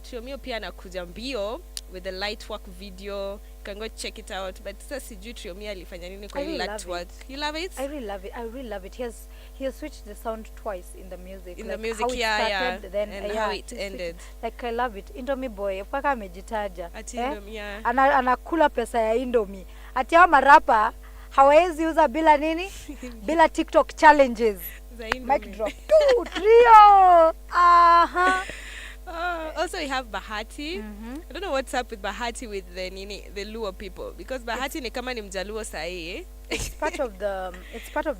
Chiomio pia anakuja mbio with the light work video. You can go check it out. But sasa sijui Chiomio alifanya nini kwa light work. You love it? I really love it. He has switched the sound twice in the music. In like the music, how it started, then and how it ended. Like I love it. Indomie boy, paka amejitaja. Ati Indomie, yeah. Anakula pesa ya Indomie. Ati hao marapa hawezi uza bila nini? Bila TikTok challenges. Mic drop. 2 3. Also, we have Bahati. I don't know what's up with Bahati with the Luo people, because Bahati ni kama ni mjaluo sahi. It's part of the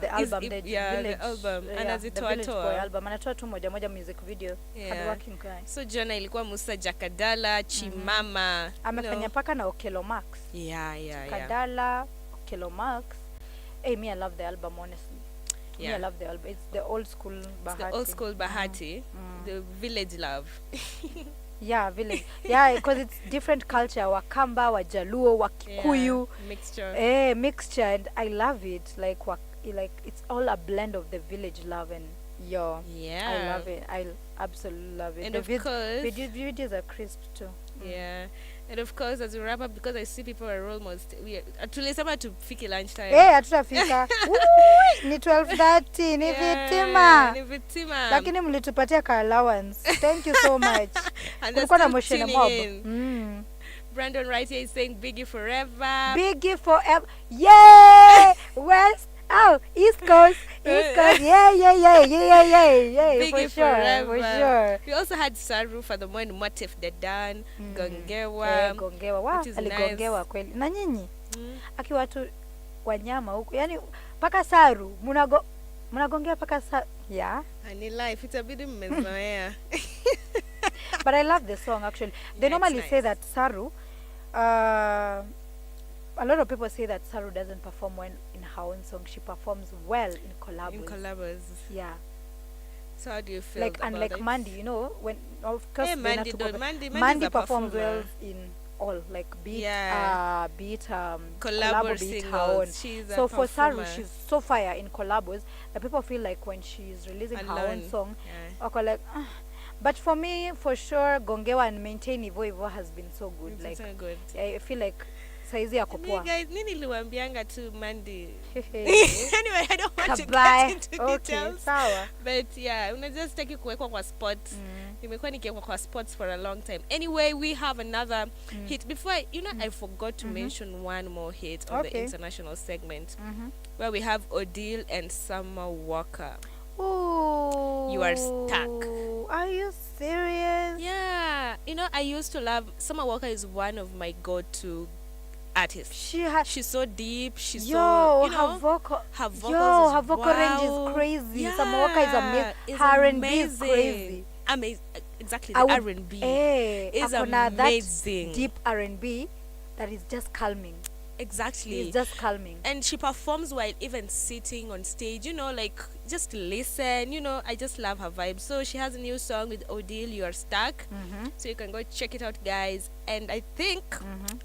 album. The album. Anazitoa toa album. Anatoa tu moja music video. Hard working guy. So jana ilikuwa Musa Jakadala, Chimama. Amefanya paka na Okelo Max. Yeah. Jakadala, Okelo Max. Hey, me, I love the album, honestly. Yeah, I love the album. It's the old school Bahati. It's the old school Bahati. The village love. Yeah, village. Yeah, because it's different culture. Wakamba, Wajaluo, Wakikuyu. Mixture. Mixture, and I love it. Like it's all a blend of the village love and Yo. Yeah. I love it. I absolutely love it. And The of course, videos are crisp too. yeah. And of course, as we wrap up, because I see people are almost, we tulisema tufike lunchtime. Hatutafika. Ni 12:30 ni vitima. Ni vitima. Lakini mlitupatia ka allowance. Thank you so much. And they're Kulikuwa na still motion tuning mob. in. Brandon right here is saying Biggie forever. Biggie forever. Yay! West. Oh, East Coast. East Coast. Yeah. Biggie For sure. forever. For sure. We also had Saru for the morning. Motif the Dan. Gongewa. Gongewa. Wow, which is aligongewa nice. kweli. Na nyinyi aki watu wanyama huko. Yaani paka Saru mnagongea paka Saru. Yeah. Ani life itabidi mmezoea. But I love the song actually. They normally say that Saru a lot of people say that Saru doesn't perform well in her own song. She performs well in collabs. In collabs. Yeah. So how do you feel like about and like it? Mandy, you know, when of course Mandy Mandy performs well in all like beat collabo beat her own. So for Saru, she's so fire in collabos that people feel like when she's releasing her own song, okay, like. But for me, for sure, Gongewa and Maintain Ivo has been so good. It's like so good. I feel like saizi yako poa. Guys, nini liwambianga tu Mandy. Anyway, I don't want to get into details. Sawa. But yeah, unajua sitaki kuwekwa kwa sports. Nimekuwa nikiwekwa kwa sports for a long time. Anyway, we have another hit. Before I forgot to mention one more hit on the international segment where we have Odile and Summer Walker. Oh, You Are Stuck. Are you serious? Yeah. You know, I used to love Summer Walker is one of my go-to artists. She's so deep. She's so, you know, her vocal range is crazy. Yeah, Summer Walker is amazing. Her R&B is crazy. Amazing. Exactly. The R&B is amazing. That deep R&B that is just calming. Exactly. It's just calming. And she performs while even sitting on stage, you know, like just listen, you know, I just love her vibe. So she has a new song with Odile, You Are Stuck. So you can go check it out, guys. And I think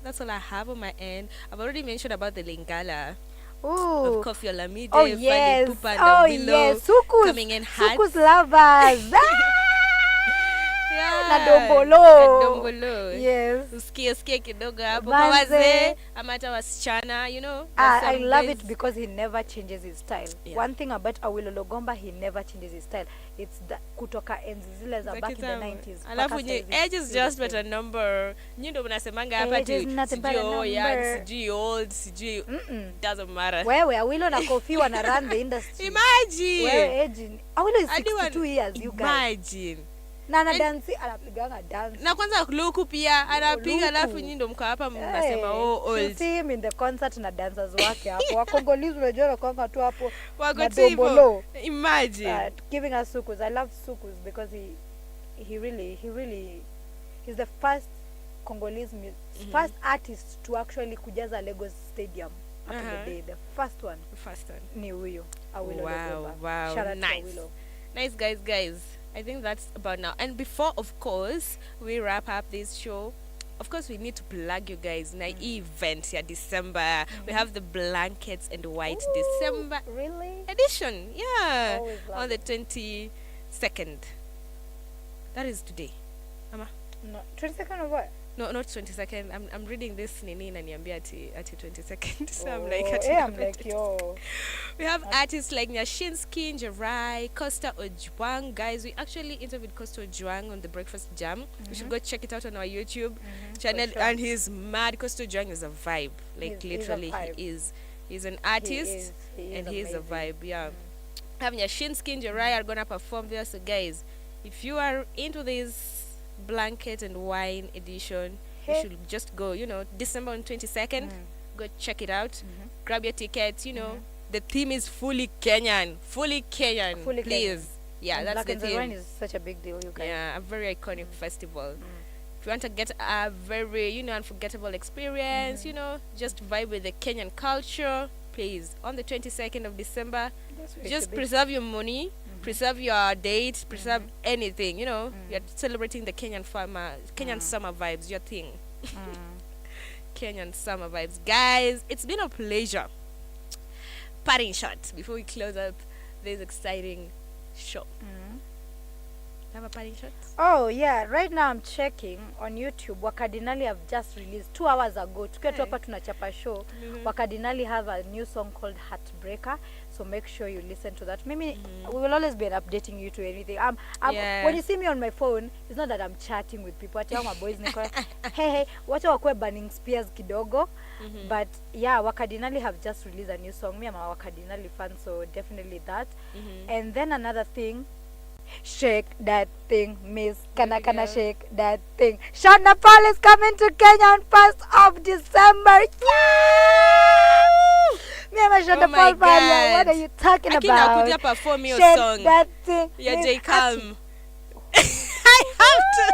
that's all I have on my end. I've already mentioned about the Lingala. Ooh. Of Kofi Olamide, Oh yes. Pupa and Willow coming in hot. Suku's lovers. Yeah. Kadombolo. Yes. Usikie kidogo hapo kwa wazee ama hata wasichana, you know. I love it because he never changes his style. One thing about Awilo Logomba, he never changes his style. It's that kutoka enzi zile za back in the 90s. Alafu age is just but a number. Nyindo mnasemanga hapa tu sijui old, sijui doesn't matter. Wewe Awilo na Kofi wana run the industry. Imagine. Wewe age. Awilo is 62 years, you guys. Imagine. Na dansi anapiganga dance. Na kwanza luku pia anapiga, alafu nyinyi ndo mko hapa mnasema old. See him in the concert na dancers wake hapo. Wakongolizi unajua wanakuanga tu hapo. Wako hivyo. Imagine. Giving us sukus. I love sukus because he really he's the first Congolese first artist to actually kujaza Lagos Stadium back in the day. The first one. Ni huyo. Awilo Logomba. Wow. Shout out nice. to Awilo. Nice guys. I think that's about now. And before, of course, we wrap up this show, of course, we need to plug you guys. Na event here December. We have the Blankets and White December edition. Yeah. On the 22nd. That is today. Ama? No, 22nd of what? No, not 22nd. I'm reading this nini na niambia ati 22nd. So I'm like, yo. We have artists like Nyashinsky, Njerae, Costa Ojwang. Guys, we actually interviewed Costa Ojwang on the Breakfast Jam. You should go check it out on our YouTube channel. Sure. And he's mad. Costa Ojwang is a vibe. Like literally, he's an artist and he's a vibe. Yeah. Have Nyashinsky and Njerae are gonna perform there. So guys, if you are into this Blanket and Wine edition, you should just go, you know, December on 22nd, go check it out, grab your tickets, you know. The theme is fully Kenyan, please. Kenyan. Yeah, and that's Black the theme. Wine is such a big deal, you guys. Yeah, a very iconic festival. If you want to get a very, you know, unforgettable experience, you know, just vibe with the Kenyan culture, please, on the 22nd of December, just preserve your money, preserve your date, preserve anything, you know. You're celebrating the Kenyan summer vibes, your thing. Kenyan summer vibes. Guys, it's been a pleasure. Parting shot before we close up this exciting show. Have a parting shot? Oh yeah, right now I'm checking on YouTube. Wakadinali have just released 2 hours ago. Tukiwa tu hapa tunachapa show. Wakadinali have a new song called Heartbreaker. So make sure you listen to that. Maybe we will always be updating you to anything. When you see me on my phone, it's not that I'm chatting with people. Ati my boys niko hey, wacha wakwe burning spears kidogo. But yeah, Wakadinali have just released a new song. Me, I'm a Wakadinali fan, so definitely that. And then another thing, shake that thing, Miss Kana shake that thing. Shona Paul is coming to Kenya on 1st of December. Me and Shona Paul, what are you talking about? Akina perform your shake song. That thing. Yeah, J Calm. I have to,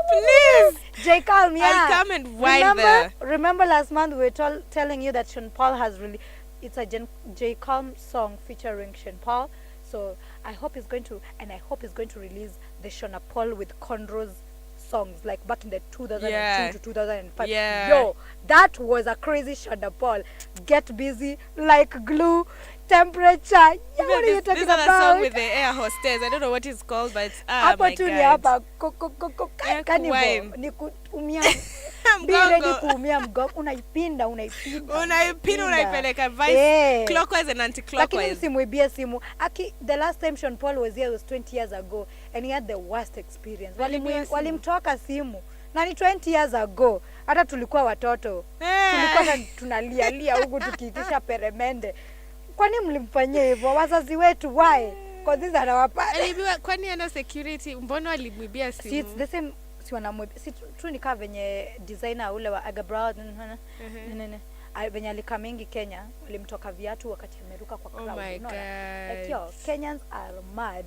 please. J Calm, yeah. I'll come and wind there. Remember last month we were telling you that Sean Paul has really, it's a J Calm song featuring Sean Paul. So I hope he's going to release the Shona Paul with Conroe's songs, like back in the 2002 to 2005. Yo, that was a crazy Shona Paul. Get busy like glue, temperature. Yeah, what are you talking about? This is a song with the air hostess. I don't know what it's called, but it's my God. Be ready kuumia mgongo. Unaipinda unaipeleka vice clockwise and anti-clockwise. Lakini msimuibie simu. The last time Sean Paul was here was 20 years ago and he had the worst experience. Walimtoka simu. Na ni 20 years ago. Hata tulikuwa watoto. Tulikuwa tunalialia huku tukiitisha peremende. Kwani mlimfanyia hivyo wazazi wetu? Why? Because these are our parents. Kwani ana security? Mbona walimwibia simu? See, it's the same. Si tu nikaa venye designer ule wa Agabrow venye alika mingi Kenya walimtoka viatu wakati ameruka kwa crowd. Oh my God. Like yo, Kenyans are mad.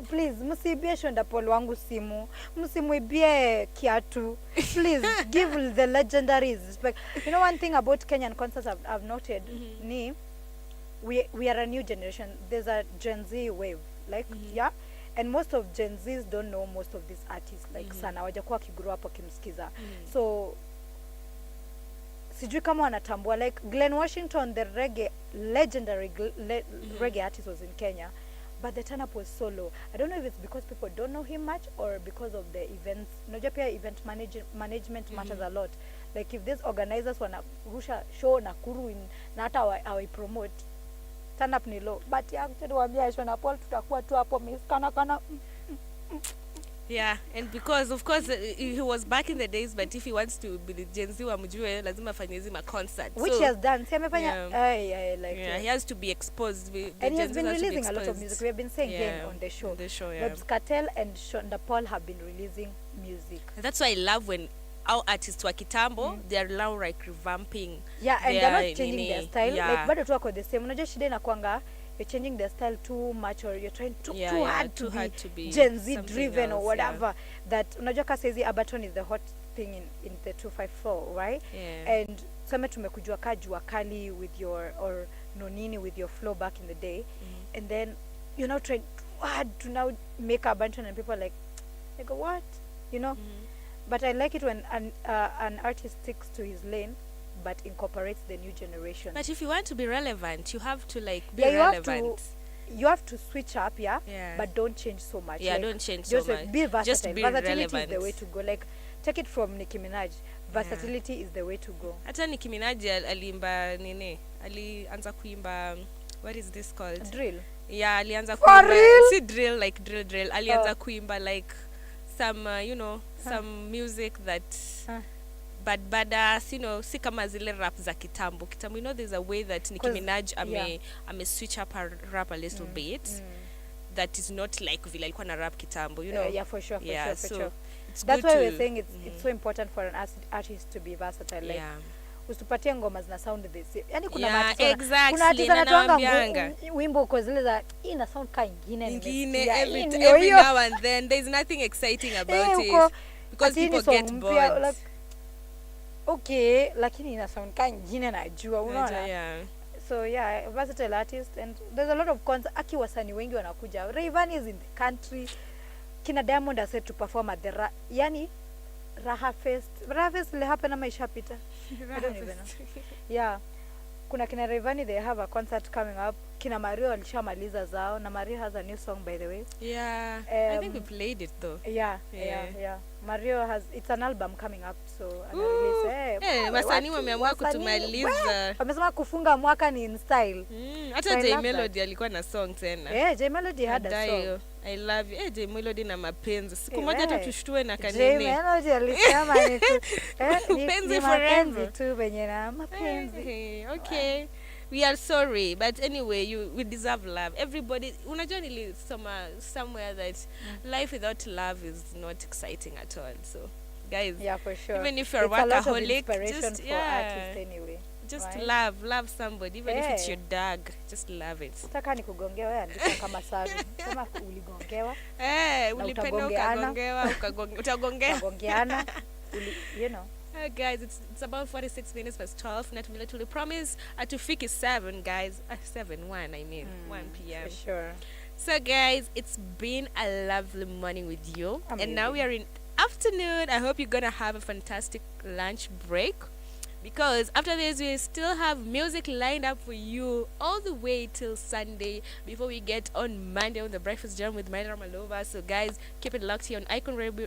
Please, msiibie Shona Paul wangu simu. Msimuibie kiatu. Please, give the legendaries respect. You know one thing about Kenyan concerts I've noted, we are a new generation. There's a Gen Z wave. Like, yeah. And most of Gen Zs don't know most of these artists like sana wajakuwa kigrow up wakimsikiza. So sijui kama wanatambua like Glenn Washington, the legendary reggae artist, was in Kenya, but the turn up was so low. I don't know if it's because people don't know him much or because of the events. Unajua pia event management matters a lot. Like if these organizers wanarusha show Nakuru na hata hawa-promote, turn up ni low. But yeah, tuwaambia Shona Paul tutakuwa tu hapo Miss Kana. Yeah, and because of course he was back in the days, but if he wants to be the Gen Z wamjue lazima afanye hizi concert. Which he has done. Si amefanya he has to be exposed. And he has been releasing a lot of music. We have been saying again on the show. Babs Cartel and Shona Paul have been releasing music. And that's why I love when our artists wa kitambo they are now like revamping. Yeah, and they're not changing their style. Like bado tu wako the same. Unajua shida inakuanga you're changing their style too much or you're trying too hard to be Gen Z driven else, or whatever. That unajua kasa hizi Abaton is the hot thing in the 254, right? And some tumekujua ka jua kali with your or nonini with your flow back in the day, and then you're now trying hard to now make Abaton and people are like go what, you know. But I like it when an artist sticks to his lane but incorporates the new generation. But if you want to be relevant, you have to like be relevant. You have to switch up, but don't change so much. Yeah, like, don't change so much. Be versatile. Just be versatility relevant. is the way to go. Like, take it from Nicki Minaj. Versatility is the way to go. Hata Nicki Minaj aliimba nini? Alianza kuimba, what is this called? Drill. Yeah, alianza kuimba. Si drill like drill. Alianza kuimba like some, some music that badass, si kama zile rap za kitambo. There's a way that Nicki Minaj ame switch up her rap a little bit. That is not like vile alikuwa na rap kitambo, Yeah, for sure. It's That's good why we're saying it's so important for an artist to be versatile. Like, usipatie ngoma zina sound the same. Yani kuna exactly. Kuna anatuanga wimbo uko zile za ina sound ka ingine every now and then. There's nothing exciting about it because people get bored. Like, okay, lakini ina sound ka ingine najua unaona. So yeah, versatile artist, and there's a lot of concerts. Aki wasanii wengi wanakuja. Rayvanny is in the country. Kina Diamond are set to perform at the Raha Fest. Raha Fest will happen ama ishapita. I don't even know. Yeah. Kuna kina Rayvanny, they have a concert coming up. kina Mario alishamaliza zao, na Mario has a new song by the way. Yeah, I think we played it though. Yeah. Mario has, it's an album coming up, so ana release. Wasanii wameamua kutumaliza. Wamesema kufunga mwaka ni in style. Hata J Melody alikuwa na song tena. J Melody had a song. I love you. J Melody na mapenzi. Siku moja tutushtue na kanini. J Melody alisema ni tu. Mapenzi forever. Tu benye na mapenzi. Okay. We are sorry, but anyway, we deserve love. Everybody, unajua somewhere that life without love is not exciting at all. So, guys, yeah, for sure. Even if you're a workaholic, just anyway. Just right? love somebody, even if it's your dog, just love it. Sitaka nikugongewa wewe, andika kama Savi. Sema uligongewa. Ulipenda ukagongewa, utagongeana. You know. Guys, it's about 46 minutes past 12. Not really promise to fiki 7, guys. 7:1, I mean 1 p.m. For sure. So, guys, it's been a lovely morning with you, and now we are in afternoon. I hope you're gonna have a fantastic lunch break, because after this we still have music lined up for you all the way till Sunday before we get on Monday on the Breakfast Jam with Myra Malova. So, guys, keep it locked here on Icon Radio,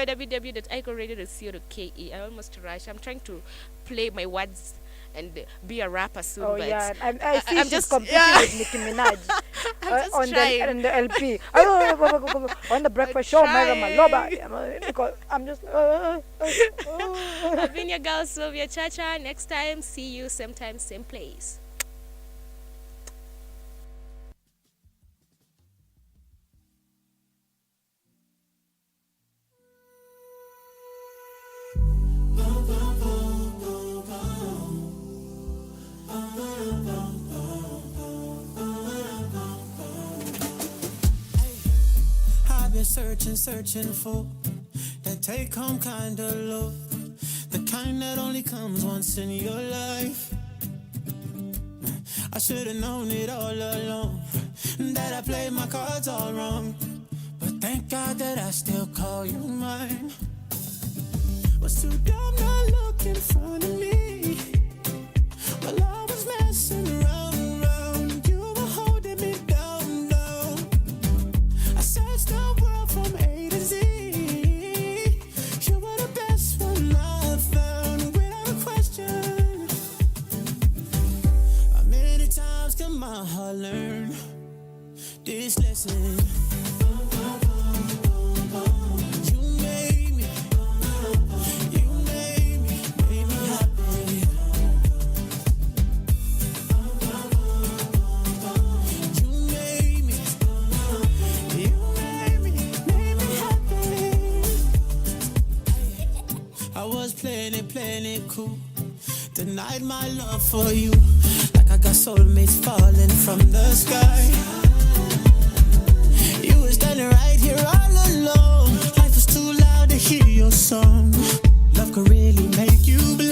www.iconradio.co.ke. I almost rushed. I'm trying to play my words and be a rapper soon. Oh, but yeah. I see I'm she's competing with Nicki Minaj on the LP. On the Breakfast Show, Myra Maloba. I'm just... I've been your girl, Sylvy Achacha. Next time, see you same time, same place. Searching for that take-home kind of love, the kind that only comes once in your life. I should have known it all along, that I played my cards all wrong, but thank God that I still call you mine. Was too dumb not look in front of me, while I was messing around. You were holding me down. I searched the world from A to Z. You were the best one I found, without a question. How many times can my heart learn this lesson? You made me happy. You made me happy. I was playing it cool, denied my love for you, like I got soulmates falling from the sky. You were standing right here all alone. Life was too loud to hear your song. Love could really make you blind.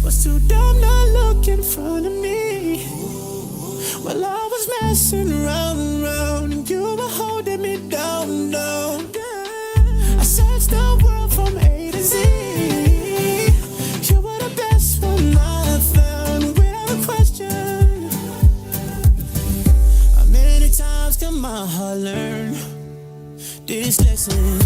Was too dumb not look in front of me, while I was messing around. And you were holding me down. I searched the world from A to Z. You were the best one I found, without a question. How many times can my heart learn this lesson?